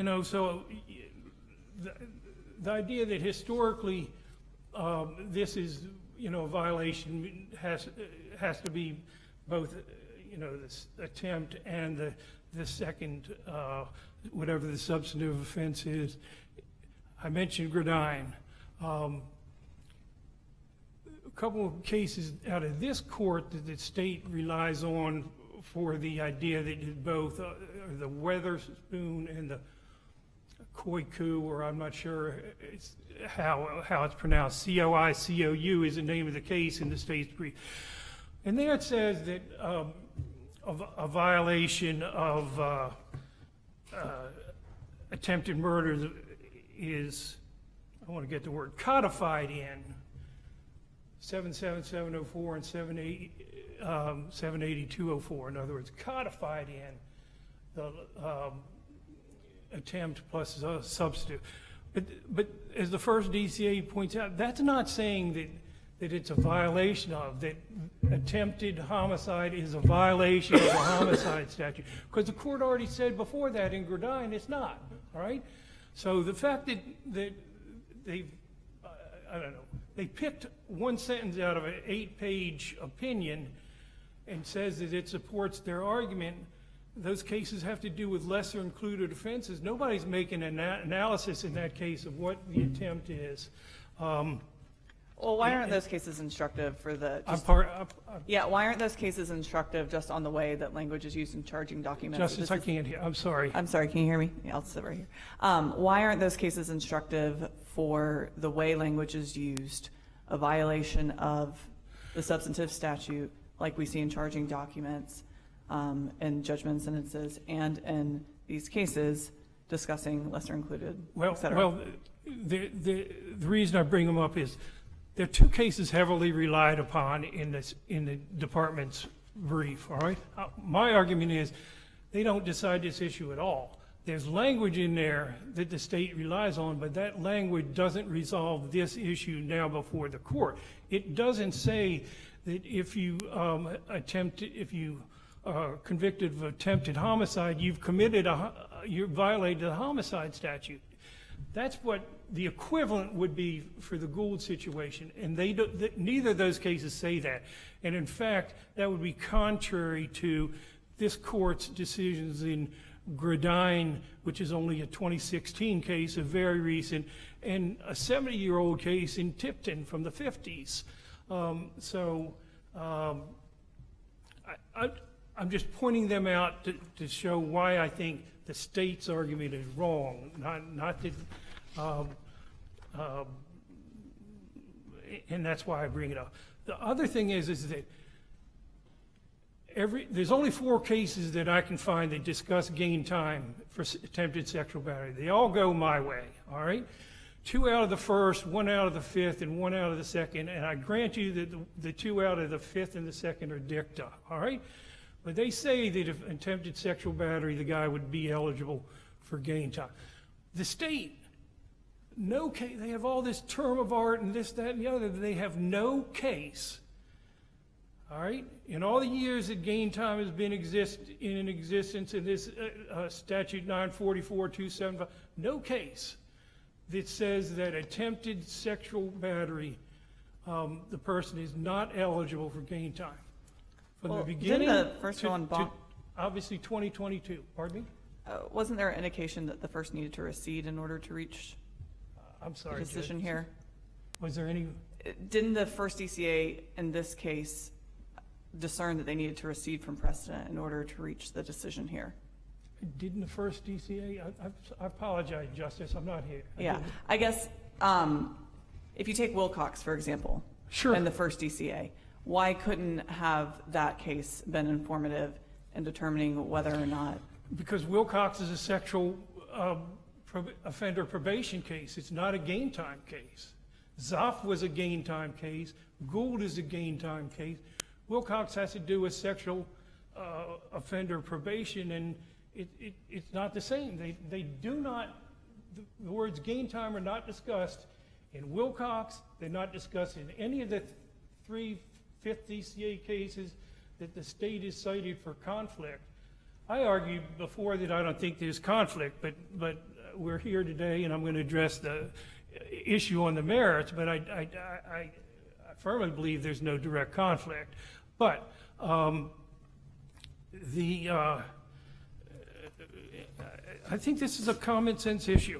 know, so the idea that historically this is, you know, a violation has to be both, you know, this attempt and the second, whatever the substantive offense is. I mentioned Gradine. A couple of cases out of this court that the state relies on for the idea that both the Weatherspoon and the Koiku, or I'm not sure how it's pronounced, C-O-I-C-O-U is the name of the case in the state's brief. And there it says that a violation of attempted murder is, I want to get the word, codified in 77704 and 78204. In other words, codified in the attempt plus a substitute. But as the first DCA points out, that's not saying that it's a violation of, that attempted homicide is a violation of the homicide statute. Because the court already said before that in Gradine it's not, all right? So the fact that they, I don't know, they picked one sentence out of an 8-page opinion and says that it supports their argument, those cases have to do with lesser included offenses. Nobody's making an analysis in that case of what the attempt is. Well, why aren't those cases instructive for the... yeah, why aren't those cases instructive just on the way that language is used in charging documents? Justice, I can't hear. I'm sorry. I'm sorry, can you hear me? Yeah, I'll sit right here. Why aren't those cases instructive for the way language is used, a violation of the substantive statute, like we see in charging documents and judgment sentences, and in these cases discussing lesser included, et cetera? Well, the reason I bring them up is there are two cases heavily relied upon in the department's brief, all right? My argument is they don't decide this issue at all. There's language in there that the state relies on, but that language doesn't resolve this issue now before the court. It doesn't say that if you are convicted of attempted homicide, you've violated the homicide statute. That's what the equivalent would be for the Gould situation, and neither of those cases say that. And in fact, that would be contrary to this court's decisions in Gradine, which is only a 2016 case, a very recent, and a 70-year-old case in Tipton from the 50s. I'm just pointing them out to show why I think the state's argument is wrong, not that, and that's why I bring it up. The other thing is that there's only 4 cases that I can find that discuss gain time for attempted sexual battery. They all go my way, all right? 2 out of the first, 1 out of the fifth, and 1 out of the second, and I grant you that the 2 out of the fifth and the second are dicta, all right? But they say that if attempted sexual battery, the guy would be eligible for gain time. The state, no case, they have all this term of art and this, that, and the other, they have no case, all right? In all the years that gain time has been in existence in this statute 944-275, no case that says that attempted sexual battery, the person is not eligible for gain time. From the beginning to obviously 2022. Pardon me? Wasn't there an indication that the first needed to recede in order to reach the decision here? Was there any? Didn't the first DCA in this case discern that they needed to recede from precedent in order to reach the decision here? Didn't the first DCA? I apologize, Justice. I'm not here. Yeah. I guess if you take Wilcox, for example, sure, and the first DCA, why couldn't have that case been informative in determining whether or not? Because Wilcox is a sexual offender probation case. It's not a gain time case. Zoff was a gain time case. Gould is a gain time case. Wilcox has to do with sexual offender probation, and it's not the same. They do not, the words gain time are not discussed in Wilcox. They're not discussed in any of the 3 Fifth DCA cases that the state is cited for conflict. I argued before that I don't think there's conflict, but we're here today, and I'm going to address the issue on the merits, but I firmly believe there's no direct conflict. But I think this is a common sense issue.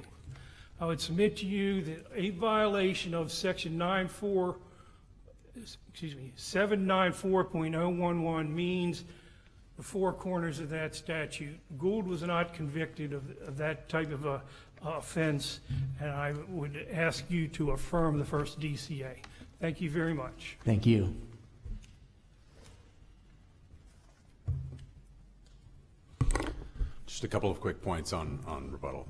I would submit to you that a violation of Section 794.011 means the 4 corners of that statute. Gould was not convicted of that type of a offense, and I would ask you to affirm the first DCA. Thank you very much. Thank you. Just a couple of quick points on rebuttal.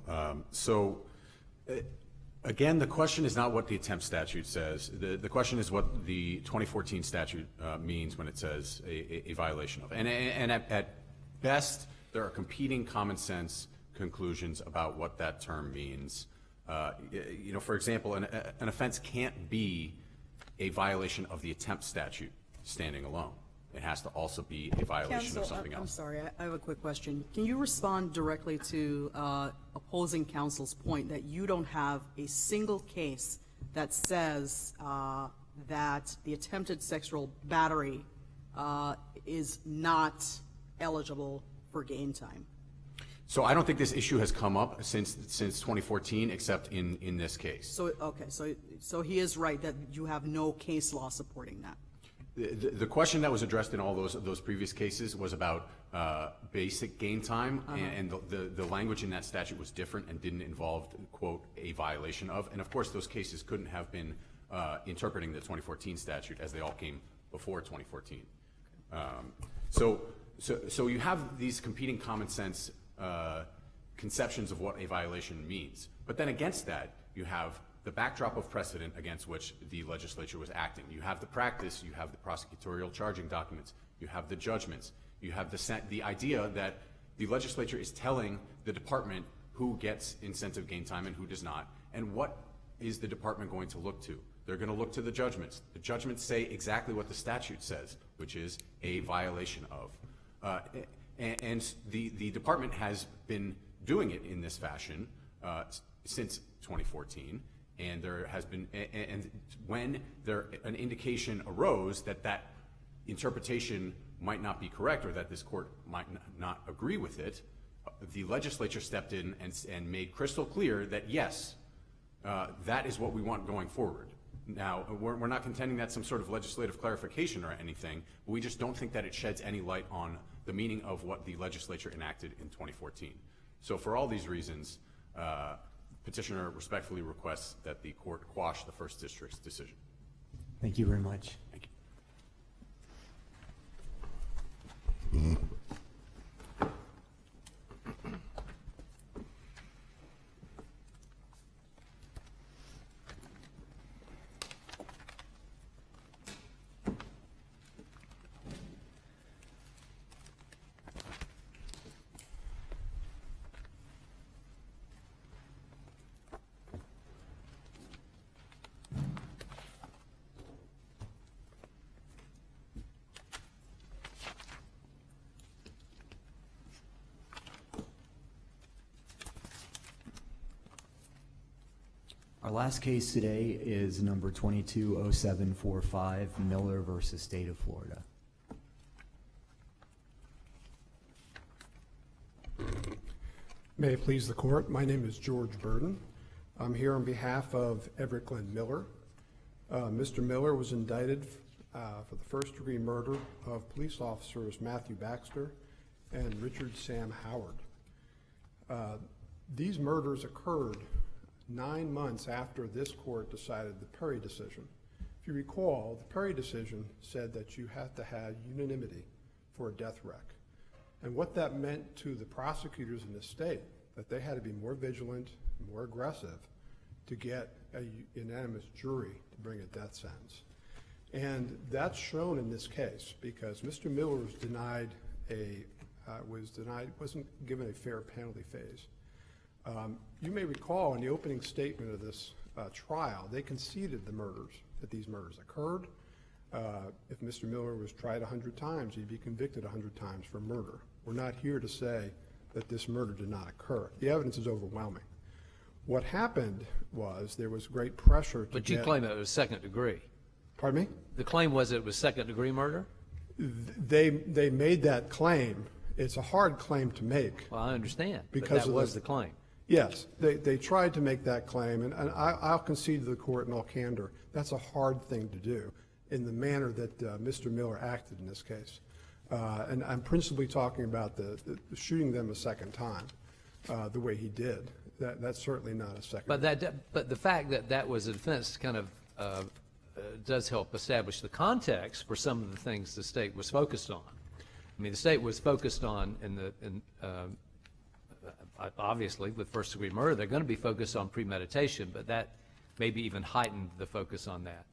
Again, the question is not what the attempt statute says. The question is what the 2014 statute means when it says a violation of. And at best, there are competing common sense conclusions about what that term means. For example, an offense can't be a violation of the attempt statute standing alone. It has to also be a violation of something else. I'm sorry, I have a quick question. Can you respond directly to opposing counsel's point that you don't have a single case that says that the attempted sexual battery is not eligible for gain time? So I don't think this issue has come up since 2014, except in this case. So okay, so he is right that you have no case law supporting that. The question that was addressed in all those previous cases was about basic gain time, and the language in that statute was different and didn't involve, quote, a violation of. And of course, those cases couldn't have been interpreting the 2014 statute as they all came before 2014. So you have these competing common sense conceptions of what a violation means. But then against that, you have the backdrop of precedent against which the legislature was acting. You have the practice, you have the prosecutorial charging documents, you have the judgments, you have the idea that the legislature is telling the department who gets incentive gain time and who does not, and what is the department going to look to? They're going to look to the judgments. The judgments say exactly what the statute says, which is a violation of. And the department has been doing it in this fashion since 2014. And there has been, and when an indication arose that interpretation might not be correct or that this court might not agree with it, the legislature stepped in and made crystal clear that yes, that is what we want going forward. Now, we're not contending that's some sort of legislative clarification or anything, but we just don't think that it sheds any light on the meaning of what the legislature enacted in 2014. So for all these reasons, petitioner respectfully requests that the court quash the first district's decision. Thank you very much. Thank you. Our last case today is number 220745, Miller versus State of Florida. May it please the court, my name is George Burden. I'm here on behalf of Everett Glenn Miller. Mr. Miller was indicted for the first-degree murder of police officers Matthew Baxter and Richard Sam Howard. These murders occurred 9 months after this court decided the Perry decision. If you recall, the Perry decision said that you had to have unanimity for a death rec. And what that meant to the prosecutors in the state that they had to be more vigilant, more aggressive to get a unanimous jury to bring a death sentence. And that's shown in this case because Mr. Miller was wasn't given a fair penalty phase. You may recall in the opening statement of this trial, they conceded that these murders occurred. If Mr. Miller was tried 100 times, he'd be convicted 100 times for murder. We're not here to say that this murder did not occur. The evidence is overwhelming. What happened was there was great pressure to But you claim it was second degree. Pardon me? The claim was it was second degree murder? They made that claim. It's a hard claim to make. Well, I understand, because but that was the claim. Yes, they tried to make that claim, and I'll concede to the court in all candor, that's a hard thing to do in the manner that Mr. Miller acted in this case. And I'm principally talking about the shooting them a second time, the way he did. That's certainly not a second. But the fact that that was a defense kind of does help establish the context for some of the things the state was focused on. I mean, the state was focused on, obviously, with first-degree murder, they're going to be focused on premeditation, but that maybe even heightened the focus on that.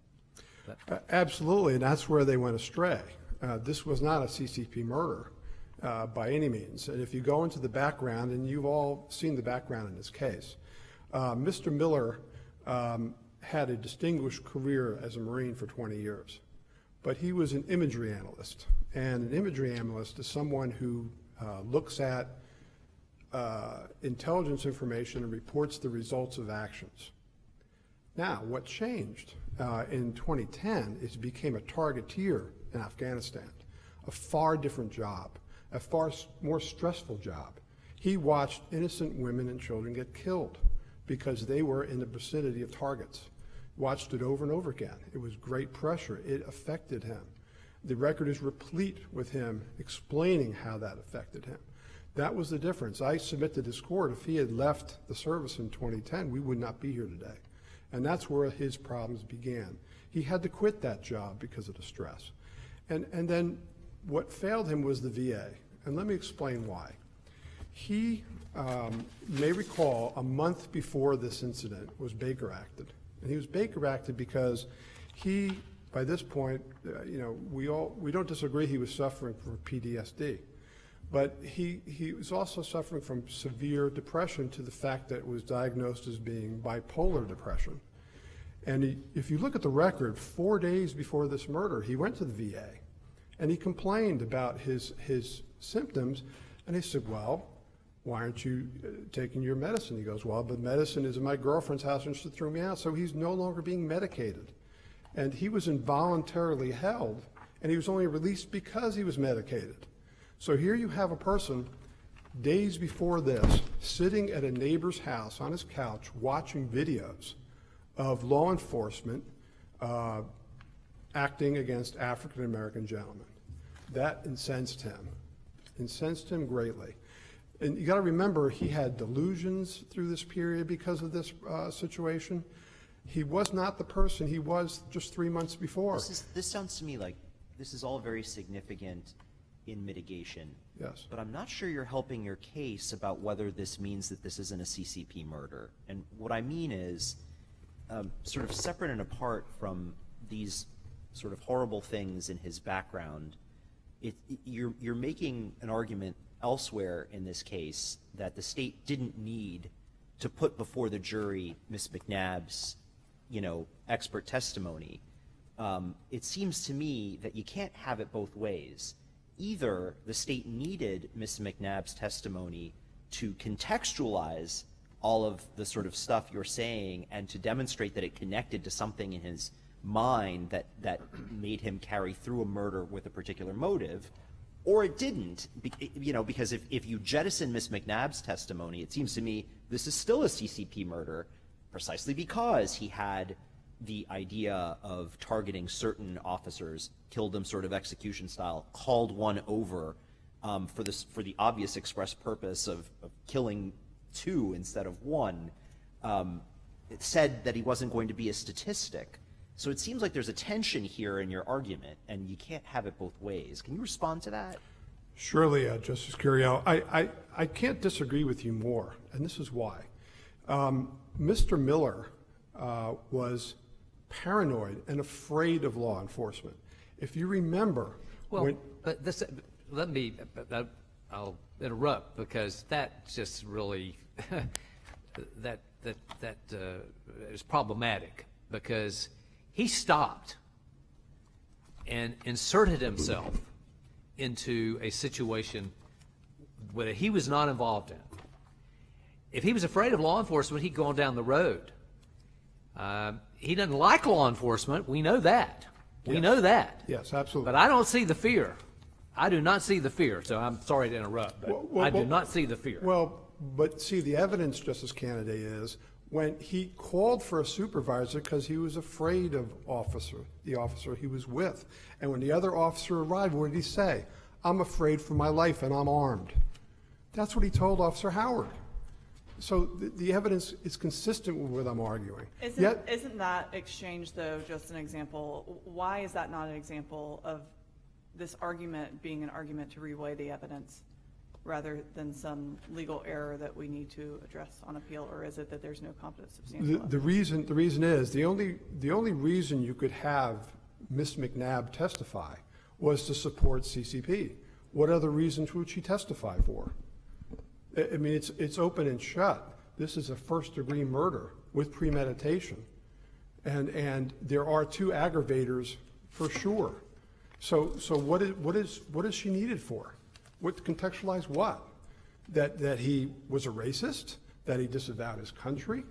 Absolutely, and that's where they went astray. This was not a CCP murder by any means. And if you go into the background, and you've all seen the background in this case, Mr. Miller had a distinguished career as a Marine for 20 years. But he was an imagery analyst. And an imagery analyst is someone who looks at intelligence information and reports the results of actions. Now, what changed in 2010 is he became a targeteer in Afghanistan, a far different job, a far more stressful job. He watched innocent women and children get killed because they were in the vicinity of targets. Watched it over and over again. It was great pressure. It affected him. The record is replete with him explaining how that affected him. That was the difference. I submit to this court, if he had left the service in 2010, we would not be here today. And that's where his problems began. He had to quit that job because of the stress. And then what failed him was the VA. And let me explain why. He may recall a month before this incident was Baker acted. And he was Baker acted because he, by this point, we don't disagree he was suffering from PTSD. But he was also suffering from severe depression to the fact that it was diagnosed as being bipolar depression. And if you look at the record, 4 days before this murder, he went to the VA and he complained about his symptoms. And they said, well, why aren't you taking your medicine? He goes, well, but medicine is in my girlfriend's house and she threw me out. So he's no longer being medicated. And he was involuntarily held, and he was only released because he was medicated. So here you have a person, days before this, sitting at a neighbor's house on his couch watching videos of law enforcement acting against African-American gentlemen. That incensed him greatly. And you got to remember, he had delusions through this period because of this situation. He was not the person he was just 3 months before. This sounds to me like this is all very significant in mitigation. Yes. But I'm not sure you're helping your case about whether this means that this isn't a CCP murder. And what I mean is, sort of separate and apart from these sort of horrible things in his background, you're making an argument elsewhere in this case that the state didn't need to put before the jury Ms. McNabb's, expert testimony. It seems to me that you can't have it both ways. Either the state needed Ms. McNabb's testimony to contextualize all of the sort of stuff you're saying and to demonstrate that it connected to something in his mind that made him carry through a murder with a particular motive, or it didn't, because if you jettison Ms. McNabb's testimony, it seems to me this is still a CCP murder precisely because he had the idea of targeting certain officers, killed them sort of execution style, called one over for the obvious express purpose of killing two instead of one. It said that he wasn't going to be a statistic. So it seems like there's a tension here in your argument, and you can't have it both ways. Can you respond to that? Surely, Justice Curiel, I can't disagree with you more, and this is why. Mr. Miller was paranoid and afraid of law enforcement. If you remember, Well, but this, I'll interrupt because that just really, that is problematic because he stopped and inserted himself into a situation that he was not involved in. If he was afraid of law enforcement, he'd go on down the road. He doesn't like law enforcement. We know that. We know that. Yes, absolutely. But I don't see the fear. I do not see the fear. So I'm sorry to interrupt, but I do not see the fear. Well, but see, the evidence, Justice Kennedy, is when he called for a supervisor because he was afraid of the officer he was with. And when the other officer arrived, what did he say? I'm afraid for my life and I'm armed. That's what he told Officer Howard. So the evidence is consistent with what I'm arguing. Isn't that exchange, though, just an example? Why is that not an example of this argument being an argument to reweigh the evidence rather than some legal error that we need to address on appeal, or is it that there's no competent substantial evidence? The reason is the only reason you could have Ms. McNabb testify was to support CCP. What other reasons would she testify for? I mean, it's open and shut. This is a first-degree murder with premeditation, and there are two aggravators for sure. So what is she needed for? What contextualize what? That he was a racist? That he disavowed his country?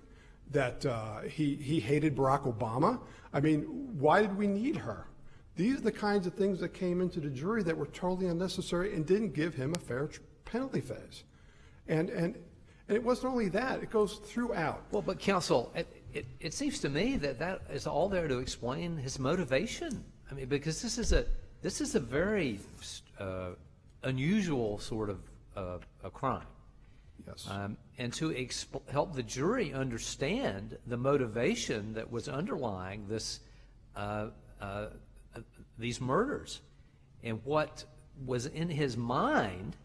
That he hated Barack Obama? I mean, why did we need her? These are the kinds of things that came into the jury that were totally unnecessary and didn't give him a fair penalty phase. And it wasn't only that, it goes throughout. Well, but counsel, it seems to me that is all there to explain his motivation. I mean, because this is a very unusual sort of a crime. Yes. And to help the jury understand the motivation that was underlying this these murders and what was in his mind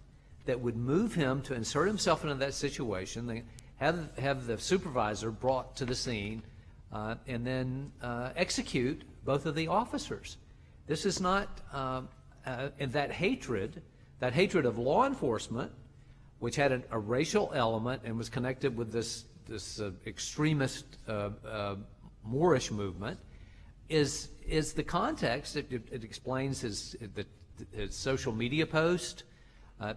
that would move him to insert himself into that situation, have the supervisor brought to the scene, and then execute both of the officers. This is not, and that hatred of law enforcement, which had a racial element and was connected with this extremist Moorish movement, is the context. It explains his social media post.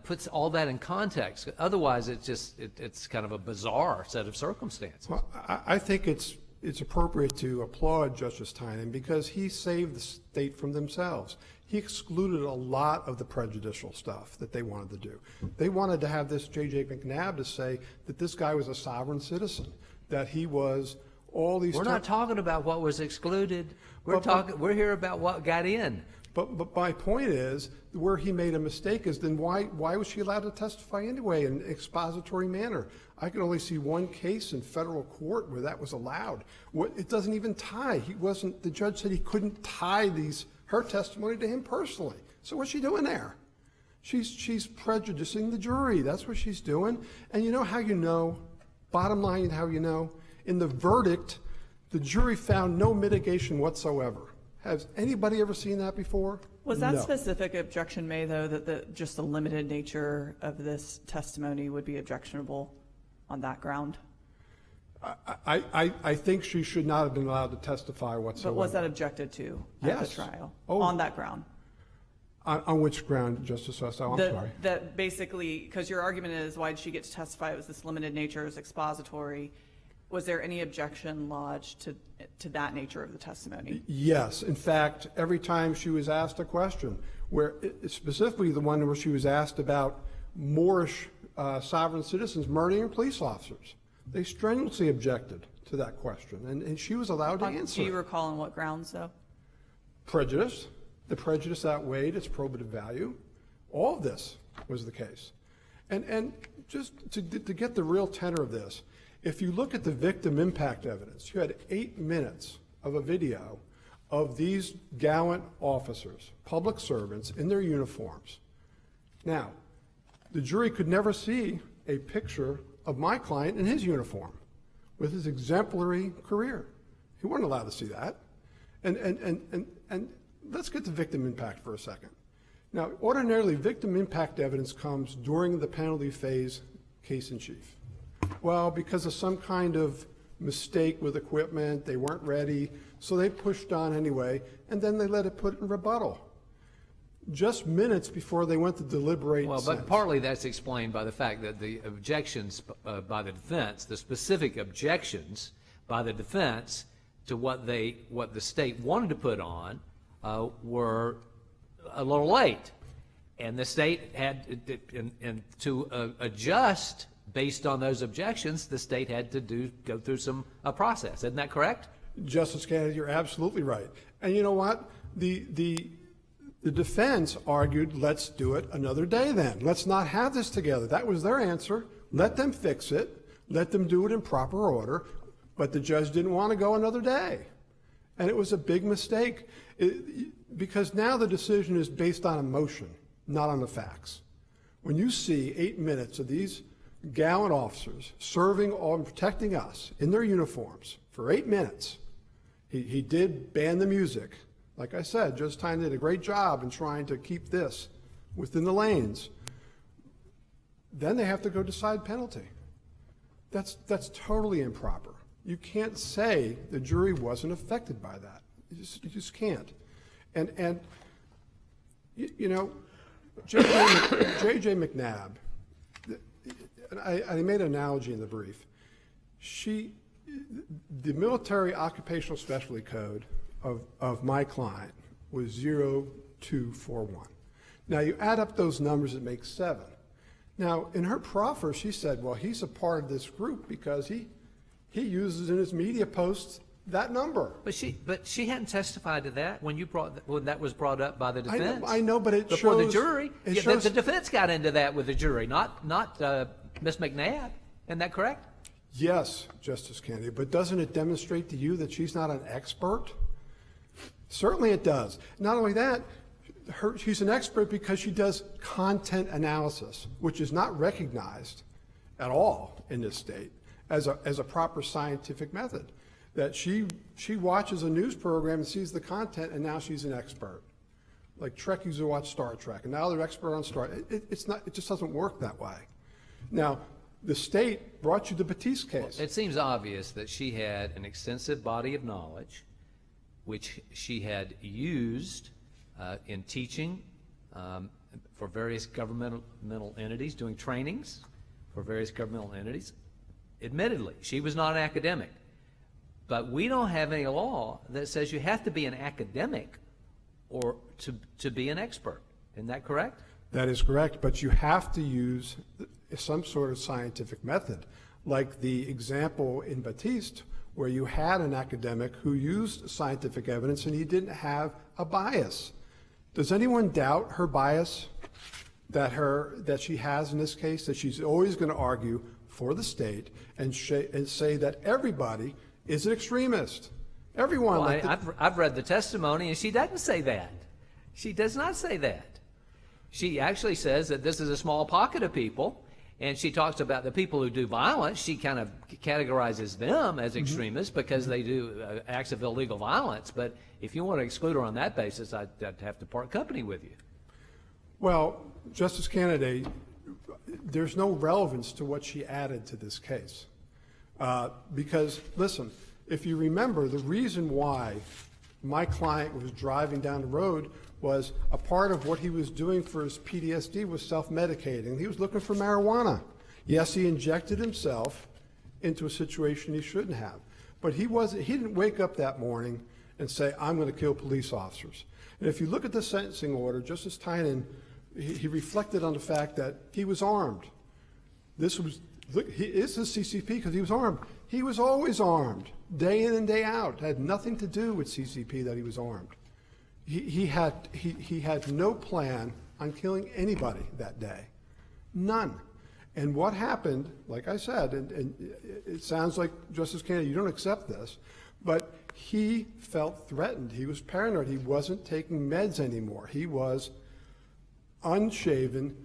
Puts all that in context. Otherwise, it's kind of a bizarre set of circumstances. Well, I think it's appropriate to applaud Justice Tynan because he saved the state from themselves. He excluded a lot of the prejudicial stuff that they wanted to do. They wanted to have this J.J. McNabb to say that this guy was a sovereign citizen, that he was all these. We're not talking about what was excluded. We're here about what got in. But my point is, where he made a mistake is then why was she allowed to testify anyway in an expository manner? I can only see one case in federal court where that was allowed. It doesn't even tie. The judge said he couldn't tie her testimony to him personally. So what's she doing there? She's prejudicing the jury. That's what she's doing. And you know how you know, bottom line how you know? In the verdict, the jury found no mitigation whatsoever. Has anybody ever seen that before? Was that No. specific objection made, though, that just the limited nature of this testimony would be objectionable on that ground? I think she should not have been allowed to testify whatsoever. But was that objected to at Yes. the trial Oh. on that ground? On which ground, Justice Susso? I'm sorry. That basically, because your argument is, why did she get to testify? It was this limited nature, it was expository. Was there any objection lodged to that nature of the testimony? Yes. In fact, every time she was asked a question, specifically the one where she was asked about Moorish sovereign citizens murdering police officers, they strenuously objected to that question, and she was allowed to answer. Do you recall on what grounds, though? Prejudice. The prejudice outweighed its probative value. All of this was the case. And just to get the real tenor of this, if you look at the victim impact evidence, you had 8 minutes of a video of these gallant officers, public servants in their uniforms. Now, the jury could never see a picture of my client in his uniform with his exemplary career. He wasn't allowed to see that. And let's get to victim impact for a second. Now, ordinarily, victim impact evidence comes during the penalty phase case in chief. Well, because of some kind of mistake with equipment, they weren't ready, so they pushed on anyway, and then they let it put in rebuttal. Just minutes before they went to deliberate. Well, but partly that's explained by the fact that the objections by the defense, the specific objections by the defense to what the state wanted to put on, were a little late, and the state had to adjust based on those objections. The state had to go through a process. Isn't that correct? Justice Kennedy, you're absolutely right. And you know what? The defense argued, let's do it another day then. Let's not have this together. That was their answer. Let them fix it. Let them do it in proper order. But the judge didn't want to go another day. And it was a big mistake because now the decision is based on emotion, not on the facts. When you see 8 minutes of these gallant officers serving and protecting us in their uniforms for 8 minutes, he did ban the music. Like I said, Judge Tyne did a great job in trying to keep this within the lanes. Then they have to go decide penalty. That's totally improper. You can't say the jury wasn't affected by that. You just can't. And you know, J.J. McNabb, I made an analogy in the brief. The military occupational specialty code of my client was 0241. Now you add up those numbers, it makes 7. Now in her proffer, she said, well, he's a part of this group because he uses in his media posts that number. But she hadn't testified to that when that was brought up by the defense. I know, but it before shows the jury. The defense got into that with the jury, not Ms. McNabb. Isn't that correct? Yes, Justice Kennedy, but doesn't it demonstrate to you that she's not an expert? Certainly it does. Not only that, she's an expert because she does content analysis, which is not recognized at all in this state as a proper scientific method. That she watches a news program and sees the content, and now she's an expert. Like Trekkies who watch Star Trek, and now they're expert on Star Trek. It just doesn't work that way. Now, the state brought you the Batiste case. Well, it seems obvious that she had an extensive body of knowledge, which she had used in teaching for various governmental entities, doing trainings for various governmental entities. Admittedly, she was not an academic, but we don't have any law that says you have to be an academic or to be an expert. Isn't that correct? That is correct, but you have to use some sort of scientific method, like the example in Batiste, where you had an academic who used scientific evidence and he didn't have a bias. Does anyone doubt her bias that she has in this case, that she's always going to argue for the state and say that everybody is an extremist? Everyone. Well, I've read the testimony, and she doesn't say that. She does not say that. She actually says that this is a small pocket of people, and she talks about the people who do violence. She kind of categorizes them as extremists because they do acts of illegal violence. But if you want to exclude her on that basis, I'd have to part company with you. Well, Justice Kennedy, there's no relevance to what she added to this case. Because, listen, if you remember, the reason why my client was driving down the road was a part of what he was doing for his PTSD was self-medicating. He was looking for marijuana. Yes, he injected himself into a situation he shouldn't have. But he didn't wake up that morning and say, I'm going to kill police officers. And if you look at the sentencing order, Justice Tynan, he reflected on the fact that he was armed. This is CCP because he was armed. He was always armed, day in and day out. It had nothing to do with CCP that he was armed. He had no plan on killing anybody that day. None. And what happened, like I said, and it sounds like, Justice Kennedy, you don't accept this, but he felt threatened. He was paranoid. He wasn't taking meds anymore. He was unshaven,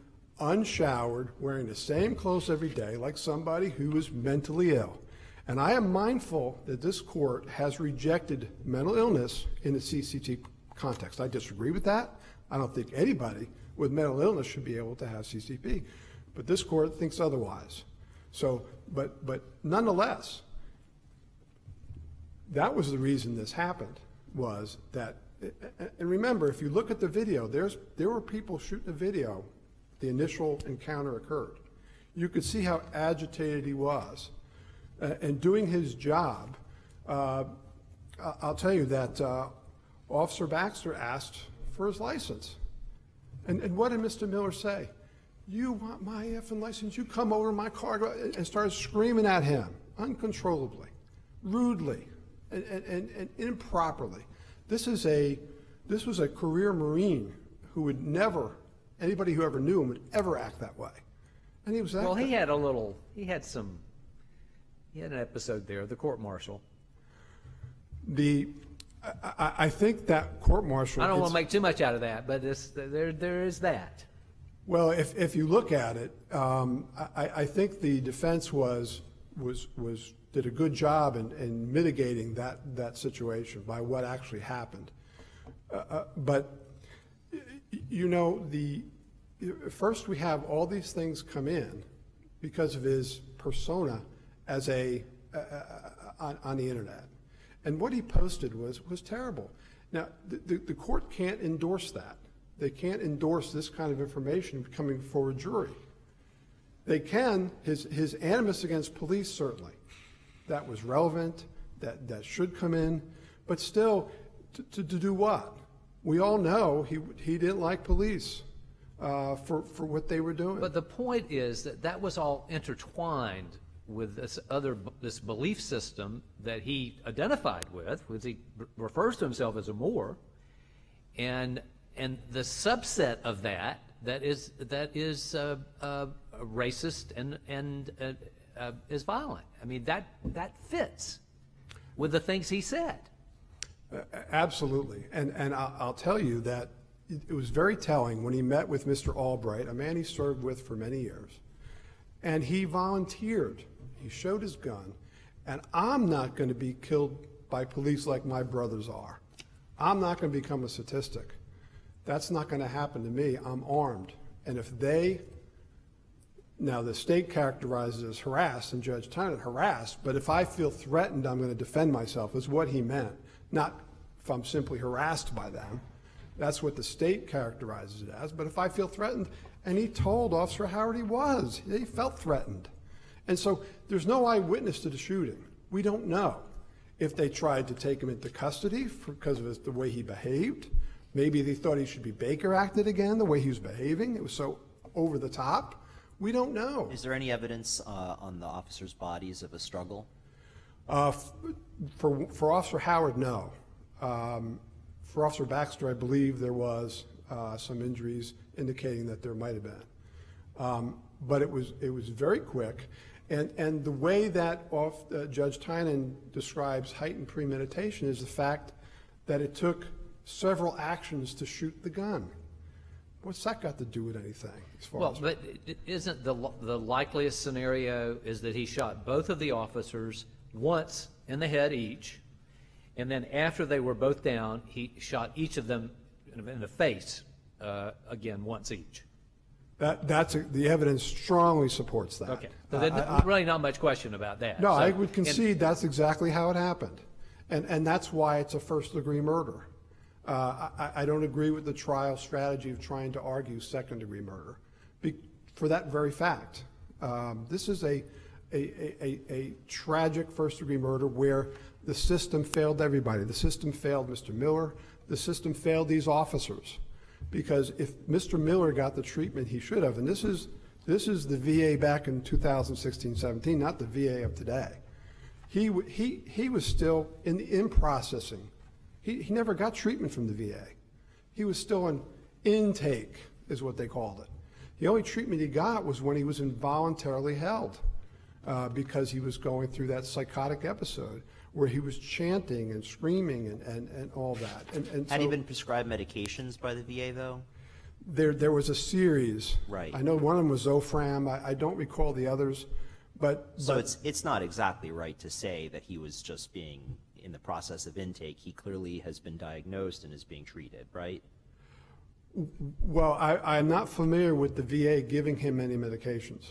unshowered, wearing the same clothes every day, like somebody who is mentally ill. And I am mindful that this court has rejected mental illness in the CCT context. I disagree with that. I don't think anybody with mental illness should be able to have CCP, but this court thinks otherwise. So, but nonetheless, that was the reason this happened, was that, and remember, if you look at the video, there were people shooting the video. The initial encounter occurred. You could see how agitated he was. And doing his job, I'll tell you that Officer Baxter asked for his license. And what did Mr. Miller say? You want my effing license? You come over to my car, and started screaming at him uncontrollably, rudely, and improperly. This was a career Marine who would never, anybody who ever knew him would ever act that way. And he was that. Well, he had an episode there, the court-martial. I think that court-martial. I don't want to make too much out of that, but there is that. Well, if you look at it, I think the defense did a good job in mitigating that situation by what actually happened. But you know, first we have all these things come in because of his persona as on the internet, and what he posted was terrible. Now the court can't endorse that. They can't endorse this kind of information coming before a jury. They can, his animus against police, certainly. That was relevant, that should come in, but still, to do what? We all know he didn't like police for what they were doing. But the point is that was all intertwined with this belief system that he identified with, because he refers to himself as a Moor, and the subset of that is racist and is violent. I mean, that fits with the things he said. Absolutely, and I'll tell you that it was very telling when he met with Mr. Albright, a man he served with for many years, and he volunteered. He showed his gun, and I'm not going to be killed by police like my brothers are. I'm not going to become a statistic. That's not going to happen to me. I'm armed. And if now the state characterizes it as harassed, and Judge Tynan harassed, but if I feel threatened, I'm going to defend myself, is what he meant. Not if I'm simply harassed by them. That's what the state characterizes it as. But if I feel threatened, and he told Officer Howard he felt threatened. And so there's no eyewitness to the shooting. We don't know if they tried to take him into custody because of the way he behaved. Maybe they thought he should be Baker acted again, the way he was behaving. It was so over the top. We don't know. Is there any evidence on the officers' bodies of a struggle? For Officer Howard, no. For Officer Baxter, I believe there was some injuries indicating that there might have been. But it was very quick. And the way that Judge Tynan describes heightened premeditation is the fact that it took several actions to shoot the gun. What's that got to do with anything? But isn't the likeliest scenario is that he shot both of the officers once in the head each, and then after they were both down, he shot each of them in the face again once each? The evidence strongly supports that. Okay, so there's really not much question about that. No, I would concede that's exactly how it happened, and that's why it's a first-degree murder. I don't agree with the trial strategy of trying to argue second-degree murder for that very fact. This is a tragic first-degree murder where the system failed everybody. The system failed Mr. Miller. The system failed these officers. Because if Mr. Miller got the treatment he should have, and this is the VA back in 2016-17, not the VA of today. He was still in processing. He never got treatment from the VA. He was still in intake, is what they called it. The only treatment he got was when he was involuntarily held because he was going through that psychotic episode where he was chanting and screaming and all that. And Had he been prescribed medications by the VA, though? There was a series. Right. I know one of them was Zofram. I don't recall the others, So it's not exactly right to say that he was just being in the process of intake. He clearly has been diagnosed and is being treated, right? Well, I'm not familiar with the VA giving him any medications.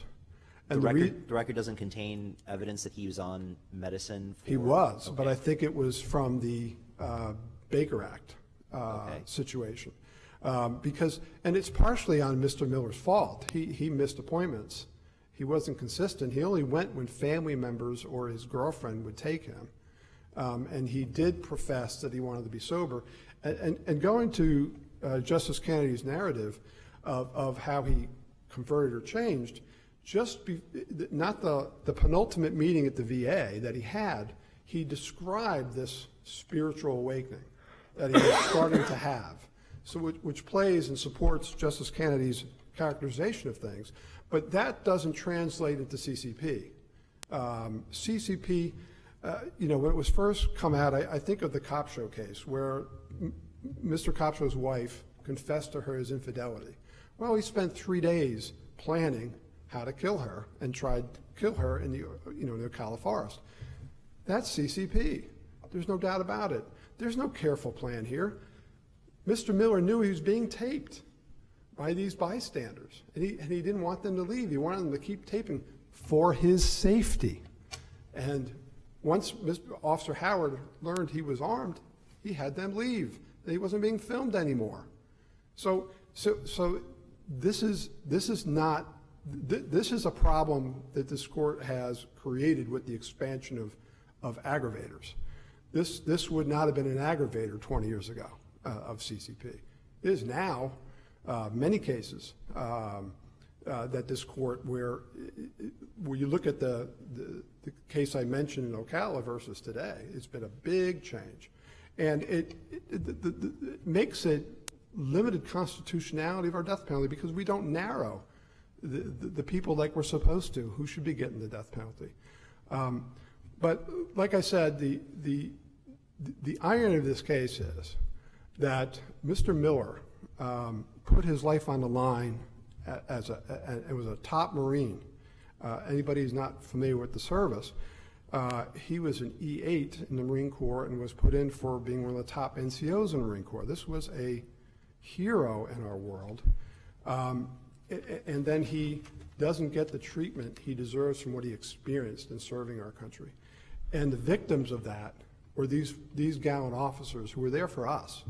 The And record doesn't contain evidence that he was on medicine? He was, but I think it was from the Baker Act situation. And it's partially on Mr. Miller's fault. He missed appointments. He wasn't consistent. He only went when family members or his girlfriend would take him. And he did profess that he wanted to be sober. And going to Justice Kennedy's narrative of how he converted or changed, not the penultimate meeting at the VA that he had, he described this spiritual awakening that he was starting to have, so which plays and supports Justice Kennedy's characterization of things. But that doesn't translate into CCP. CCP, when it was first come out, I think of the Copshow case where Mr. Copshow's wife confessed to her his infidelity. Well, he spent 3 days planning how to kill her and tried to kill her in the Ocala forest. That's CCP. There's no doubt about it. There's no careful plan here. Mr. Miller knew he was being taped by these bystanders, and he didn't want them to leave. He wanted them to keep taping for his safety. And once Mr. Officer Howard learned he was armed, he had them leave. He wasn't being filmed anymore. So this is a problem that this court has created with the expansion of aggravators. This would not have been an aggravator 20 years ago of CCP. It is now many cases that this court where you look at the case I mentioned in Ocala versus today, it's been a big change. And it makes it limited constitutionality of our death penalty because we don't narrow the people like we're supposed to who should be getting the death penalty. But like I said, the irony of this case is that Mr. Miller put his life on the line and was a top Marine. Anybody who's not familiar with the service, he was an E8 in the Marine Corps and was put in for being one of the top NCOs in the Marine Corps. This was a hero in our world. And then he doesn't get the treatment he deserves from what he experienced in serving our country. And the victims of that were these gallant officers who were there for us.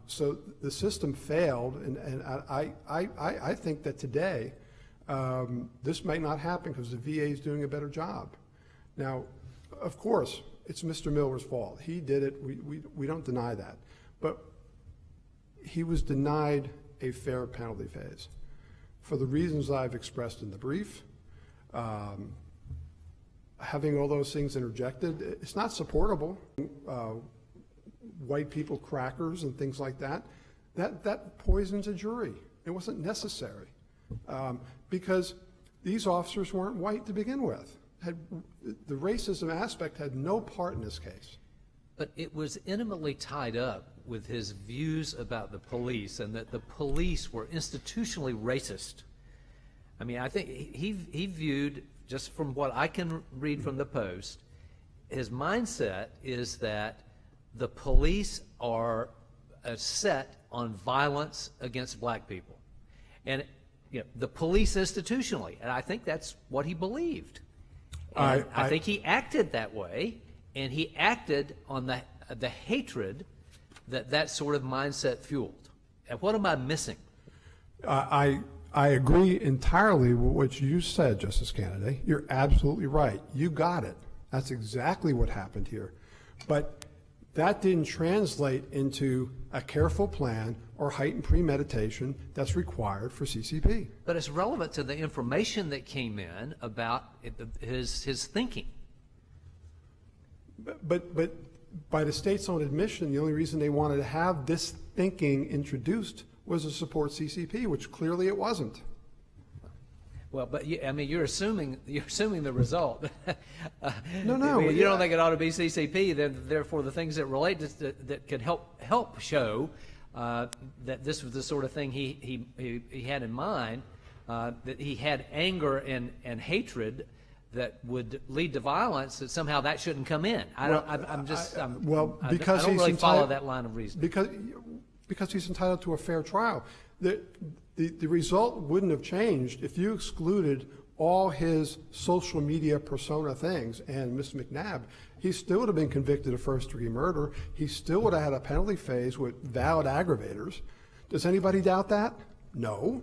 So the system failed, and I think that today this might not happen because the VA is doing a better job. Now, of course, it's Mr. Miller's fault. He did it. We don't deny that. But he was denied a fair penalty phase for the reasons I've expressed in the brief. Having all those things interjected, it's not supportable. White people crackers and things like that, that poisons a jury. It wasn't necessary because these officers weren't white to begin with. The racism aspect had no part in this case. But it was intimately tied up with his views about the police and that the police were institutionally racist. I mean, I think he viewed, just from what I can read from the Post, his mindset is that the police are set on violence against black people. And the police institutionally, and I think that's what he believed. And I think he acted that way, and he acted on the hatred that sort of mindset fueled. And what am I missing? I agree entirely with what you said, Justice Kennedy. You're absolutely right. You got it. That's exactly what happened here. But that didn't translate into a careful plan or heightened premeditation that's required for CCP. But it's relevant to the information that came in about his thinking. But by the state's own admission, the only reason they wanted to have this thinking introduced was to support CCP, which clearly it wasn't. Well, but I mean, you're assuming the result. No. You don't think it ought to be CCP, then therefore the things that relate to that could help show that this was the sort of thing he had in mind, that he had anger and hatred that would lead to violence, that somehow that shouldn't come in. I don't really follow that line of reasoning. Because he's entitled to a fair trial. The result wouldn't have changed if you excluded all his social media persona things, and Mr. McNabb, he still would have been convicted of first-degree murder. He still would have had a penalty phase with valid aggravators. Does anybody doubt that? No.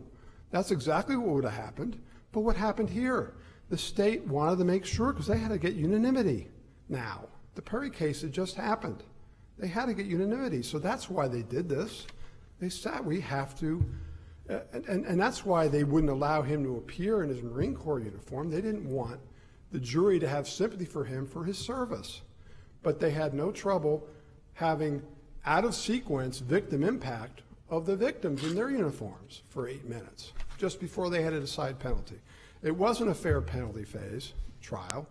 That's exactly what would have happened. But what happened here? The state wanted to make sure, because they had to get unanimity now. The Perry case had just happened. They had to get unanimity, so that's why they did this. They said we have to, and that's why they wouldn't allow him to appear in his Marine Corps uniform. They didn't want the jury to have sympathy for him for his service. But they had no trouble having out-of-sequence victim impact of the victims in their uniforms for 8 minutes, just before they had to decide penalty. It wasn't a fair penalty phase trial,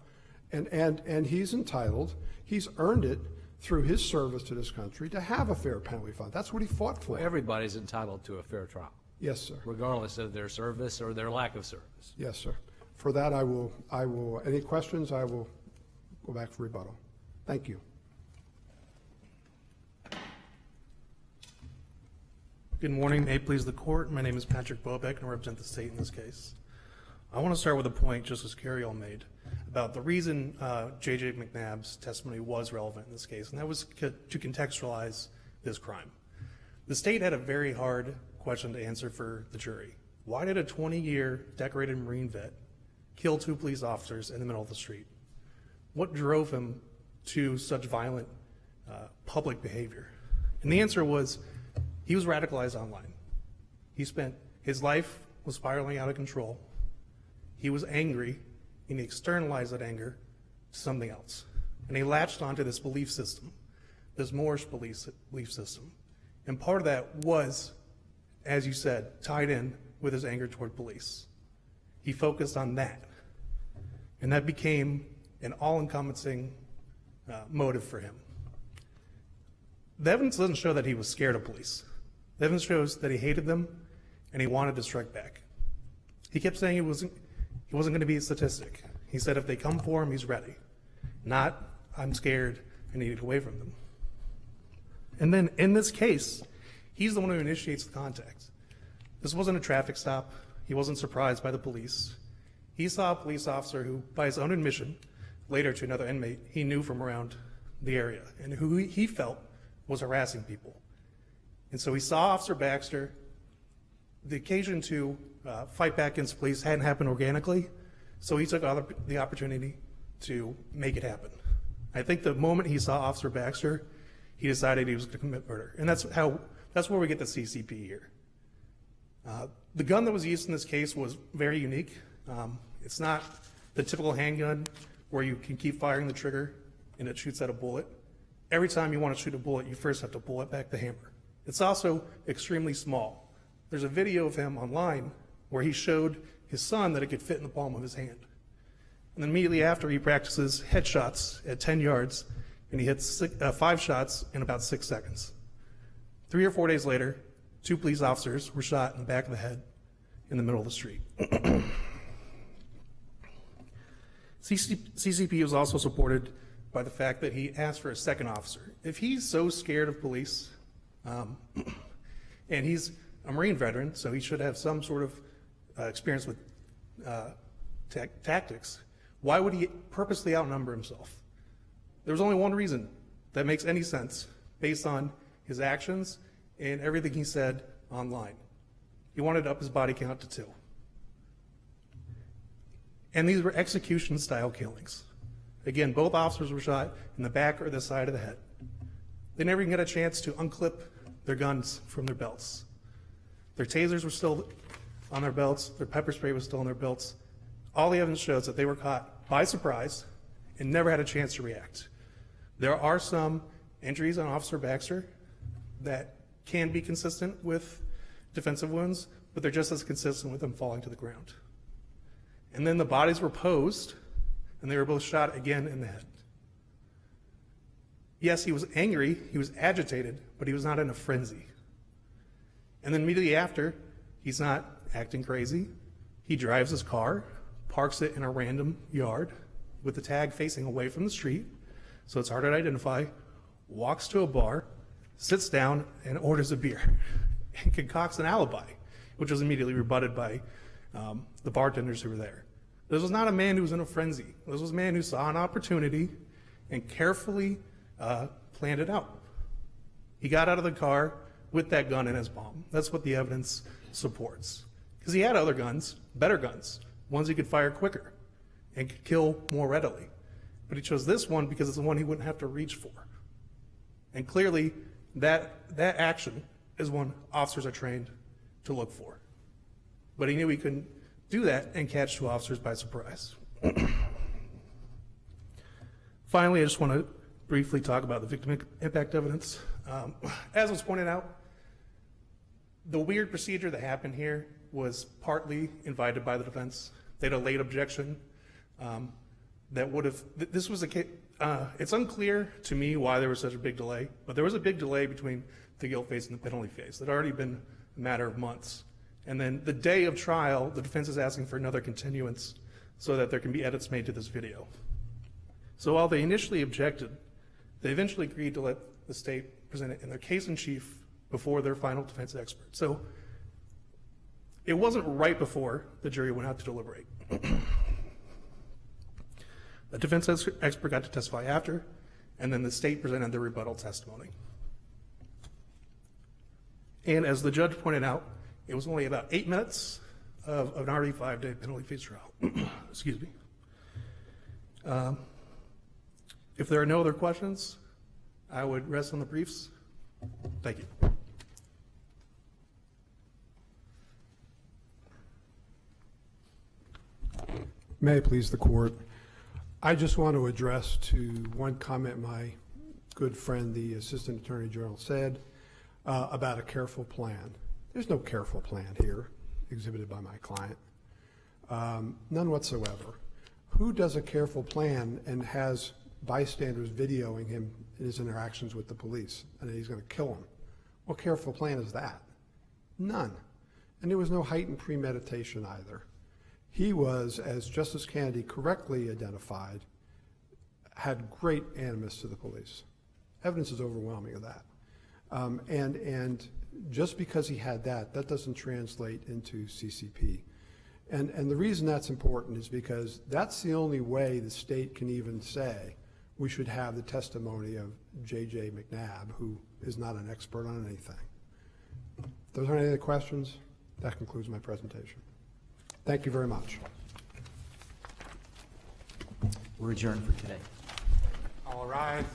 and he's entitled, he's earned it through his service to this country to have a fair penalty fund. That's what he fought for. Well, everybody's entitled to a fair trial. Yes, sir. Regardless of their service or their lack of service. Yes, sir. For that, I will, any questions, I will go back for rebuttal. Thank you. Good morning. May it please the court. My name is Patrick Bobeck, and I represent the state in this case. I want to start with a point Justice Carriol made about the reason J.J. McNabb's testimony was relevant in this case, and that was to contextualize this crime. The state had a very hard question to answer for the jury. Why did a 20-year decorated Marine vet kill 2 police officers in the middle of the street? What drove him to such violent public behavior? And the answer was he was radicalized online. His life was spiraling out of control. He was angry, and he externalized that anger to something else. And he latched onto this belief system, this Moorish belief system. And part of that was, as you said, tied in with his anger toward police. He focused on that. And that became an all-encompassing motive for him. The evidence doesn't show that he was scared of police. The evidence shows that he hated them and he wanted to strike back. He kept saying he wasn't going to be a statistic. He said if they come for him, he's ready. Not, I'm scared, I need to get away from them. And then in this case, he's the one who initiates the contact. This wasn't a traffic stop. He wasn't surprised by the police. He saw a police officer who, by his own admission, later to another inmate, he knew from around the area and who he felt was harassing people. And so he saw Officer Baxter. The occasion to fight back against police hadn't happened organically, so he took the opportunity to make it happen. I think the moment he saw Officer Baxter, he decided he was going to commit murder. And that's where we get the CCP here. The gun that was used in this case was very unique. It's not the typical handgun where you can keep firing the trigger and it shoots out a bullet. Every time you want to shoot a bullet, you first have to pull it back the hammer. It's also extremely small. There's a video of him online where he showed his son that it could fit in the palm of his hand. And then immediately after, he practices headshots at 10 yards, and he hits 5 shots in about 6 seconds. 3 or 4 days later, 2 police officers were shot in the back of the head in the middle of the street. CCP was also supported by the fact that he asked for a second officer. If he's so scared of police, and he's a Marine veteran, so he should have some sort of experience with tactics, why would he purposely outnumber himself? There's only one reason that makes any sense based on his actions and everything he said online. He wanted to up his body count to 2. And these were execution-style killings. Again, both officers were shot in the back or the side of the head. They never even got a chance to unclip their guns from their belts. Their tasers were still on their belts. Their pepper spray was still on their belts. All the evidence shows that they were caught by surprise and never had a chance to react. There are some injuries on Officer Baxter that can be consistent with defensive wounds, but they're just as consistent with him falling to the ground. And then the bodies were posed, and they were both shot again in the head. Yes, he was angry, he was agitated, but he was not in a frenzy. And then immediately after, he's not acting crazy. He drives his car, parks it in a random yard with the tag facing away from the street, so it's harder to identify, walks to a bar, sits down, and orders a beer, and concocts an alibi, which was immediately rebutted by the bartenders who were there. This was not a man who was in a frenzy. This was a man who saw an opportunity and carefully planned it out. He got out of the car with that gun in his palm. That's what the evidence supports. Because he had other guns, better guns, ones he could fire quicker and could kill more readily. But he chose this one because it's the one he wouldn't have to reach for. And clearly, that action is one officers are trained to look for. But he knew he couldn't do that and catch two officers by surprise. Finally, I just want to briefly talk about the victim impact evidence. As was pointed out, the weird procedure that happened here was partly invited by the defense. They had a late objection that would have, this was a case, it's unclear to me why there was such a big delay, but there was a big delay between the guilt phase and the penalty phase. It had already been a matter of months. And then the day of trial, the defense is asking for another continuance so that there can be edits made to this video. So while they initially objected, they eventually agreed to let the state present it in their case in chief before their final defense expert. So it wasn't right before the jury went out to deliberate. The defense expert got to testify after, and then the state presented their rebuttal testimony. And as the judge pointed out, it was only about 8 minutes of an already 5-day penalty phase trial. Excuse me. If there are no other questions, I would rest on the briefs. Thank you. May it please the court. I just want to address to one comment my good friend, the Assistant Attorney General, said about a careful plan. There's no careful plan here exhibited by my client. None whatsoever. Who does a careful plan and has bystanders videoing him in his interactions with the police and he's going to kill him? What careful plan is that? None. And there was no heightened premeditation either. He was, as Justice Kennedy correctly identified, had great animus to the police. Evidence is overwhelming of that. And just because he had that doesn't translate into CCP. And the reason that's important is because that's the only way the state can even say we should have the testimony of J.J. McNabb, who is not an expert on anything. If those aren't any other questions, that concludes my presentation. Thank you very much. We're adjourned for today. All rise.